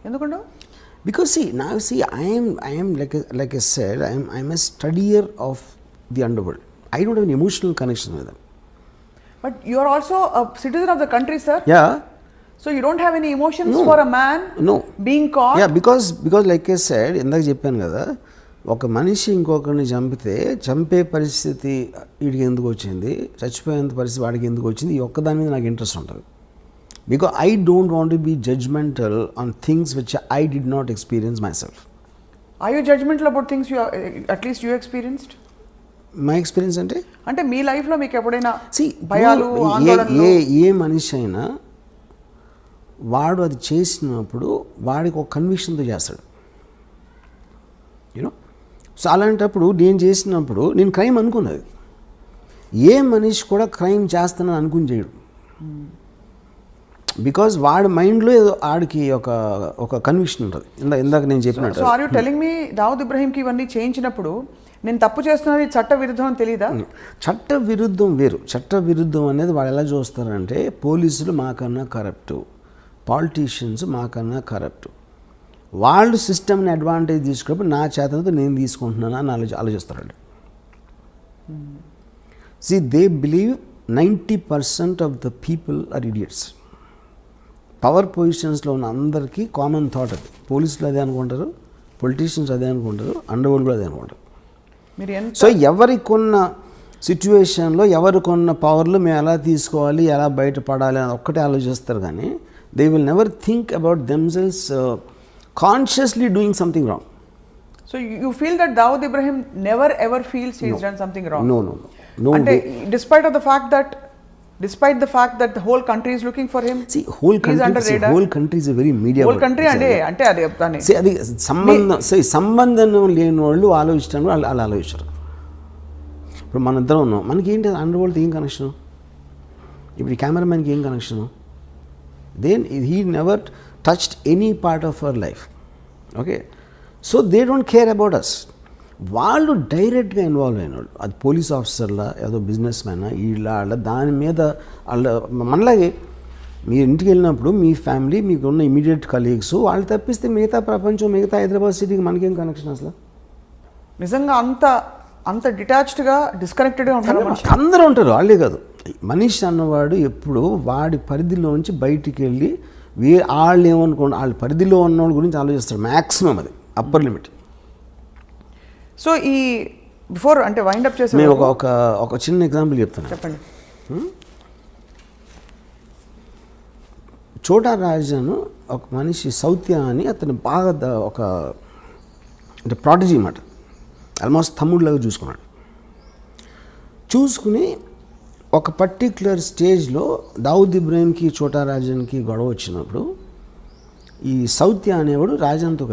[SPEAKER 3] ఎందుకుండవు?
[SPEAKER 2] Because I am like I said, I am a studier of the underworld. I don't have an emotional connection with them.
[SPEAKER 3] But you are also a citizen of the country, sir.
[SPEAKER 2] Yeah.
[SPEAKER 3] So you don't have any emotions for a man being caught?
[SPEAKER 2] Yeah, because like I said, ఇందాక చెప్పాను కదా, ఒక మనిషి ఇంకొకరిని చంపే పరిస్థితి వీడికి ఎందుకు వచ్చింది, చచ్చిపోయేంత పరిస్థితి వాడికి ఎందుకు వచ్చింది, ఈ ఒక్కదాని మీద నాకు ఇంట్రెస్ట్ ఉంటుంది. Because I don't want to be judgmental on things which I did not experience myself.
[SPEAKER 3] Are you judgmental about things at least you experienced?
[SPEAKER 2] My experience అంటే
[SPEAKER 3] మీ లైఫ్లో మీకు ఎప్పుడైనా భయాలు
[SPEAKER 2] ఏ మనిషి అయినా వాడు అది చేసినప్పుడు వాడికి ఒక కన్విక్షన్తో చేస్తాడు, యూనో. సో అలాంటప్పుడు నేను చేసినప్పుడు నేను క్రైమ్ అనుకున్నది, ఏ మనిషి కూడా క్రైమ్ చేస్తానని అనుకుని చేయడు. బికాజ్ వాడి మైండ్లో ఏదో ఆడికి ఒక కన్విక్షన్ ఉంటుంది. ఇందాక నేను చెప్పినట్టు.
[SPEAKER 3] So are you telling me Dawood ఇబ్రహీంకి ఇవన్నీ చేయించినప్పుడు నేను తప్పు చేస్తున్నది చట్ట విరుద్ధం అని తెలీదా?
[SPEAKER 2] చట్ట విరుద్ధం వేరు. చట్ట విరుద్ధం అనేది వాళ్ళు ఎలా చూస్తారంటే పోలీసులు మాకన్నా కరప్టు, పాలిటీషియన్స్ మాకన్నా కరప్టు, వాళ్ళు సిస్టమ్ని అడ్వాంటేజ్ తీసుకున్నప్పుడు నా చేతనతో నేను తీసుకుంటున్నాను అని ఆలోచిస్తారండి. They believe 90% of the people are idiots. Power పొజిషన్స్లో ఉన్న అందరికీ కామన్ థాట్ అది. పోలీసులు అదే అనుకుంటారు, పొలిటీషియన్స్ అదే అనుకుంటారు, అండర్వరల్డ్ కూడా అదే అనుకుంటారు. సో ఎవరికొన్న సిచ్యువేషన్లో ఎవరికొన్న పవర్లు మేము ఎలా తీసుకోవాలి, ఎలా బయటపడాలి అని ఒక్కటే ఆలోచిస్తారు. కానీ they will never think about themselves consciously doing something wrong.
[SPEAKER 3] So you feel that Dawood Ibrahim never ever feels he has done something wrong?
[SPEAKER 2] No. No
[SPEAKER 3] అంటే
[SPEAKER 2] way.
[SPEAKER 3] despite the fact that the whole country is looking for him,
[SPEAKER 2] See, whole
[SPEAKER 3] he's under
[SPEAKER 2] country,
[SPEAKER 3] radar.
[SPEAKER 2] whole country is a very media.
[SPEAKER 3] whole country అంటే అది చెప్తాను.
[SPEAKER 2] See, అది సంబంధం లేని వాళ్ళు ఆలోచిస్తాను, వాళ్ళు ఆలోచిస్తారు. ఇప్పుడు మన ఇద్దరం ఉన్నాం, మనకి ఏంటి అండర్ వరల్డ్ ఏం కనెక్షను? ఇప్పుడు ఈ కెమెరామెన్కి ఏం connection? Then he never touched any part of our life. Okay, so they don't care about us. వాళ్ళు డైరెక్ట్గా ఇన్వాల్వ్ అయిన వాళ్ళు, అది పోలీస్ ఆఫీసర్లా, ఏదో బిజినెస్ మ్యానా, వాళ్ళ దాని మీద వాళ్ళ మనలాగే మీరు ఇంటికి వెళ్ళినప్పుడు మీ ఫ్యామిలీ, మీకు ఉన్న ఇమీడియట్ కలీగ్స్, వాళ్ళు తప్పిస్తే మిగతా ప్రపంచం, మిగతా హైదరాబాద్ సిటీకి మనకేం కనెక్షన్ అసలు?
[SPEAKER 3] నిజంగా అంత డిటాచ్డ్గా డిస్కనెక్టెడ్గా ఉంటారు మనిషి.
[SPEAKER 2] అందరూ ఉంటారు, వాళ్ళే కాదు. మనిషి అన్నవాడు ఎప్పుడు వాడి పరిధిలోంచి బయటికి వెళ్ళి వాళ్ళు ఏమనుకోండి, వాళ్ళ పరిధిలో ఉన్న వాళ్ళ గురించి ఆలోచిస్తారు మ్యాక్సిమం, అది అప్పర్ లిమిట్.
[SPEAKER 3] సో ఈ బిఫోర్ అంటే వైండప్ చేసే
[SPEAKER 2] మేము ఒక చిన్న ఎగ్జాంపుల్ చెప్తాను.
[SPEAKER 3] చెప్పండి.
[SPEAKER 2] చోటా రాజాను ఒక మనిషి సౌత్య అని, అతను బాగా ఒక అంటే ప్రాటజీ అన్నమాట, ఆల్మోస్ట్ తమ్ముడిలాగా చూసుకుని ఒక పర్టిక్యులర్ స్టేజ్లో దావుద్ ఇబ్రాహీంకి చోటా రాజన్కి గొడవ వచ్చినప్పుడు ఈ సౌత్య అనేవాడు రాజాన్తో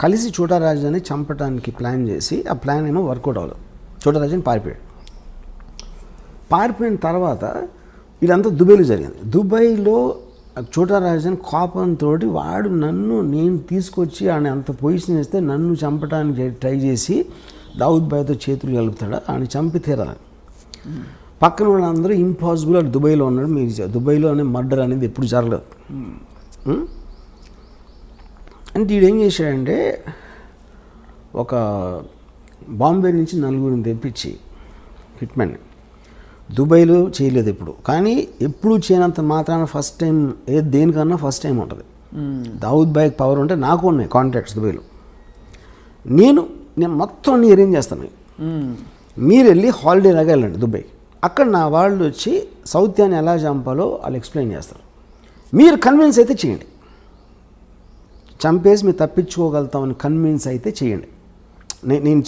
[SPEAKER 2] కలిసి చోటా రాజాని చంపడానికి ప్లాన్ చేసి, ఆ ప్లాన్ ఏమో వర్కౌట్ అవ్వలేదు. చోటా రాజాని పారిపోయిన తర్వాత ఇదంతా దుబాయ్లో జరిగింది. దుబాయ్లో చోటా రాజాని కోపంతో వాడు నేను తీసుకొచ్చి ఆయన అంత పొజిషన్ ఇస్తే నన్ను చంపడానికి ట్రై చేసి దావుద్ బాయ్తో చేతులు కలుపుతాడు, ఆయన చంపి తీరాలని. పక్కన వాళ్ళందరూ ఇంపాసిబుల్, అది దుబాయ్లో ఉన్నాడు, మీరు దుబాయ్లో అనే మర్డర్ అనేది ఎప్పుడు జరగలేదు. అంటే వీడు ఏం చేశాడంటే, ఒక బాంబే నుంచి 4 తెప్పించి హిట్మెన్ దుబాయ్లో చేయలేదు ఎప్పుడు, కానీ ఎప్పుడు చేయనంత మాత్రాన ఫస్ట్ టైం దేనికన్నా ఫస్ట్ టైం ఉంటుంది. దావుద్ బాయ్కి పవర్ ఉంటే నాకు ఉన్నాయి కాంటాక్ట్స్ దుబాయ్లో. నేను మొత్తం అన్ని అరేంజ్ చేస్తాను. మీరు వెళ్ళి హాలిడే లాగా వెళ్ళండి దుబాయ్, అక్కడ నా వాళ్ళు వచ్చి సౌత్యాన్ని ఎలా చంపాలో వాళ్ళు ఎక్స్ప్లెయిన్ చేస్తారు. మీరు కన్విన్స్ అయితే చేయండి, చంపేసి మీరు తప్పించుకోగలుగుతామని కన్విన్స్ అయితే చేయండి,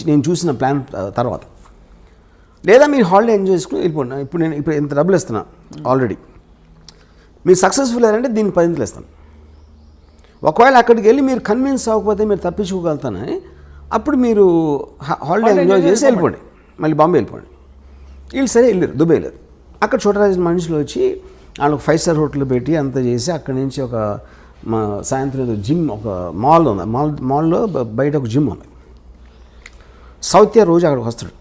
[SPEAKER 2] నేను చూసిన ప్లాన్ తర్వాత. లేదా మీరు హాలిడే ఎంజాయ్ చేసుకుని వెళ్ళిపోండి. ఇప్పుడు ఇంత డబ్బులు ఇస్తున్నా ఆల్రెడీ, మీరు సక్సెస్ఫుల్ అయ్యారంటే దీనికి 10 ఇస్తాను. ఒకవేళ అక్కడికి వెళ్ళి మీరు కన్విన్స్ అవ్వకపోతే మీరు తప్పించుకోగలుగుతానని, అప్పుడు మీరు హాలిడే ఎంజాయ్ చేసి వెళ్ళిపోండి, మళ్ళీ బాంబే వెళ్ళిపోండి. వీళ్ళు సరే వెళ్ళారు, దుబాయ్ వెళ్ళారు. అక్కడ చోటరాజు మనుషులు వచ్చి వాళ్ళకి 5 స్టార్ హోటల్ పెట్టి అంతా చేసి, అక్కడి నుంచి ఒక సాయంత్రం జిమ్, ఒక మాల్ ఉంది, మాల్లో బయట ఒక జిమ్ ఉంది. సౌత్య రోజు అక్కడికి వస్తాడు.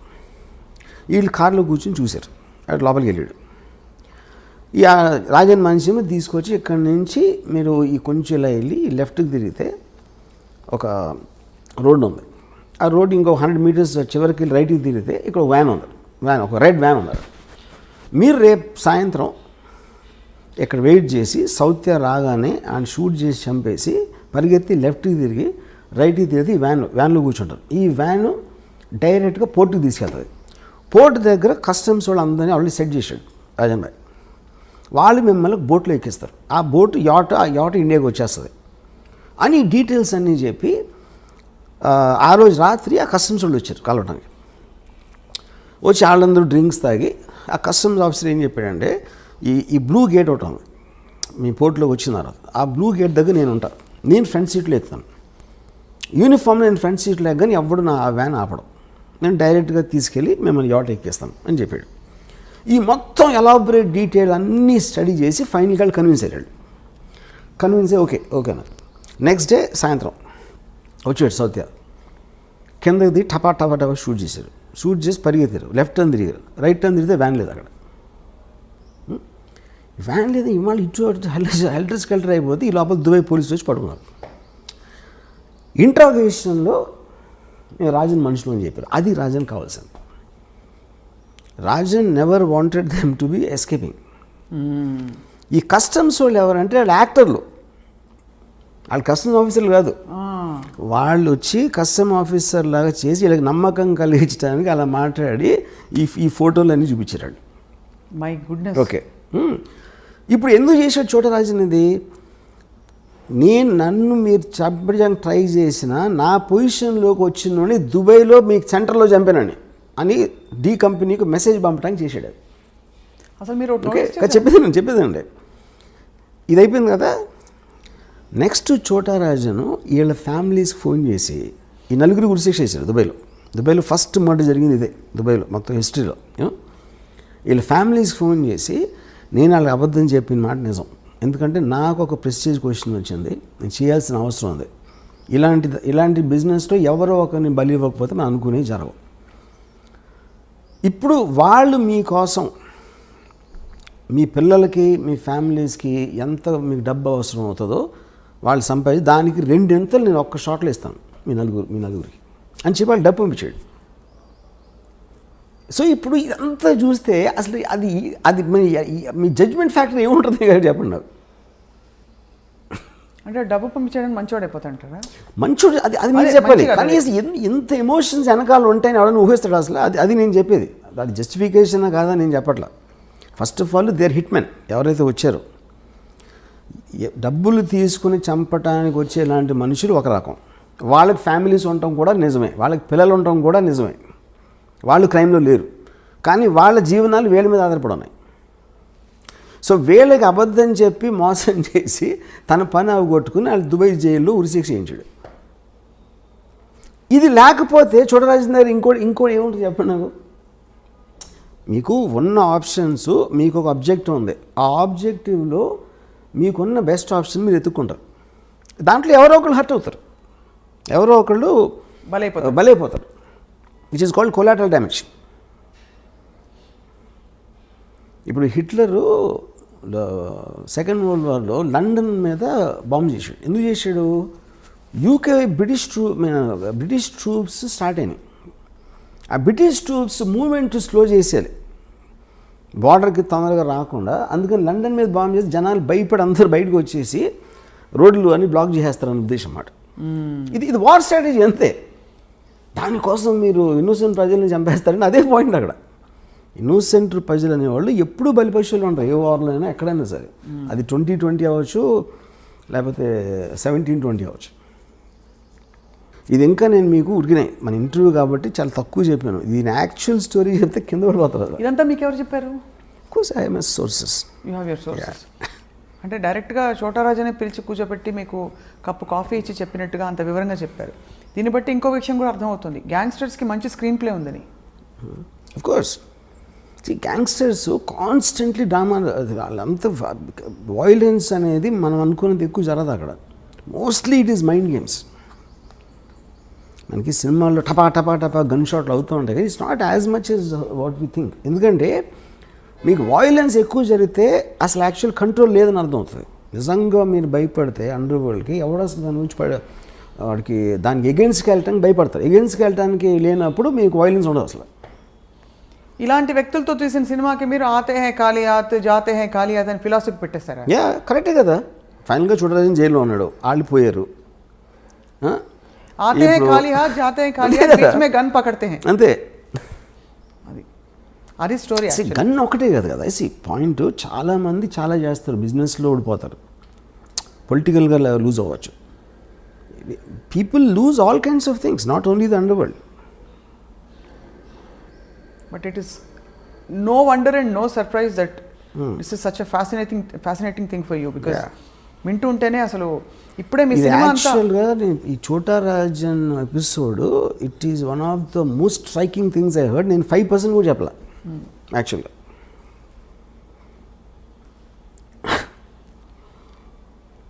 [SPEAKER 2] వీళ్ళు కార్లో కూర్చొని చూశారు, అక్కడ లోపలికి వెళ్ళాడు. ఈ రాజన్ మనిషి తీసుకొచ్చి ఇక్కడి నుంచి మీరు ఈ కొంచెం ఇలా వెళ్ళి లెఫ్ట్కి తిరిగితే ఒక రోడ్డు ఉంది, ఆ రోడ్డు ఇంకో 100 మీటర్స్ చివరికి వెళ్ళి రైట్కి తిరిగితే ఇక్కడ ఒక ఒక రెడ్ వ్యాన్ ఉంది. మీరు రేపు సాయంత్రం ఇక్కడ వెయిట్ చేసి సౌత్య రాగానే ఆయన షూట్ చేసి చంపేసి పరిగెత్తి లెఫ్ట్కి తిరిగి రైట్కి తిరిగి వ్యాన్లో కూర్చుంటారు. ఈ వ్యాను డైరెక్ట్గా పోర్టుకి తీసుకెళ్తుంది. పోర్టు దగ్గర కస్టమ్స్ వాళ్ళు అందరినీ ఆల్రెడీ సెట్ చేశాడు రాజన్ భాయ్. వాళ్ళు మిమ్మల్ని బోట్లో ఎక్కిస్తారు, ఆ బోటు యాట ఇండియాకి వచ్చేస్తుంది అని డీటెయిల్స్ అన్నీ చెప్పి, ఆ రోజు రాత్రి ఆ కస్టమ్స్ వాళ్ళు వచ్చారు కలవడానికి. వచ్చి వాళ్ళందరూ డ్రింక్స్ తాగి, ఆ కస్టమ్స్ ఆఫీసర్ ఏం చెప్పాడంటే, ఈ బ్లూ గేట్ ఒకటి ఉంది మీ పోర్టులోకి వచ్చిన తర్వాత, ఆ బ్లూ గేట్ దగ్గర నేను ఉంటాను, నేను ఫ్రంట్ సీట్లో ఎక్కుతాను, యూనిఫామ్ నేను ఫ్రంట్ సీట్లో ఎక్కని ఎవడు నా ఆ వ్యాన్ ఆపడం, నేను డైరెక్ట్గా తీసుకెళ్ళి మిమ్మల్ని యాట ఎక్కిస్తాను అని చెప్పాడు. ఈ మొత్తం ఎలాబరేట్ డీటెయిల్ అన్నీ స్టడీ చేసి ఫైనల్గా కన్విన్స్ అయ్యాడు. కన్విన్స్ అయ్యి ఓకేనా. నెక్స్ట్ డే సాయంత్రం వచ్చాడు సౌత్య, కిందకి దిగి టపా షూట్ చేశారు. షూట్ చేసి పరిగెత్తారు, లెఫ్ట్ టర్న్ తిరిగారు, రైట్ టర్న్ తిరిగితే వ్యాన్ లేదు అక్కడ. వ్యాన్ లేదు, ఇవాళ ఇటు హెల్టర్ స్కెల్టర్ అయిపోతే ఈ లోపల దుబాయ్ పోలీసులు వచ్చి పడుకున్నారు. ఇంట్రాగేషన్లో రాజన్ మనుషులు అని చెప్పారు, అది రాజన్ కావాల్సింది. Rajan never wanted them to be escaping. ఈ కస్టమ్స్ వాళ్ళు ఎవరంటే వాళ్ళు యాక్టర్లు, వాళ్ళు కస్టమ్స్ ఆఫీసర్లు కాదు. వాళ్ళు వచ్చి కస్టమ్ ఆఫీసర్ లాగా చేసి వీళ్ళకి నమ్మకం కలిగించడానికి అలా మాట్లాడి ఈ ఫోటోలన్నీ చూపించాడు.
[SPEAKER 3] My goodness.
[SPEAKER 2] ఓకే, ఇప్పుడు ఎందుకు చేశాడు చోటరాజన్ ఇది? నన్ను మీరు చంపడానికి ట్రై చేసిన నా పొజిషన్లోకి వచ్చిన దుబాయ్లో మీకు సెంటర్లో చంపానండి. అని డి కంపెనీకి మెసేజ్ పంపడానికి చేశాడు అది.
[SPEAKER 3] అసలు మీరు
[SPEAKER 2] ఓకే చెప్పేదండి ఇది అయిపోయింది కదా. నెక్స్ట్ చోటారాజను వీళ్ళ ఫ్యామిలీస్కి ఫోన్ చేసి ఈ నలుగురు ఉరిశిక్ష చేశారు దుబాయ్లో ఫస్ట్ మర్డర్ జరిగింది ఇదే దుబాయ్లో మొత్తం హిస్టరీలో. వీళ్ళ ఫ్యామిలీస్కి ఫోన్ చేసి నేను వాళ్ళకి అబద్ధం చెప్పిన మాట నిజం, ఎందుకంటే నాకు ఒక ప్రెస్టేజ్ క్వశ్చన్ వచ్చింది, నేను చేయాల్సిన అవసరం ఉంది, ఇలాంటి బిజినెస్లో ఎవరో ఒకరిని బలి ఇవ్వకపోతే మనం అనుకునేవి జరగవు. ఇప్పుడు వాళ్ళు మీకోసం మీ పిల్లలకి మీ ఫ్యామిలీస్కి ఎంత మీకు డబ్బు అవసరం అవుతుందో వాళ్ళు సంపాదించి దానికి 2 ఎంతలు నేను ఒక్క షాట్లో ఇస్తాను మీ నలుగురికి అని చెప్పి వాళ్ళు డబ్బు పంపించాడు. సో ఇప్పుడు ఇదంతా చూస్తే అసలు అది మీ జడ్జ్మెంట్ ఫ్యాక్టర్ ఏముంటుంది కదా చెప్పండి నాకు.
[SPEAKER 3] అంటే డబ్బు పంపించడానికి మంచివాడు అయిపోతాంటారా?
[SPEAKER 2] మంచోడు అది మీరు చెప్పాలి. కానీ ఎంత ఎమోషన్స్ వెనకాల ఉంటాయని ఎవరైనా ఊహిస్తాడు అసలు. అది నేను చెప్పేది, అది జస్టిఫికేషన్ కాదా నేను చెప్పట్లా. First of all their hit men ఎవరైతే వచ్చారో, డబ్బులు తీసుకుని చంపటానికి వచ్చే ఇలాంటి మనుషులు ఒక రకం, వాళ్ళకి ఫ్యామిలీస్ ఉండటం కూడా నిజమే, వాళ్ళకి పిల్లలు ఉండటం కూడా నిజమే, వాళ్ళు క్రైమ్లో లేరు, కానీ వాళ్ళ జీవనాలు వీళ్ళ మీద ఆధారపడి ఉన్నాయి. సో వీళ్ళకి అబద్ధం చెప్పి మోసం చేసి తన పని అవగొట్టుకుని వాళ్ళు దుబాయ్ జైల్లో ఉరిశిక్ష చేయించాడు. ఇది లేకపోతే చోటరాజన్ దగ్గర ఇంకోటి ఏముంటుంది చెప్పండి నాకు. మీకు ఉన్న ఆప్షన్స్, మీకు ఒక ఆబ్జెక్టివ్ ఉంది, ఆ ఆబ్జెక్టివ్లో మీకున్న బెస్ట్ ఆప్షన్ మీరు ఎత్తుక్కుంటారు, దాంట్లో ఎవరో ఒకళ్ళు హర్ట్ అవుతారు, ఎవరో ఒకళ్ళు బలైపోతారు, which is called collateral damage. ఇప్పుడు హిట్లరు సెకండ్ వరల్డ్ వార్లో లండన్ మీద బాంబు చేశాడు. ఎందుకు చేశాడు? యూకే బ్రిటిష్ ట్రూప్స్ స్టార్ట్ అయినాయి, ఆ బ్రిటిష్ ట్రూప్స్ మూవ్మెంట్ స్లో చేసేయాలి, బార్డర్కి తొందరగా రాకుండా. అందుకని లండన్ మీద బాంబు చేసి జనాలు భయపడి అందరూ బయటకు వచ్చేసి రోడ్లు అన్ని బ్లాక్ చేసేస్తారని ఉద్దేశం అన్నమాట. ఇది వార్ స్ట్రాటజీ అంతే. దానికోసం మీరు ఇన్నోసెంట్ ప్రజల్ని చంపేస్తారని అదే పాయింట్ అక్కడ. ఇన్నోసెంట్ ప్రజలు అనేవాళ్ళు ఎప్పుడూ బలిపశువులు ఉంటారు, ఏ వార్లో అయినా ఎక్కడైనా సరే. అది 2020 అవ్వచ్చు, లేకపోతే 1720 అవ్వచ్చు. ఇది ఇంకా నేను మీకు ఉరికినాయి మన ఇంటర్వ్యూ కాబట్టి చాలా తక్కువ చెప్పాను. దీని యాక్చువల్ స్టోరీ చెప్తే కింద పడిపోతారు.
[SPEAKER 3] ఇదంతా మీకు ఎవరు చెప్పారు?
[SPEAKER 2] Course I M sources.
[SPEAKER 3] You have your sources. అంటే డైరెక్ట్గా చోటారాజనే పిలిచి కూర్చోబెట్టి మీకు కప్పు కాఫీ ఇచ్చి చెప్పినట్టుగా అంత వివరంగా చెప్పారు. దీన్ని బట్టి ఇంకో విషయం కూడా అర్థమవుతుంది, గ్యాంగ్స్టర్స్కి మంచి స్క్రీన్ ప్లే ఉందని.
[SPEAKER 2] Of course gangsters constantly drama, వాళ్ళంతా వైలెన్స్ అనేది మనం అనుకునేది ఎక్కువ జరగదు అక్కడ. Mostly it is mind games. మనకి సినిమాల్లో టపా గన్ షాట్లు అవుతూ ఉంటాయి, it's not as much as what we think. ఎందుకంటే మీకు వాయిలెన్స్ ఎక్కువ జరిగితే అసలు యాక్చువల్ కంట్రోల్ లేదని అర్థం అవుతుంది. నిజంగా మీరు భయపడితే అండర్ వరల్డ్కి ఎవడ అసలు దాని నుంచి వాడికి దానికి ఎగెన్స్ట్కి వెళ్ళటానికి భయపడతారు. ఎగెన్స్ట్కి వెళ్ళటానికి లేనప్పుడు మీకు వాయిలెన్స్ ఉండదు అసలు.
[SPEAKER 3] ఇలాంటి వ్యక్తులతో తీసిన సినిమాకి మీరు ఆతే హై కాలియాత్ జాతే హై కాలియాత్ అని ఫిలాసఫీ పెట్టేస్తారా?
[SPEAKER 2] యా కరెక్టే కదా. ఫైనల్గా చూడరాజన్ జైల్లో ఉన్నాడు, వాళ్ళు పోయారు.
[SPEAKER 3] ఆతే హై కాలియాత్ జాతే హై కాలియాత్ బీచ్ మే గన్ పకడ్తే హై,
[SPEAKER 2] అంతే.
[SPEAKER 3] అది స్టోరీ.
[SPEAKER 2] గన్ ఒకటే కదా కదా పాయింట్. చాలామంది చాలా చేస్తారు, బిజినెస్లో ఓడిపోతారు, పొలిటికల్గా లూజ్ అవ్వచ్చు. People lose all kinds of things, not only the under world.
[SPEAKER 3] But it is no wonder and no surprise that this is such a fascinating thing for you, because వింటూ ఉంటేనే అసలు ఇప్పుడే మీ సినిమా అంతా
[SPEAKER 2] యాక్చువల్గా ఈ Chhota Rajan episode it is one of the most striking things I heard. నేను 5% కూడా చెప్పాల యాక్చువల్గా.